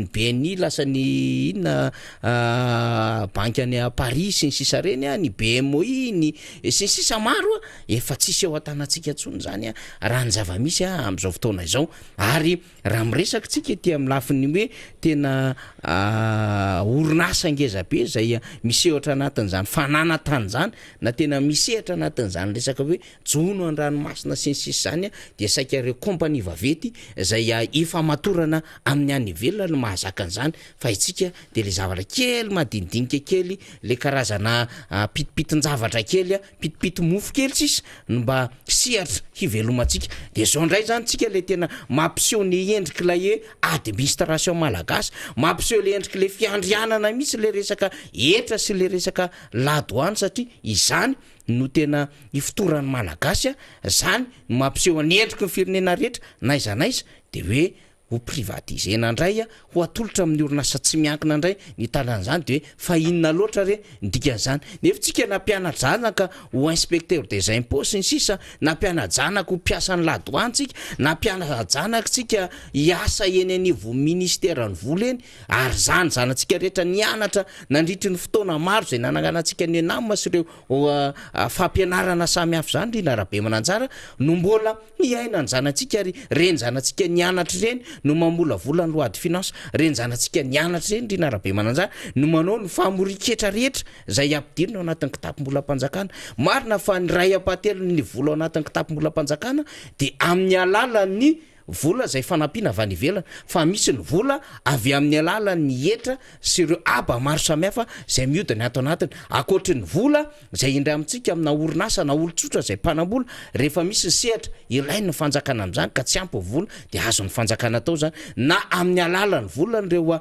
BNI lasa ny inona banky any Paris sy ny sisa reny ny BMOI ny sy ny sisa maro efa tsisy eo an-tanantsika tsony zany raha ny zava-misy am'izao fotoana zao ary raha miresaka tsika ty amin'ny lafiny hoe tena orinasa ngeza be zay misehatra anatin'izany fanana tany zany na tena misehatra anatin'izany resaka hoe jono an-dranomasina sy ny sisa zany dia saika reo kompania vavety zay efa matorana amin'ny any ivelona no mahazaka an'izany fa itsika de le zavatra kely madinidinika kely le karazana pitipitin-javatra kely pitipity mofo kely sisa no mba sihatra hivelomantsika de zao ndray zany tsika le tena mampiseho ny endriky la hoe administration malagasy mampiseho le endriky le fiandrianana mihitsy le resaka etra sy le resaka ladoany satria izany no tena ifotoran'ny malagasy zany no mampiseho ny endriky ny firenena rehetra naiza naiza de hoe ho privatisena indray ho atolotra amin'ny orinasa tsy miankina indray ny talan'izany de hoe fa inona loatra re ndikan'izany nefa tsika nampianajanaka ho inspecteur des impôts sy ny sisa nampianajanaka ho mpiasan'ny ladoantsika nampianajanaka tsika hiasa eny anivo ministera ny vola eny ary zany zanantsika rehetra nianatra nandritry ny fotoana maro zay nananganantsika ny enamma sy ireo fampianarana samy hafa zany Rina Rabe Mananjara no mbola hiaina ny zanantsika ary reny zanantsika nianatra ireny no mamola vola ny loady finance reny zanantsika nianatra reny Rina Rabe Mananjara no manao ny famoriketra rehetra zay ampidirina ao anatin'ny kitapom-bolam-panjakana marina fa ny ray apatelo ny vola ao anatin'ny kitapom-bolam-panjakana de amin'ny alalan'ny vola zay fanampiana avy any ivelana fa misy ny vola avy amin'ny alalan'ny etra sy ireo aba maro samihafa zay miodiny ato anatiny akoatry ny vola zay indray amintsika amina orinasa na olon-tsotra zay mpanambola rehefa misy ny sehatra ilainy ny fanjakana am'izany ka tsy ampy vola de azo ny fanjakana atao zany na amin'ny alalan'ny vola reo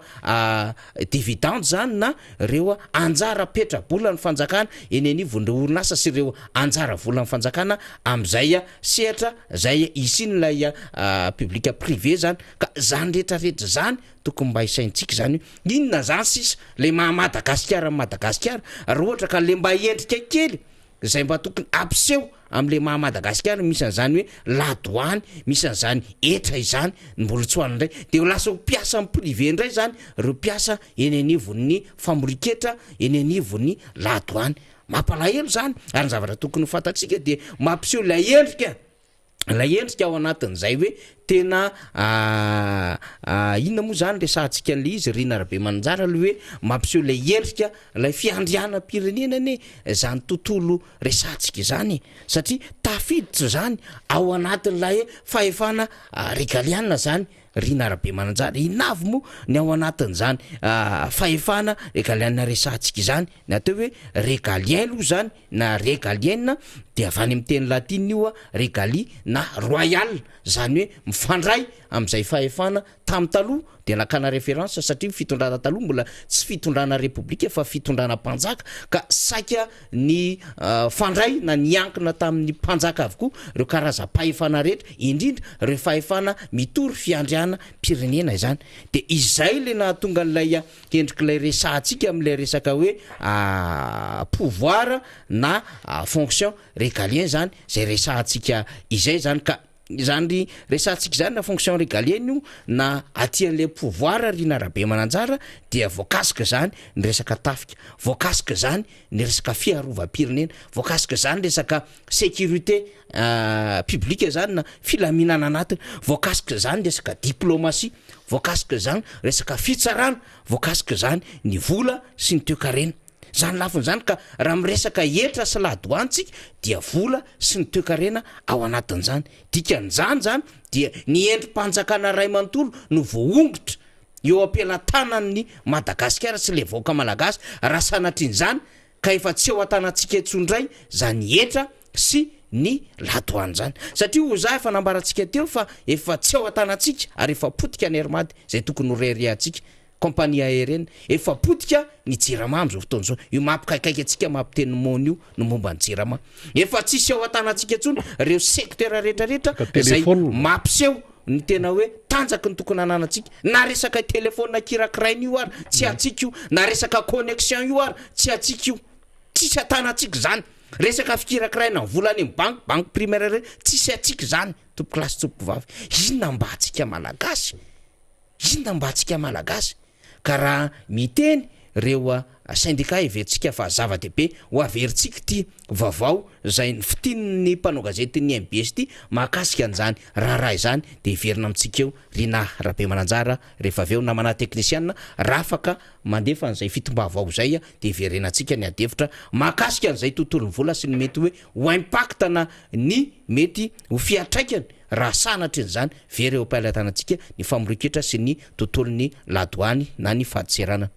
dividende zany na reo anjara petrabola ny fanjakana eny anivon'ireo orinasa sy ireo anjara vola ny fanjakana am'izay sehatra zay isin'ilay public privé zany ka zany rehetrarehetra zany tokony mba isaintsika zany hoe inona zany sisa le Madagasikara Madagasikara raha ohatra ka le mba endrika kely zay mba tokony ampiseho am'le Madagasikara misy an'izany hoe ladoany misy an'izany etra izany mbola tsy hoany indray de ho lasa ho mpiasa amin'ny privé indray zany reo mpiasa eny anivon'ny famoriketra eny anivon'ny ladoany mampalahelo zany ary ny zavatra tokony ho fantatsika de mampiseho la endrika ao anatin'izay hoe tena inona moa zany resantsika an'le izy Rina Rabe Mananjara le hoe mampiseho le endrika lay fiandrianam-pirenenany zany tontolo resantsika zany satria tafiditra zany ao anatin'ilay fahefana régaliana zany Rina Rabe Mananjara inavy moa ny ao anatin'izany fahefana régaliana resantsika zany ny atao hoe régalien aloha zany na régalienne de avy any amin'ny teny latine io régalie na royal zany hoe mifandray am'izay fahefana tamin'ny taloha de nakana référence satria fitondrana taloha mbola tsy fitondrana république fa fitondrana mpanjaka ka saika ny fandray na niankina tamin'ny mpanjaka avokoa reo karazam-pahefana rehetra indrindra reo fahefana mitory fiandriana pirenena izany de izay le nahatonga an'ilay endrik'ilay resantsika am'lay resaka hoe pouvoir na fonction régalien zany zay resantsika izay zany ka zany resantsika zany na fonction régalienne io na atian'le pouvoir Rina Rabe Mananjara dia voakasika zany ny resaka tafika, voakasika zany ny resaka fiarovam-pirenena, voakasika zany resaka sécurité publique zany na filaminana anatiny, voakasika zany resaka diplomatie, voakasika zany resaka fitsarana, voakasika zany ny vola sy ny toe-karena. Zany lafiny zany ka raha miresaka hetra sy ladoantsika dia vola sy ny toe-karena ao anatin'izany. Dikan'izany zany dia ny endrim-panjakana ray manontolo no voaongotra eo am-pelantanan'ny Madagasikara sy le vahoaka malagasy raha sanatrian'izany ka efa tsy eo an-tanantsika etsondray zany hetra sy ny ladoany zany. Satria ho za efa nambarantsika teo fa efa tsy eo an-tanantsika ary efa potika ny Airmady zay tokony ho reriantsika compagnie aérienne efa potika ny Jirama zao fotoana zao io mampikaikaika atsika mampiteny mony io no momba ny Jirama efa tsisy eo an-tanantsika etsony reo secteur rehetrarehetra zay mampiseho ny tena hoe tanjaky ny tokony ananantsika na resaka telefona kirakirainy io ary tsy atsika io na resaka connexion io ary tsy atsika io tsisy atanantsika zany resaka fikirakiraina volany banque primaire re tsisy atsika zany tompo klasy tompo vavy inona mba atsika malagasy inona mba atsika malagasy ka raha miteny reo syndicat evertsika fa zava-dehibe ho averintsika ty vaovao zay ny fitinyny mpanao gazety ny MBS ty mahakasika an'izany raha izany de iverina amintsika eo Rina Rabe Mananjara rehefa aveo namana technicienne raha afaka mandefa an'izay fitombavao zay de iverenantsika ny adevitra mahakasika an'izay tontolon'ny vola sy ny mety hoe ho impact na ny mety ho fiatraikany raha sanatra an'izany very eo am-palatanantsika ny famoriketra sy ny tontolon'ny ladoany na ny faditserana.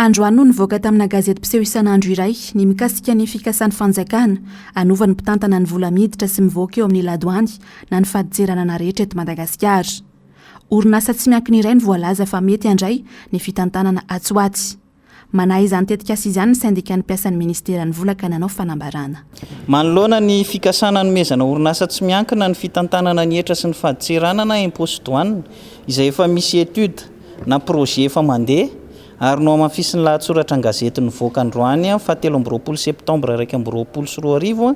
Androany no nivoaka tamina gazety mpiseho isan'andro iray ny mikasika ny fikasan'ny fanjakana anovany mpitantana ny vola miditra sy mivoaka eo amin'ny ladoany na ny faditserana na rehetra eto Madagasikara. Orinasa tsy miankina iray ny voalaza fa mety andray ny fitantanana atsoaty. Manahy izany tetikasa izany ny syndicat mpiasan'ny ministeran'ny vola ka nanao fanambarana. Manoloana ny fikasana nomezana orinasa tsy miankina ny fitantanana ny hetra sy ny faditserana na impôt sy douane izay efa misy étude na projet efa mandeha ary no amafisiny lahatsoratra an-gazety nivoaka androany fa 13 septembre 2024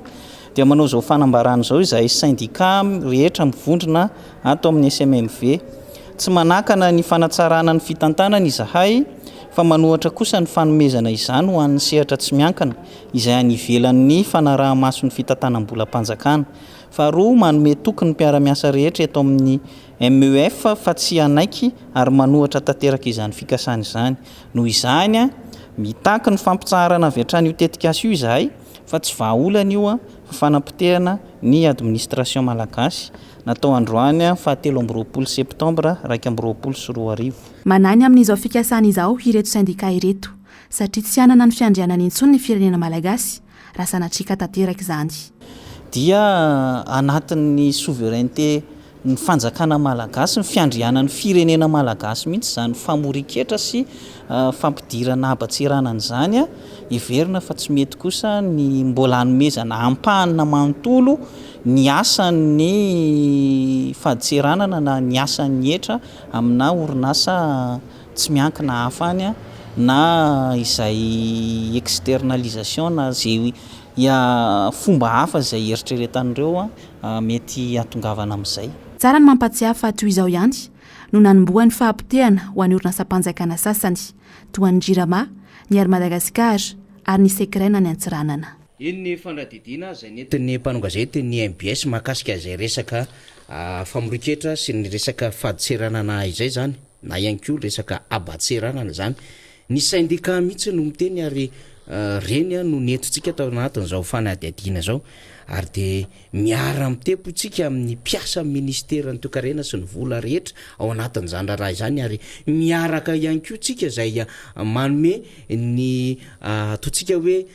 dia manao zao fanambarana zao izay syndicat rehetra mivondrona ato amin'ny SMMV tsy manakana ny fanatsarana ny fitantanana izahay fa manohatra kosa ny fanomezana izany ho an'ny sehatra tsy miankina izay any ivelan'ny fanaraha-maso ny fitantanam-bola mpanjakana fa roa manome tokony mpiara-miasa rehetra eto amin'ny MEF fa tsy anaiky ary manohatra tanteraka izany fikasana izany noho izany mitaky ny fampitsarana avy hatrany io tetikasa io izahay fa tsy vahaolana io fa fanampitehana ny administration malagasy natao androany fa 13 septembre 2024. Manany amin'izao fikasana izao ireto syndicat ireto satria tsy anana ny fiandrianana intsony ny firenena malagasy raha sanatrika tanteraka izany. Dia anatin'ny souveraineté ny fanjakana malagasy ny fiandrianany firenena malagasy mihitsy zany famoriketra sy fampidirana abatserana an'izany iverina fa tsy mety kosa ny mbola hanomezana ampahana manontolo ny asan'ny faditseranana na ny asan'ny hetra amina orinasa tsy miankina hafany na izay externalisation na zay fomba hafa zay eritreretan'ireo mety atongavana amin'izay. Tsara ny mampatsiahy fa toy izao ihany no nanomboany fahampitehana ho an'ny orinasa-mpanjakana sasany toa ny Jirama, ny ary Madagasikara ary ny Sekrena ny Antsiranana. Iny ny fanadidina zay nentin'ny mpanao gazety ny MBS mahakasika zay resaka famoriketra sy ny resaka faditseranana izay zany na ihany koa resaka abatseranana zany ny syndicat mihitsy no miteny ary reny no nentotsika tao anatin'izao fanadidina zao ary de miara mitempotsika amin'ny mpiasa ministera ny toe-karena sy ny vola rehetra ao anatin'izany raha izany ary miaraka ihany koa tsika zay manome ny ataontsika hoe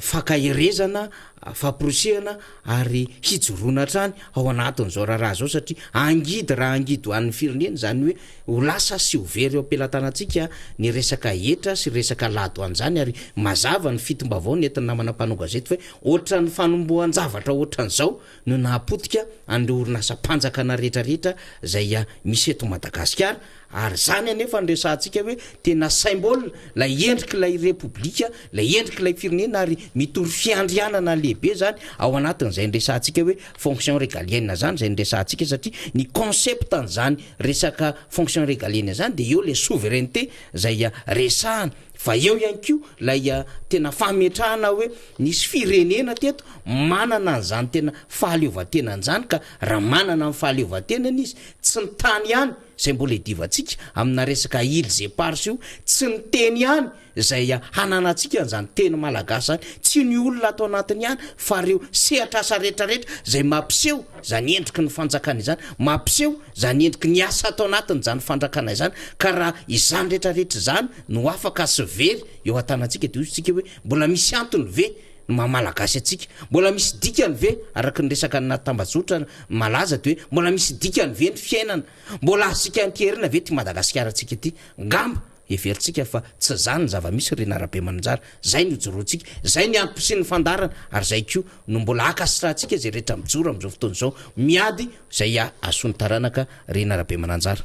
fakahirezana famporosehana ary hijoroana trany ao anatin'izao raha zao satria angidy raha angidy ho an'ny firenena zany hoe ho lasa sy ho very eo am-pelatanantsika ny resaka hetra sy resaka lado an'izany ary mazava ny fitombavao nentin'ny namana mpanao gazety fa ohatra ny fanombohan-javatra ohatran'izao no nahapotika an'ireo orinasa mpanjakana rehetrarehetra zay misy eto Madagasikara ary zany anefa nresantsika hoe tena symbole lay endrika lay repoblika lay endrika lay firenena ary mitory fiandrianana lehibe zany ao anatin'izay nresantsika hoe fonction régalienne zany zay nresantsika satria ny concept an'zany resaka fonction régalienne zany de eo le souveraineté zay resahana fa eo ihany ko lay tena fametrahana hoe nisy firenena teto manana an'zany tena fahaleovatenan'zany ka raha manana amin'ny fahaleovatenana izy tsy ny tany ihany zay mbola idivantsika amina resaka îles éparses io tsy ny teny ihany zay hananatsika an'zany teny malagasy zany tsy ny olona atao anatiny ihany fa reo sehatra asa rehetrarehetra zay mampiseho zany endriky ny fanjakana izany mampiseho zany endriky ny asa atao anatiny zany fandrakana izany ka raha izany rehetrarehetra zany no afaka sy very eo atanantsika de ozytsika hoe mbola misy antony ve mamalagasy atsika mbola misy dikany ve araky ny resaka natambazotra malaza de hoe mbola misy dikany ve ny fiainana mbola asika anterina ve ty Madagasikara atsika ty ngamba everitsika fa tsy zany zava-misy Rena Rabemananjara zay ny ijoroantsika zay ny ampy ny fandarana ary zay ko no mbola akasitrahantsika zay rehetra mijoro am'izao fotoana zao miady zay asony taranaka Rena Rabemananjara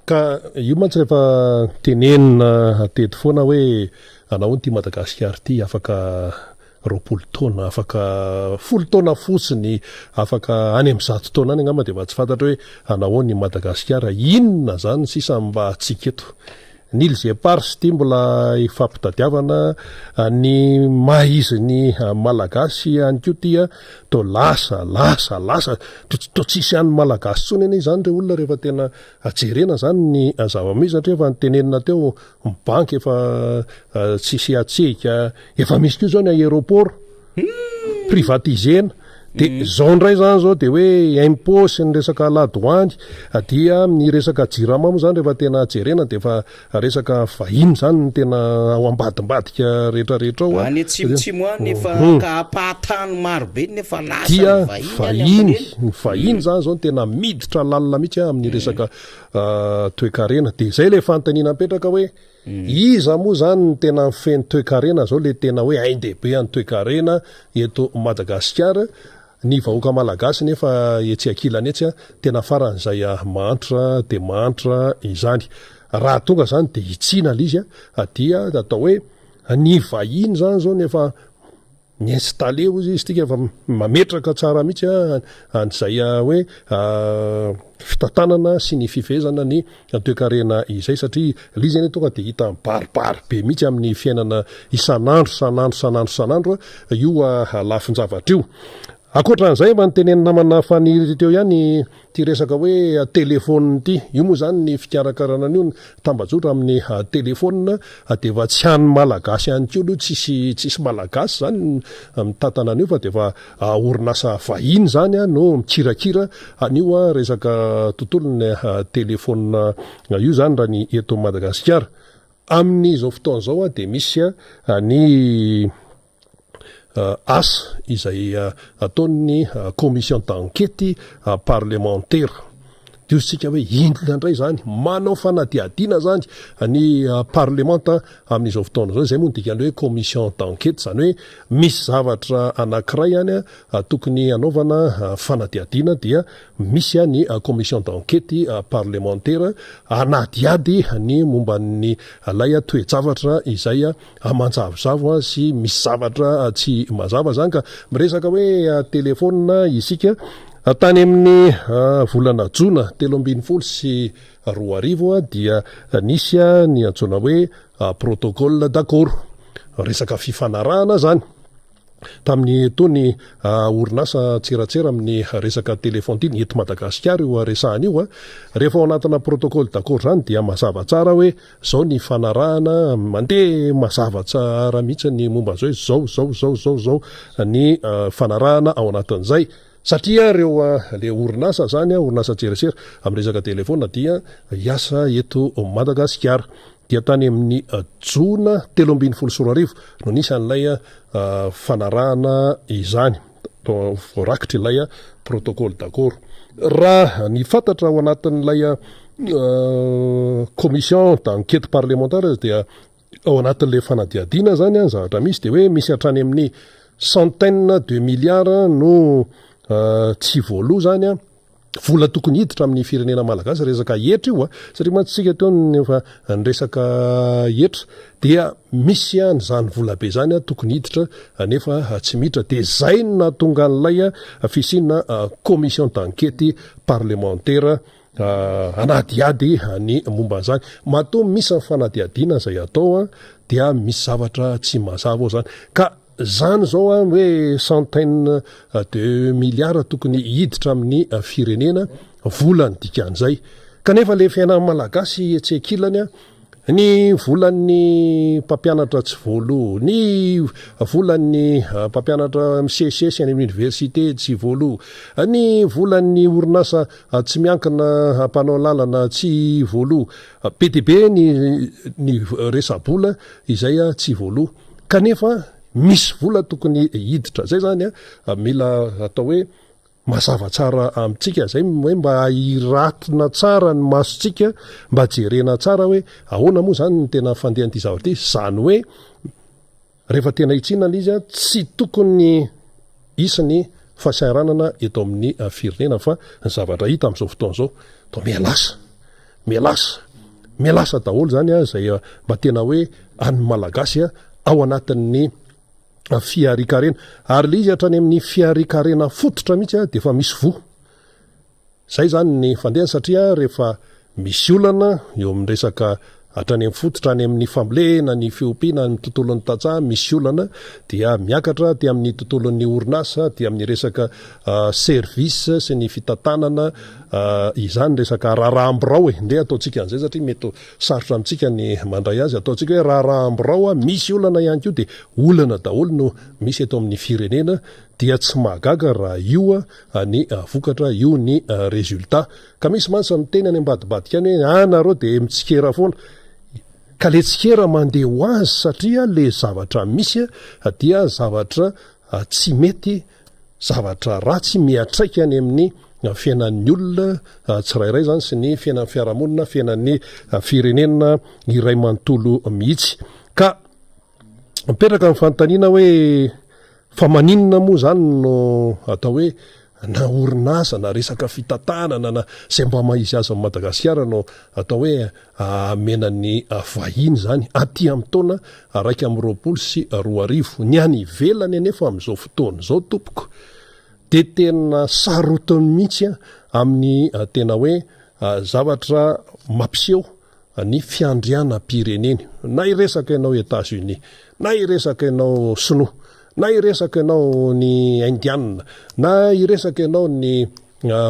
ka io mantsy rehefa tenenina atety foana hoe anao ny ty Madagasikara ty afaka roapolo taona afaka folo taona fotsiny afaka any am'zato taona any angamba de fa tsy fantatra hoe anao ny Madagasikara inona zany sisa mba atsika eto ny îles éparses ty mbola ifampitadiavana ny maizy ny malagasy any ko tia to lasa to tsisy any malagasy tsony eny zany re olona rehefa tena ajerena zany ny zava-misy satria efa nitenenina teo banky efa tsisy atseka efa misy ko zao ny aéroport privatisena de zao ndray zany zao de hoe impôt sy ny resaka ladoany dia ny resaka jirama moa zany rehefa tena jerena de fa resaka vahiny zany ny tena ao ambadimbadika rehetrarehetra ao any atsimotsimo any efa kapahatany marobe nefa lasa dia vahiny ny vahiny zany zao ny tena miditra lalina mihitsy amin'ny resaka toe-karena de zay le fantanina apetraka hoe iza moa zany ny tena feny toe-karena zao le tena hoe aindebe any toe-karena eto Madagasikara ny vahoaka malagasy nefa etsy akilany etsy tena faran'izay mantra de mantra izany raha tonga zany de itsina l izy dia atao hoe ny vahiny zany zao nefa ny installé ozy izy tika efa mametraka tsara mihitsy an'izay hoe fitantanana sy ny fifehezana ny toe-karena izay satria lizy eny tonga de hita baribary be mihitsy amin'ny fiainana isanandro io lafin-javatra io akoatran'izay efa nyteneny namana faniry teo ihany ty resaka hoe telefôna ty io moa zany ny fikarakarana io tambazotra amin'ny telefôna de fa tsy hany malagasy ihany ko aloha tsisy malagasy zany mitantana an'io fa de fa orinasa vahiny zany no mikirakira an'io resaka tontolony telefôna io zany raha ny eto Madagasikara amin'izao fotoana zao de misy ny asa izay ataony commission d'enquête parlementaire diosytsika hoe indrina indray zany manao fanadiadiana zany ny parlementa amin'izao fotoana zao zay moa nodikany hoe commission d'enquête zany hoe misy zavatra anankiray any tokony anaovana fanadiadiana dia misy ny commission d'enquête parlementaire anadiady ny momban'ny lay toe-javatra izay manjavozavo sy misy zavatra tsy mazava zany ka miresaka hoe telefôna isika tany amin'ny volana jona 20 sy 20 dia nisy ny antsona hoe protocole d'accord resaka fifanarahana zany tamin'ny tony orinasa tseratsera amin'ny resaka telefôny ty ny eto Madagasikara io resahana io rehefa ao anatina protocole d'accord zany dia mazava tsara hoe zao ny fanarahana mandeha mazava tsara mihitsy ny momba zao zao ny fanarahana ao anatin'izay satria reo le orinasa zany orinasa tserasera amin'ny resaka telefôna dia hiasa eto Madagasikara dia tany amin'ny jona 20 no nisy an'ilay fanarahana izany voarakitra ilay protocole d'accord raha ny fantatra ao anatin'ilay commission d'enquête parlementaire dia ao anatin'le fanadiadiana zany zavatra misy de hoe misy hatrany amin'ny centaine de milliards no tsy voaloha zany vola tokony hiditra amin'ny firenena malagasy resaka etra io a satria matsika teo nefa nyresaka etra dia misy any zany volabe zany a tokony hiditra nefa tsy miditra de zay natonga an'ilay a fisinina commission d'enquête parlementaire anadiady ny momba an'izany matoa misy ny fanadiadiana zay atao a dia misy zavatra tsy mazava ao zany ka zany zao a hoe centaine de milliards tokony hiditra amin'ny firenena volany dikan'izay kanefa le fiainan'ny malagasy etsekilany a ny volan'ny mpampianatra tsy voalo ny volan'ny mpampianatra misesisesy any amin'ny université tsy voalo ny volan'ny orinasa tsy miankina hampanao lalana tsy voalo be dia be ny resabola izay a tsy voalo kanefa misy vola tokony hiditra zay zany a mila atao hoe mazava tsara amintsika zay hoe mba iratina tsara ny masotsika mba jerena tsara hoe ahoana moa zany ny tena fandehan'ity zavatra ity zany hoe rehefa tena hitsinana izy a tsy tokony isany fahasahiranana eto amin'ny firenena fa ny zavatra hita amin'izao fotoana zao to mialasa daholo zany a zay mba tena hoe any malagasy a ao anatin'ny fiarikarena ary le izy hatrany amin'ny fiarikarena fototra mihitsy a de efa misy vo zay zany ny fandehany satria rehefa misy olana eo amin'ny resaka hatrany amin'ny fototra any amin'ny fambolena ny fiompiana ny tontolon'ny tatsaha misy olana dia miakatra dia amin'ny tontolon'ny orinasa dia amin'ny resaka service sy ny fitantanana izany resaka raharahambirao nde ataontsika an'izay satria mety sarotra amintsika ny mandray azy ataontsika hoe raharahambirao a misy olana ihany koa de olana daholo no misy eto amin'ny firenena dia tsy mahagaga raha io a ny vokatra io ny résultat ka misy mansa miteny any ambadibadika any hoe anareo de mitsikera foana ka le tsikera mandeha ho azy satria le zavatra misy dia zavatra tsy mety zavatra ratsy miatraika any amin'ny fiainan'ny olona tsirairay zany sy ny fiainan'ny fiarahamonina fiainan'ny firenena iray manontolo mihitsy ka mipetraka ny fanontaniana hoe fa maninona moa zany no atao hoe na orinasa na resaka fitantanana na zay mba maizy azy amin'ny Madagasikara no atao hoe menan'ny vahiny zany aty amin'ny taona 2024 ny any ivelany anefa amin'izao fotoana zao tompoko de tena sarotiny mihitsy amin'ny tena hoe zavatra mampiseho ny fiandrianam-pireneny na iresaka ianao États-Unis na iresaka ianao Sinoa na iresaka ianao ny indiana na iresaka ianao ny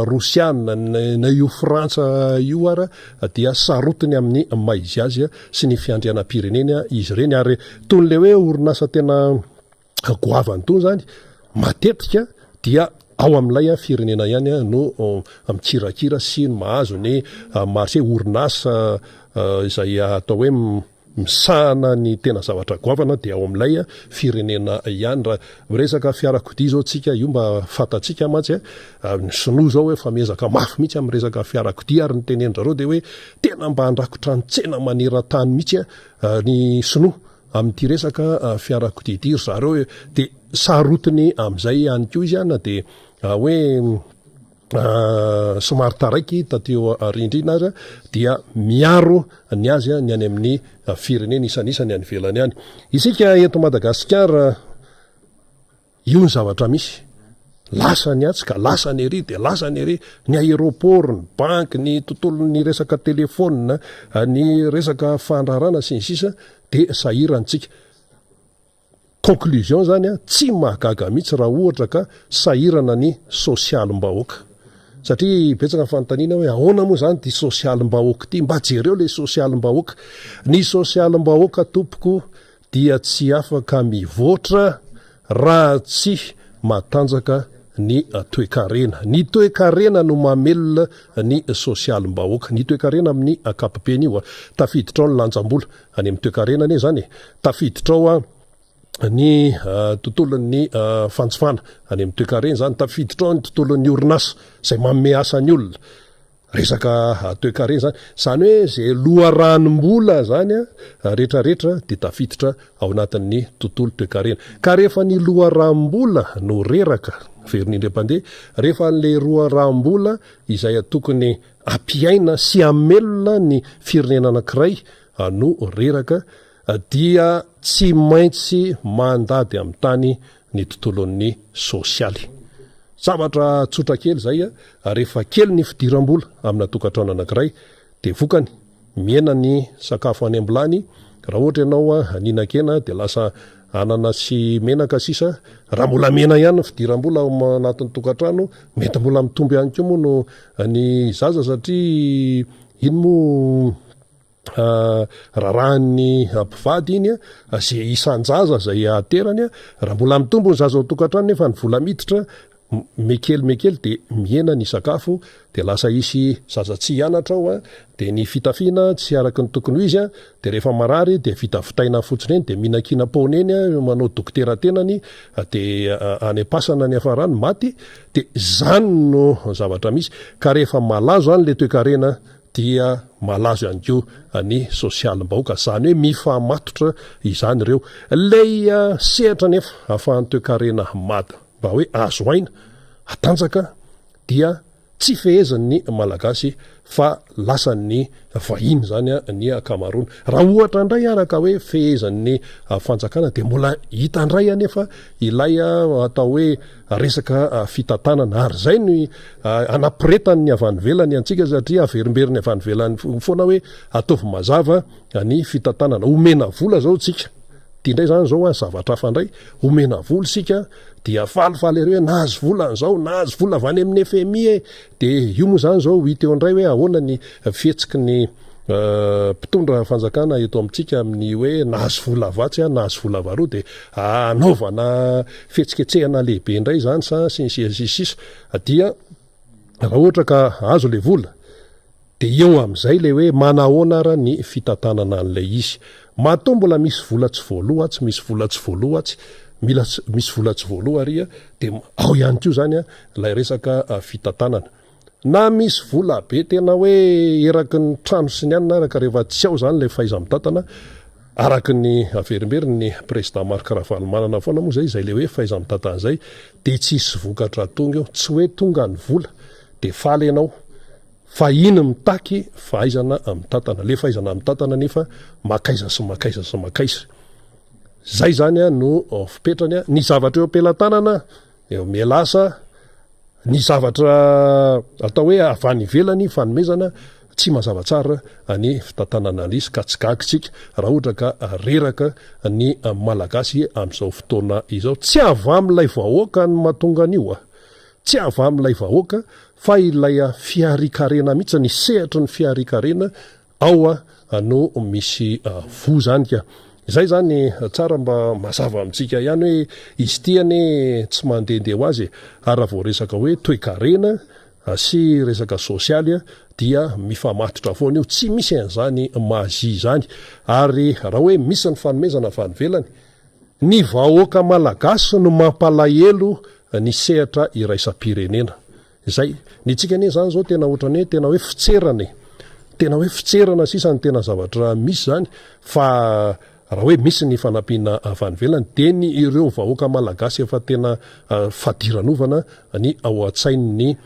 rosiana na io frantsa io ara dia sarotiny amin'ny maizy azy sy ny fiandrianam-pireneny izy ireny ary toy le hoe orinasa tena goavany tony zany matetika dia ao amin'ilay firenena ihany no mikirakira sy mahazo ny marché orinasa izay atao hoe misahana ny tena zavatra goavana dia ao amin'ilay firenena ihany raha resaka fiarakodia zao tsika io mba fatatsika mantsy ny sinoa zao hoe fa miezaka mafy mihitsy amin'ny resaka fiarakodia ary ny tenendrareo de hoe tena mba handrakotra ny tsena maneran-tany mihitsy ny sinoa amin'ity resaka fiarakodia ity ry zareo de sarotiny amin'izay ihany koa izy ana de hoe somary taraiky tateo rindrina azy dia miaro ny azy ny any amin'ny firenena isanisany any velany any isika eto Madagasikara io ny zavatra misy lasa ny atsika lasa ny ery de lasa ny ery ny aéroport ny banky ny tontolon'ny resaka telefona ny resaka fandrarana sy ny sisa de sahirantsika conclusion zany tsy mahagaga mihitsy raha ohatra ka sahirana ny sosialim-bahoaka satria betsaka fanontaniana hoe ahoana moa zany ty sosialim-bahoaka ty mba jereo le sosialim-bahoaka ny sosialim-bahoaka tompoko dia tsy afaka mivoatra raha tsy matanjaka ny toe-karena ny toe-karena no mamelona ny sosialim-bahoaka ny toe-karena amin'ny akapobeny io tafiditra ao ny lanjam-bola any amin'ny toe-karena ane zany tafiditra ao ny tontolon'ny fanjofana any amin'ny toe-karena zany tafiditra ao ny tontolon'ny orinasa zay manome asany olona resaka toe-karena zany zany hoe zay loharanom-bola zany rehetrarehetra de tafiditra ao anatin'ny tontolo toe-karena ka rehefa ny loharanom-bola no reraka verindram-pandeha rehefa n'le roa rahambola izay tokony ampiaina sy amelona ny firenena anankiray no reraka dia tsy maintsy mandady amin'ny tany ny tontolon'ny sosialy. Zavatra tsotra kely zay rehefa kely ny fidiram-bola amina tokantrano anankiray de vokany miena ny sakafo any ambilany. Raha ohatra ianao ninan-kena de lasa anana sy menaka sisa raha mbola mena ihany fidiram-bola anatin'ny tokantrano mety mbola mitomby ihany koa moa no ny zaza satria iny moa raharahany ampivady iny zay isan-jaza zay aterany raha mbola mitombo ny zaza ao tokantrano nefa ny vola miditra mekely de miena ny sakafo de lasa isy zaza tsy hianatra ao de ny fitafiana tsy araky ny tokony ho izy de rehefa marary de vita vitaina fotsiny eny de mihinan-kina paona eny manao dokotera tenany de any am-pasana ny afarany maty de zany no zavatra misy ka rehefa malazo any le toe-karena dia malazo ihany koa ny sosialim-bahoaka zany hoe mifamatotra izany ireo lay sehatra nefa ahafahan'ny toe-karena mada mba hoe azo aina atanjaka dia tsy fehezan'ny malagasy fa lasan'ny vahiny zany ny akamarona. Raha ohatra indray araka hoe fehezan'ny fanjakana de mbola hita indray anefa ilay atao hoe resaka fitantanana ary zay ny anapiretan'ny avany velany antsika satria averimberiny avany velany foana hoe ataovy mazava ny fitantanana omena vola zao tsika indray zany zao zavatra hafa ndray omena vola sika dia falifaly ere hoe nahazo volan'zao nahazo vola avy any amin'ny FMI de io moa zany zao hita eo indray hoe ahoana ny fihetsiky ny mpitondra fanjakana eto amintsika amin'ny hoe nahazo vola vatsy nahazo vola varoa de anaovana fihetsiketsehana lehibe indray zany sa sisa dia raha ohatra ka azo le vola de eo am'izay le hoe manahoana ara ny fitantanana an'lay izy matao mbola misy vola tsy voalohatsy misy vola tsy voalohatsy misy vola tsy voaloha ry de ao ihany koa zany lay resaka fitantanana na misy vola be tena hoe eraky ny trano sy ny anina araka rehefa tsy ao zany le faiza mitatana araky ny averimberiny ny président Marc Ravalomanana foana moa zay le hoe faiza mitatana zay de tsisy vokatra tonga eo tsy hoe tonga ny vola de faly ianao fa iny mitaky fahaizana mitatana le fahaizana mitatana nefa makaiza sy makaiza sy makaiza zay zany no fipetrany ny zavatra eo ampelantanana eo mialasa ny zavatra atao hoe avany velany fanomezana tsy mazava tsara ny fitantanana lisy ka tsy gagitsika raha ohatra ka reraka ny malagasy am'izao fotoana izao tsy avy am'ilay vahoaka ny mahatonga an'io tsy avy am'ilay vahoaka fa ilay fiarikarena mihitsy ny sehatra ny fiarikarena ao no misy vo zany ka zay zany tsara mba mazava amintsika ihany hoe izy tiany tsy mandehandeha ho azy ary raha vao resaka hoe toe-karena sy resaka sosialy dia mifamatotra foana io tsy misy an'izany mazi zany ary raha hoe misy ny fanomezana vanovelany ny vahoaka malagasy no mampalahelo ny sehatra iraisam-pirenena zay ny tsika anie zany zao tena ohatrany hoe tena hoe tena hoe fitserana sisa ny tena zavatra misy zany fa raha hoe misy ny fanampiana vanovelany de ny ireo vahoaka malagasy efa tena fadiranovana ny ao an-tsain'ny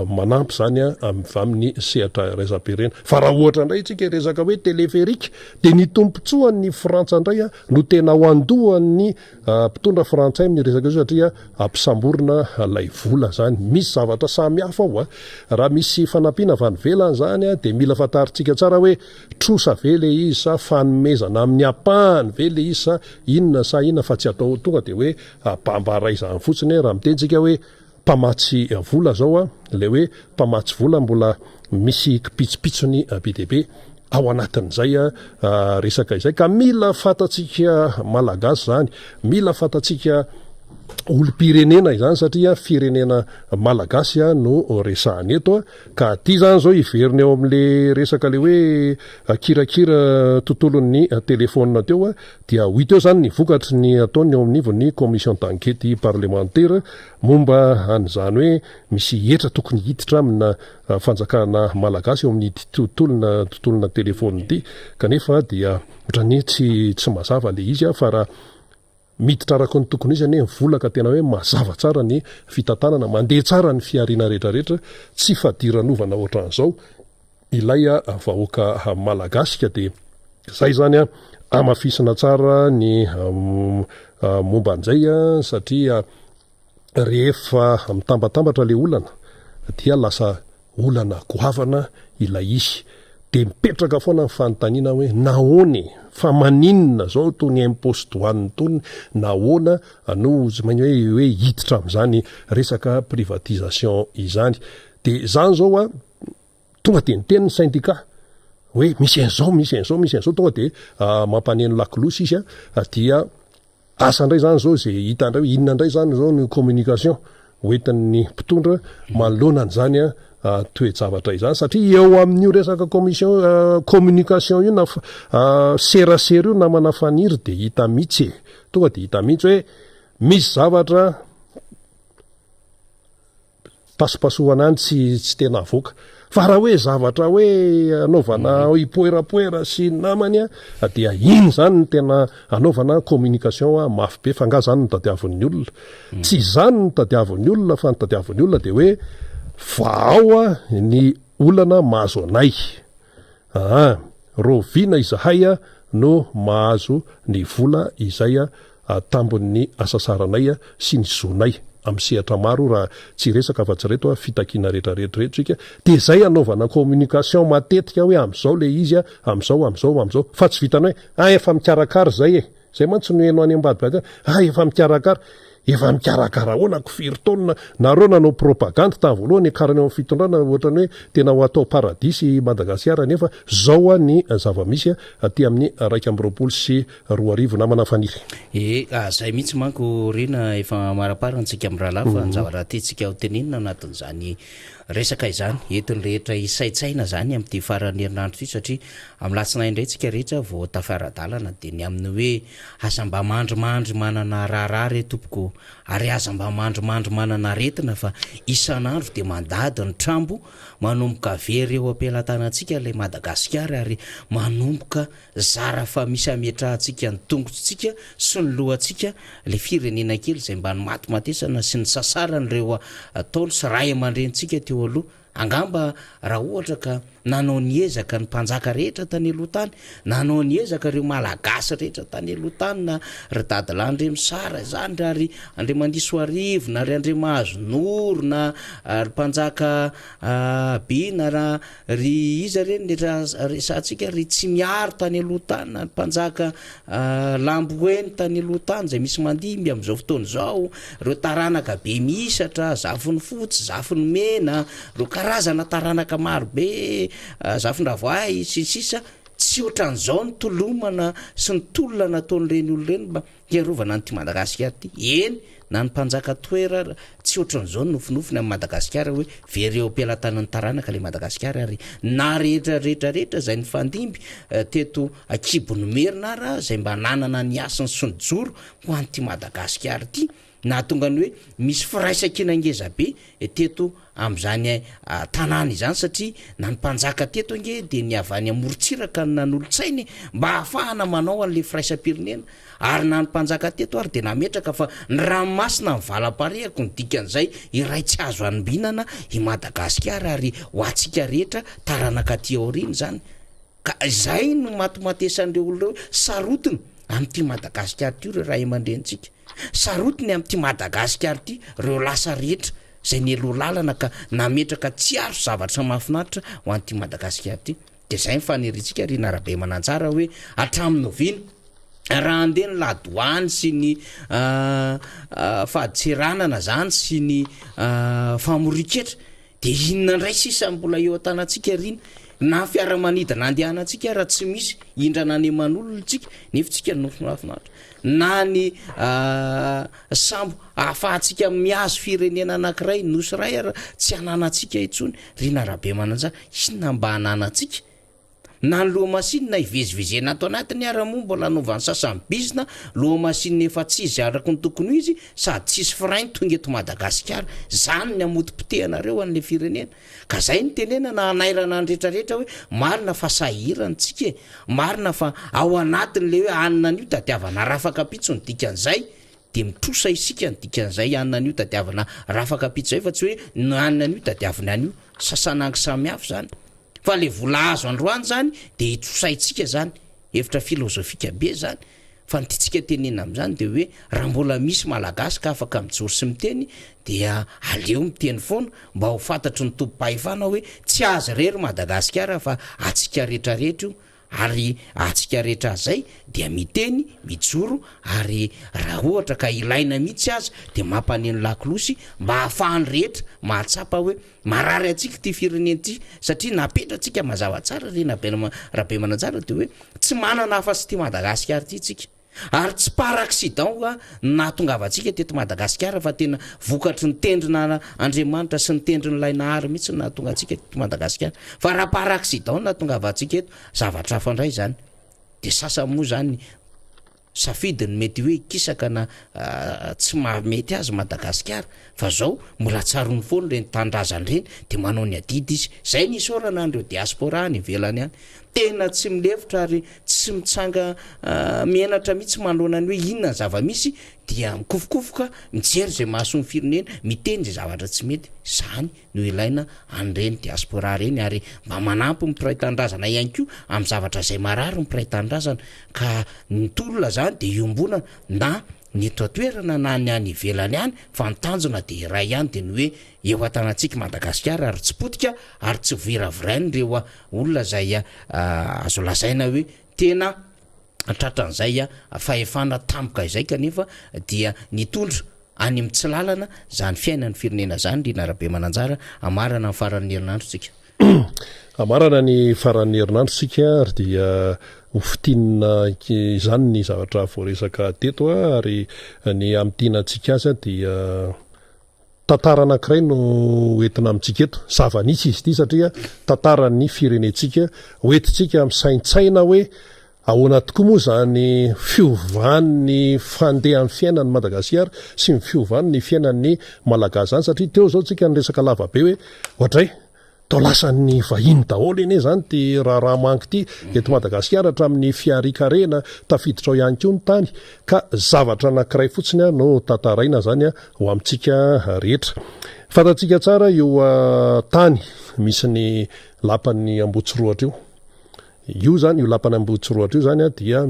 manampy zany amin'ny sehatra raisam-pirenena fa raha ohatra indray tsika resaka hoe teleferiky de ny tompontsoan'ny frantsa indray no tena ho andohan'ny mpitondra frantsay amin'ny resaka io satria ampisamborona lay vola zany misy zavatra samy hafa ao raha misy fanampiana vanovelany zany de mila fantaritsika tsara hoe trosa ve le izy sa fanomezana amin'ny apahany ve le izy sa inona sa inona fa tsy atao tonga de hoe bambaray zany fotsiny raha mitentsika hoe mpamatsy vola zao le hoe mpamatsy vola mbola misy kipitsopitsony be deabe ao anatin'izay resaka izay ka mila fatatsika malagasy zany mila fatatsika olo-pirenena izany satria firenena malagasy no resahany eto ka ty zany zao iveriny eo am'le resaka le hoe kirakira tontolon'ny telefona teo dia hita eo zany ny vokatry ny ataony eo amin'nivon'ny commission d'enquête parlementaire momba an'izany hoe misy hetra tokony hiditra amina fanjakana malagasy eo amin'ny tontolona telefona ity kanefa dia ohatrany tsy mazava le izy fa raha miditra araka ny tokony izy ane volaka tena hoe mazava tsara ny fitantanana mandeha tsara ny fiariana rehetrarehetra tsy fadiranovana ohatran'izao ilay vahoaka malagasika de zay zany amafisina tsara ny momba an'izay satria rehefa mitambatambatra le olana dia lasa olana goavana ilay izy de mipetraka foana ny fanontaniana hoe nahoany fa maninona zao tony impostoany tony nahoana no zmainy hoe hiditra am'izany resaka privatisation izany de zany zao tonga de niteny ny syndicat hoe misy an'izao tonga de mampaneno lakolosy izy dia asa ndray zany zao zay hitandray hoe inona ndray zany zao ny communication hoentin'ny mpitondra manoloana an'izany toejavatra izany satria eo amin'io resaka communication io na serasera io namana faniry de hita mihitsy tonga de hita mihitsy hoe misy zavatra pasipasohana any tsy tena avoaka fa raha hoe zavatra hoe anaovana ipoerapoera sy namany dia iny zany ny tena anaovana communication mafy be fa nga zany ny tadiavin'ny olona tsy zany ny tadiavin'ny olona fa ny tadiavin'ny olona de hoe fa ao ny olana mahazo anay rovina izahay no mahazo ny vola izay tambon'ny asasaranay sy ny zonay amin'ny sehatra maro raha tsy resaka fa tsy reto fitakina rehetrarehetrarehetrika de zay anaovana communication matetika hoe am'izao le izy am'izao fa tsy vitany hoe efa mikarakara zay zay mantsy no eno any ambadibady efa mikarakara efa mikarakara hoana kofiry-taonina nareo nanao propagande tamin'ny voalohany karany eo amin'ny fitondrana ohatrany hoe tena ho atao paradisy Madagasikara nefa zao ny zava-misy aty amin'ny 120 namana faniry zay mihitsy manko rena efa maraparantsika amin'ny rahalafa ny zavatra tetsika ho tenenina anatin'izany resaka izany entiny rehetra isaitsaina zany amin'ty farany herinandro ty satria amin'ny latsinainy indray tsika rehetra vao tafiara-dalana de ny amin'ny hoe aza mba mandrimandry manana raharaha re tompoko ary aza mba mandrimandry manana aretina fa isan'andro de mandady ny trambo manomboka very eo ampilatanantsika le Madagasikara ary manomboka zara fa misy ametrahantsika ny tongotsika sy ny lohantsika le firenena kely zay mba ny matimatesana sy ny sasaran'ireo ataony sy ray aman-drentsika teo aloha angamba raha ohatra ka nanao niezaka ny mpanjaka rehetra tany aloha tany nanao niezaka reo malagasy rehetra tany aloha tany na ry dadila andre misara zany ary andre mandiso arivo na ry andre mahazo noro na ry mpanjaka bina raha ry iza reny resatsika ry tsy miaro tany aloha tany na ry mpanjaka lamboeny tany aloha tany zay misy mandimby am'izao fotoana zao reo taranaka be misatra zafiny fotsy zafiny mena reo karazana taranaka maro be zafin-dravoay sisisa tsy ohatran'izao ny tolomana sy ny tolona nataon'ireny olo reny mba hiarovana nyty Madagasikara ty eny na ny mpanjaka toera tsy ohatran'izao ny nofinofiny amin'ny Madagasikara hoe very eo ampialatanan'ny taranaka le Madagasikara ary na rehetrarehetrarehetra zay ny fandimby teto akibony merina ra zay mba nanana ny asany sy ny joro ho an'ty Madagasikara ty na tonga ny hoe misy firaisakina ngeza be teto am'izany tanàna izany satria na ny mpanjaka teto nge de ny avany amorotsiraka ny nan'olotsainy mba hahafahana manao an'le firaisam-pirenena ary na ny mpanjaka teto ary de nametraka fa ny ranomasina ny valam-parehako ny dikan'izay iray tsy azo anobinana i Madagasikara ary ho atsika rehetra taranaka ty aoriny zany ka zay no matomatesan'ireo oloreo sarotiny amin'ty Madagasikara ty reo raha aman-drentsika sarotiny amin'ty Madagasikara ty reo lasa rehetra zay ny elo lalana ka nametraka tsy aro zavatra mahafinaritra ho an'ty Madagasikara ty de zay ny faneritsika ry narabe mananjara hoe atramin'ny novina raha andeha ny ladoany sy ny fahadiseranana zany sy ny famoriketra de inona ndray sisa mbola eo an-tanantsika riny na fiaramanidina andehanantsika raha tsy misy indrana any eman'olona tsika nefitsika nofinafinaitra na ny sambo ahafahantsika miazo firenena anankiray nosy ray ara tsy hananatsika itsony ry narabe mananjara inona mba hananatsika na ny lohamasina ivezivezena ato anatiny aramoa mbola naovan'ny sasany bizina lohamasina efa tsisy araky ny tokony izy sady tsisy frainy tonga eto Madagasikara zany ny amotim-pitehanareo an'le firenena ka zay ny tenena na anairana ny rehetrarehetra hoe marina fa sahiranytsika marina fa ao anatin'le hoe anina an'io tadiavana rafakapitso ny dikan'izay de mitrosa isika ny dikan'izay anina an'io tadiavana rafakapitso zay fa tsy hoe no anina an'io tadiavina an'io sasanangy samihafa zany fa le vola azo androany zany de hitrosaitsika zany efitra filozofika be zany fa nytitsika tenena am'zany de hoe raha mbola misy malagasy ka afaka mijoro sy miteny dia aleo miteny foana mba ho fantatry ny tompo-pahefana hoe tsy azy rery Madagasikara fa atsika rehetrarehetra io ary atsika rehetra zay dia miteny mijoro ary raha ohatra ka ilaina mihitsy azy de mampaneny lakolosy mba hahafahany rehetra mahatsapa hoe marary atsika ty firenena ty satria napetratsika mazava tsara rabe mananjara de hoe tsy manana hafa sy ty Madagasikara ty tsika ary tsy par accident na tongavantsika teto Madagasikara fa tena vokatry ny tendrina Andriamanitra sy ny tendriny ilay nahary mihitsy na tonga antsika teto Madagasikara fa raha par accident na tongavantsika eto zavatra hafa indray zany de sasa moa zany safidiny mety hoe kisaka na tsy mamety azy Madagasikara fa zao mbola tsarony foana reny tandrazany reny de manao ny adidy izy zay nisy orana andreo diaspora any ivelany any tena tsy milefitra ary tsy mitsanga mienatra mihitsy manoloana ny hoe inona ny zava-misy dia mikofokofoka mijery zay mahasoa ny firenena miteny zay zavatra tsy mety zany no ilaina an'ireny diaspora reny ary mba manampy mpiray tandrazana ihany koa amin'ny zavatra zay marary mpiray tandrazana ka ny tolona zany de iombona na ny toatoerana na ny any ivelany any fa nitanjona de iray ihany de ny hoe eo atanantsika Madagasikara ary tsy potika ary tsy viravirainy reo olona zay azo lazaina hoe tena tratran'izay fahefana tampoka izay kanefa dia nitondra any amin'ny tsy lalana zany fiainan'ny firenena zany Rina Rabe Mananjara amarana ny faran'ny herinandro tsika amarana ny faran'ny herinandro tsika ary dia hofitinina zany ny zavatra voaresaka teto ary ny amtinantsika azy dia tantara anankiray no entina amintsika eto zava-nisy izy ity satria tantaran'ny firenetsika hoentintsika amin'ny saintsaina hoe ahoana tokoa moa zany fiovan'ny fandehan'ny fiainan'ny Madagasikara sy ny fiovan'ny fiainan'ny malagasy zany satria teo zao tsika nyresaka lavabe hoe ohatray tao lasan'ny vahiny daholo ene zany ty raha manky ty eto Madagasikara hatramin'ny fiarikarena tafiditra ao ihany koa ny tany ka zavatra anankiray fotsiny no tantaraina zany ho amintsika rehetra fantatsika tsara io tany misy ny lapan'ny Ambotsiroatra io zany io lapan'ny Ambotsiroatra io zany dia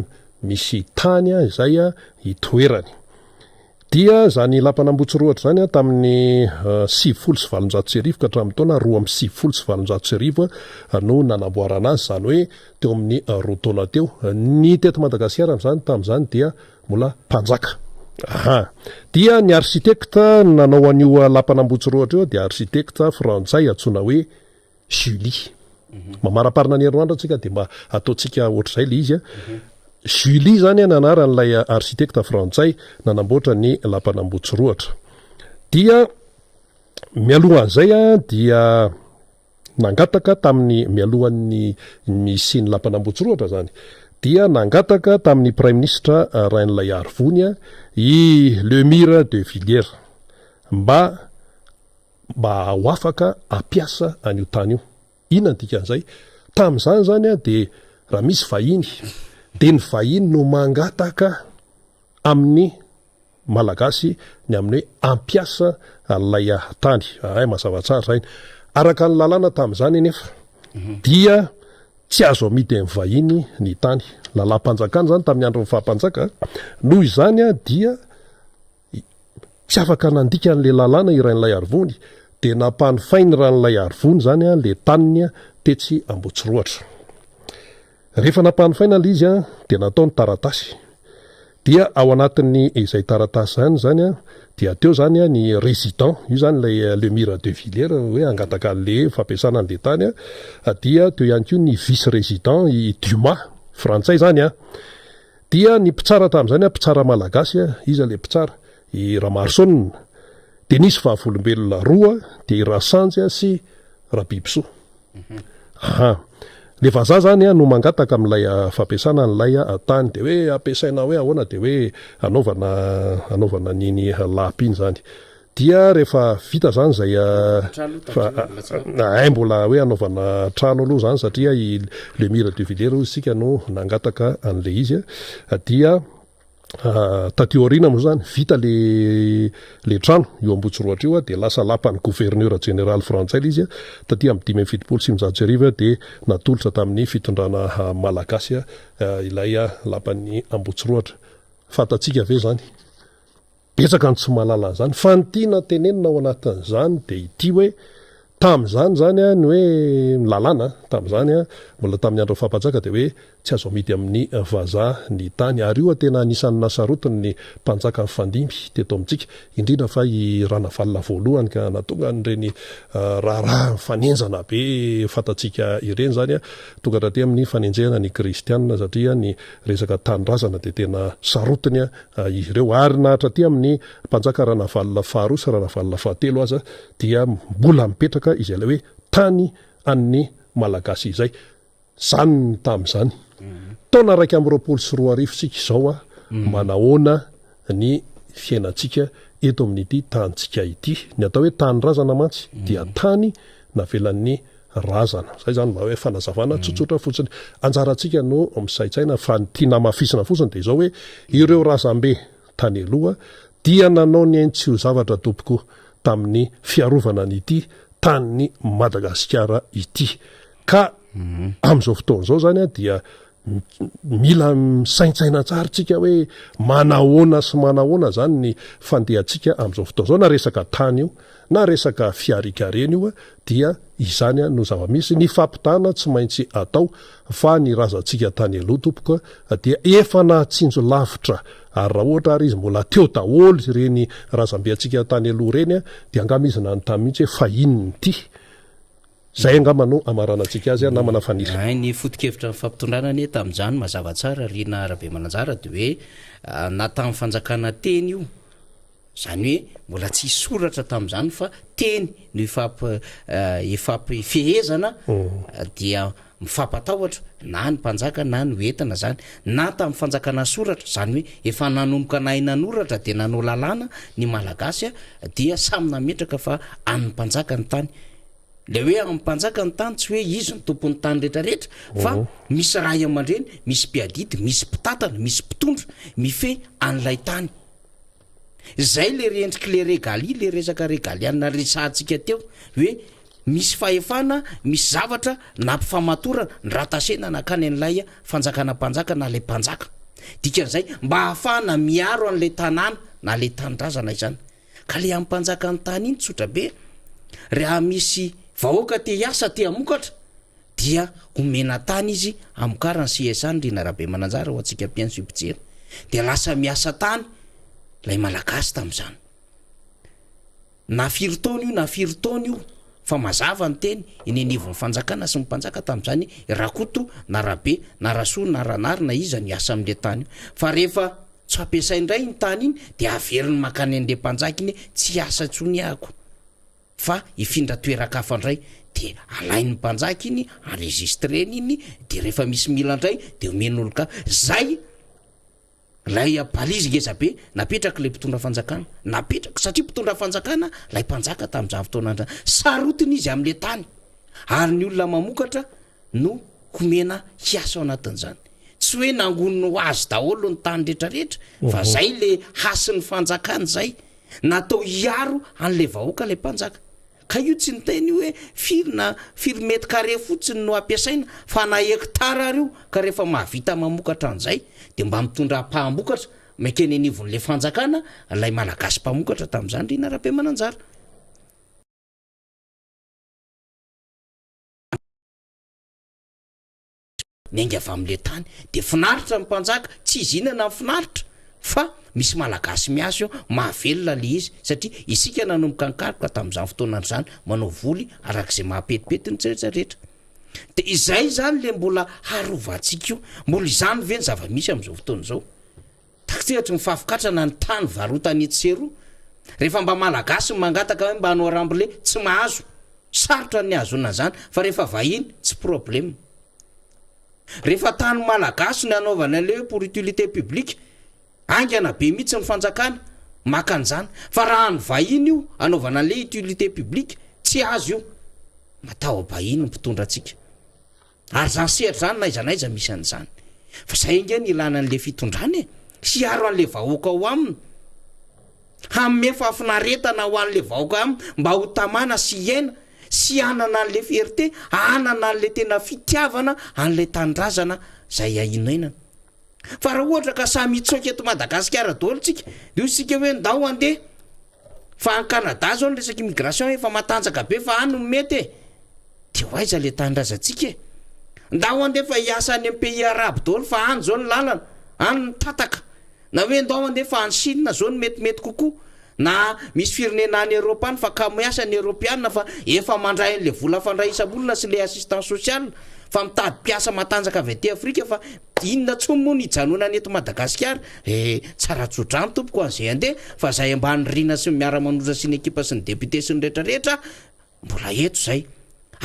misy tany izay hitoerany dia zany lapan'ny Ambotsiroatra zany tamin'ny 7valonjato ka hatramin'ny taona 7valonjato no nanamboarana azy zany hoe teo amin'ny roa taona teo ny teto Madagasikara zany tamin'izany dia mbola mpanjaka dia ny arsitekta nanao an'io lapan'ny Ambotsiroatra io dia arsitekta frantsay antsoina hoe Julie mamaraparina ny herinandro atsika de mba ataotsika ohatr'izay le izy Julie zany nanaran'ilay arsitekta frantsay nanamboatra ny lapan'ny Ambotsiroatra dia mialohan'izay dia nangataka tamin'ny mialohan'ny misy ny lapan'ny Ambotsiroatra zany dia nangataka tamin'ny prime ministre Rain'ilay Arivony i Lemire de Villiers mba ho afaka ampiasa an'io tany io inona dikan'izay tamin'izany zany de raha misy vahiny de ny vahiny no mangataka amin'ny malagasy ny amin'ny hoe ampiasa an'ilay tany mazava tsara zany araka ny lalàna tamin'izany nefa dia tsy azo amidy amin'ny vahiny ny tany lalam-panjakana zany tamin'ny andron'ny fahampanjaka noho izany dia tsy afaka nandika an'le lalàna irain'ilay Arivony de nampanofainy ran'ilay Arivony zany le taniny tetsy Ambotsiroatra rehefa nampanofaina le izy de nataony taratasy dia ao anatin'ny izay taratasy zany dia teo zany ny résident io zany lay Lemire de Villiers hoe angataka an'le fampiasana an'le tany dia teo ihany koa ny vice résident i Dumas frantsay zany dia ny mpitsara tamin'izany mpitsara malagasy izy le mpitsara i Ramarsson de nisy vavolombelona roa de i Rasanjy sy Rabibiso le vazaha zany a no mangataka am'ilay fampiasana n'lay tany de hoe ampiasaina hoe ahoana de hoe anaovana niny lapy iny zany dia rehefa vita zany zay mbola hoe anaovana trano aloha zany satria le mira de vilera isika no nangataka an'le izy dia tatiorina moa zany vita le trano io Ambotsoroatra io de lasa lapan'ny gouverneur général frantsay izy taty amy 5 de natolotra tamin'ny fitondrana malagasy ilay lapan'ny Ambotsoroatra fatatsika ve zany betsaka ny tsy mahalala zany fa ny tiana tenenina ao anatin'izany de ity hoe tam'izany zany ny hoe lalàna tam'izany mbola tamin'ny andro fampajaka de hoe tsy azo amidy amin'ny vazaha ny tany ary io tena anisan'ny nasarotiny ny mpanjaka fandimby teto amintsika indrindra fa i ranavalina voalohany ka natonga nyreny raharaha fanenjana be fatatsika ireny zany tonga rahaty amin'ny fanenjehana ny kristianina satria ny resaka tanindrazana de tena sarotiny izy ireo ary nahatra ty amin'ny mpanjaka ranavalina faharoa sy ranavalina fahatelo aza dia mbola mipetraka izy ala hoe tany an'ny malagasy izay zany tam'izany taona raiky am 24 sika izao manahoana ny fiainatsika eto amin'ity tantsika ity ny atao hoe tany razana mantsy dia tany navelan'ny razana zay zany mba hoe fanazavana tsotsotra fotsiny anjaratsika no misaitsaina fa ty namafisina fotsiny de zao hoe ireo razambe tany aloha dia nanao ny aintsy ho zavatra tompoko tamin'ny fiarovana nyity tanyny Madagasikara ity ka am'izao fotoan'izao zany dia mila misaintsaina tsaritsika hoe manahoana sy manahoana zany ny fandehantsika am'izao fotoan'izao na resaka tany io na resaka fiarikareny io dia izany no zava-misy ny fampitana tsy maintsy atao fa ny razantsika tany aloha tompoka dia efa nahatsinjo lavitra ary raha ohatra ary izy mbola teo daholo reny razambe atsika tany aloha reny dia angamizina ny tamy mihitsy hoe fa inony ty zay angamano amarana antsika azy namana fanila ny foto-kevitra ny fampitondrana ny tam'izany mazava tsara rina arabe mananjara de hoe na tamin'ny fanjakana teny io zany hoe mbola tsy soratra tam'izany fa teny no ifampifehezana dia mifampatahotra na ny mpanjaka na ny hoentana zany na tamin'ny fanjakana soratra zany hoe efa nanomboka nahy nanoratra de nanao lalàna ny malagasy dia samy nametraka fa an'ny mpanjaka ny tany le hoe amin'ny mpanjaka ny tany tsy hoe izy ny tompon'ny tany rehetrarehetra fa misy ray aman-dreny misy mpiadidy misy mpitatana misy mpitondra mife an'ilay tany zay le rendriky le regaly le resaka regaliana resantsika teo hoe misy fahefana misy zavatra nampifamatorana ny ratasena nakany an'ilay fanjakana mpanjaka na le mpanjaka dikan'izay mba hahafahana miaro an'le tanàna na le tanindrazana izany ka le amin'ny mpanjaka ny tany iny tsotra be raha misy vahoaka te hiasa te amokatra dia omena tany izy amokarany CSA rina rabe mananjara ho atsika mpiaino sy mpijery de lasa miasa tany lay malagasy tam'izany na firy-taona io fa mazava ny teny inenivon'ny fanjakana sy mpanjaka tam'izany rakoto na rabe na rasoa na ranary na iza ny asa am'le tany io fa rehefa tsy ampiasaindray ny tany iny de averiny makany an'le mpanjaka iny tsy asa tsony ako fa ifindra toerakafandray de alain'ny mpanjaka iny enregistreny iny de rehefa misy mila ndray de omen'olo-ka zay lay balizy ngezabe napetraka le mpitondra fanjakana napetraka satria mpitondra fanjakana lay mpanjaka tam'izany fotoana andra sarotiny izy am'le tany ary ny olona mamokatra no homena hiasa ao anatin'izany tsy hoe nangono ho azy daholo ny tany rehetrarehetra fa zay le hasin'ny fanjakana zay natao hiaro an'le vahoaka le mpanjaka ka io tsy ny teny hoe firy mety carré fotsiny no ampiasaina fa na hektara ary io ka rehefa mahavita mamokatra an'izay de mba mitondra mpahamokatra makeny anivon'le fanjakana lay malagasy mpamokatra tam'izany rina rabe mananjara ny ainga avy am'le tany de finaritra ny mpanjaka tsy izy inana ny finaritra fa misy malagasy miasy io mahavelona le izy satria isika nanomboka nikaroka tam'izany fotoana zany manao voly arak'izay mahapetipety ny tseretsarehetra de izay zany le mbola harovantsika io mbola izany ve ny zava-misy am'izao fotoana zao taktsehatra mifafikatrana ny tany varotany etsero rehefa mba malagasy mangataka hoe mba hanao rambole tsy mahazo sarotra ny azona zany fa rehefa vahiny tsy problema rehefa tany malagasy ny anaovana le pour utilité publique angana be mihitsy ny fanjakana maka an'izany fa raha ny vahiny io anaovana le utilité publique tsy azo io matao bahiny mpitondra atsika ary zany sehatra zany na izanaiza misy an'izany fa zay inge ny ilana an'le fitondrany sy aro an'le vahoaka ao aminy hamme fafinaretana ho an'le vahoaka aminy mba ho tamana sy iaina sy anana an'le fierté anana an'le tena fitiavana an'le tandrazana zay ahinainana fa raha ohatra ka samy itsoky eto Madagasikara daholo tsika de sika hoe ndao andeha fa an Canada zao ny resaky immigration efa matanjaka be fa any no mety de hoaiza le tandrazantsika ndao andeha fa hiasa any amin'ny pays arabe daholo fa any zao ny lalana any ny tataka na hoe ndao andeha fa any Chine zao ny metimety kokoa na misy firenena any Europe any fa ka miasa ny Europiana fa efa mandray an'le vola fandraisam-bolona sy le assistance sociale fa mitady mpiasa matanjaka avy aty Afrika fa inona tsony moa ny hijanonana eto Madagasikara tsara tsodrano tompoko an'izay andeha fa zay ambany rina sy miara-manoza sy ny ekipa sy ny député sy ny rehetrarehetra mbola eto zay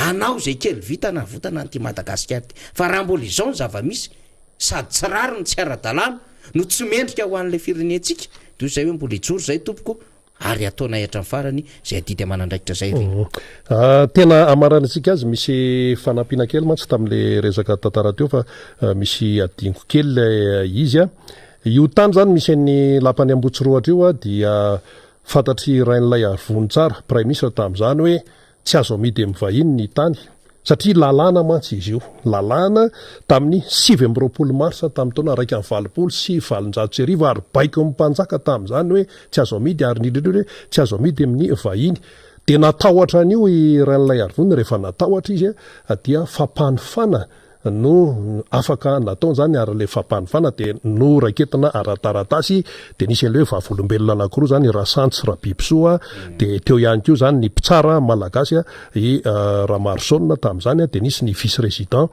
anao zay kely vita na votana anty Madagasikara fa raha mbola izao ny zava-misy sady tsy rary ny tsy ara-dalàna no tsy mendrika ho an'le firenentsika de zay hoe mbola ijoro zay tompoko ary ataona etra ny farany zay adidy amanandraikitra zay tena amaranantsika azy misy fanampiana kely mantsy tam'le resaka tantara teo fa misy adingo kely izy io tany zany misy ny lapany Ambotsiroatra io dia fantatry rain'ilay arivony tsara prime ministre tam'izany hoe tsy azo amidy amin'ny vahiny ny tany satria lalàna mantsy izy io lalàna tamin'ny 7 marsa tamin'ny taona 1 sy 7 ary baiko amin'ny mpanjaka tamin'izany hoe tsy azo amidy ary nindrindra hoe tsy azo amidy amin'ny vahiny de natahotra an'io rain'ilay arivony rehefa natahotra izy dia fampanofana no afaka natao zany ary le fampanofana de no raketina arataratasy de nisy an'le hoe vavolombelona anankiroa zany Rasantsy Rabibisoa de teo ihany koa zany ny mpitsara malagasy i Ramarson tam'izany de nisy ny vice résident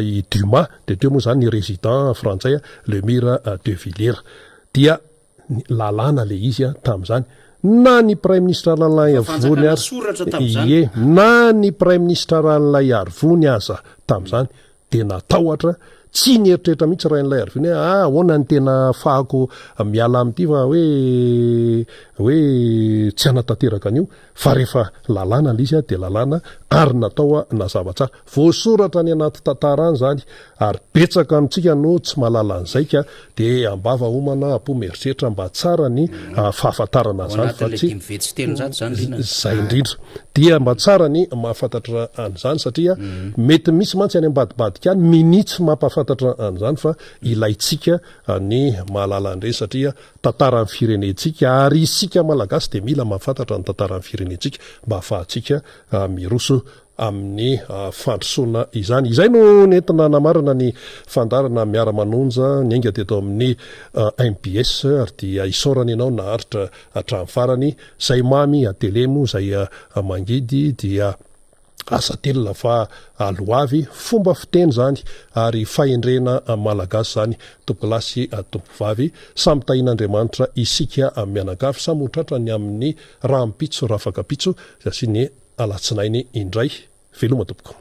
i Dumas de teo moa zany ny résident frantsay Lemire de Villiers dia lalàna le izy tam'izany na ny prime ministre Alain Arivony aza na ny prime ministre Alain Arivony aza tam'izany de natahotra tsy nieritreritra mihitsy rain'ilay Arivony ahoana ny tena fahako miala amity fa hoe tsy anatanteraka an'io fa rehefa lalàna le izy de lalàna ary natao nazava tsara voasoratra ny anaty tantara any zany ary betsaka amitsika no tsy mahalala an'zaika de ambava homana ampomeritreritra mba tsara ny fahafantarana zany fa tsy zay indrindra dia mba tsara ny mahafantatra an'izany satria mety misy mantsy any ambadibadika any minitsy mampahafantatra an'izany fa ilaitsika ny mahalala andre satria tantaran'ny firenentsika ary isika malagasy de mila mahafantatra ny tantaran'ny firenentsika mba ahafahantsika miroso amin'ny fandrosoana izany no nentina namarana ny fandarana miara-manonja ny ainga teto amin'ny MBS ary dia isorana ianao naharitra hatramin'ny farany zay mamy atelemo zay mangidy dia asa telona fa aloavy fomba fiteny zany ary fahendrena malagasy zany tompolasy tompovavy samy tahin'Andriamanitra isika mianakavy samy hotratra ny amin'ny rahampitso rafakapitso sy ny alatsinainy indray veloma tompoko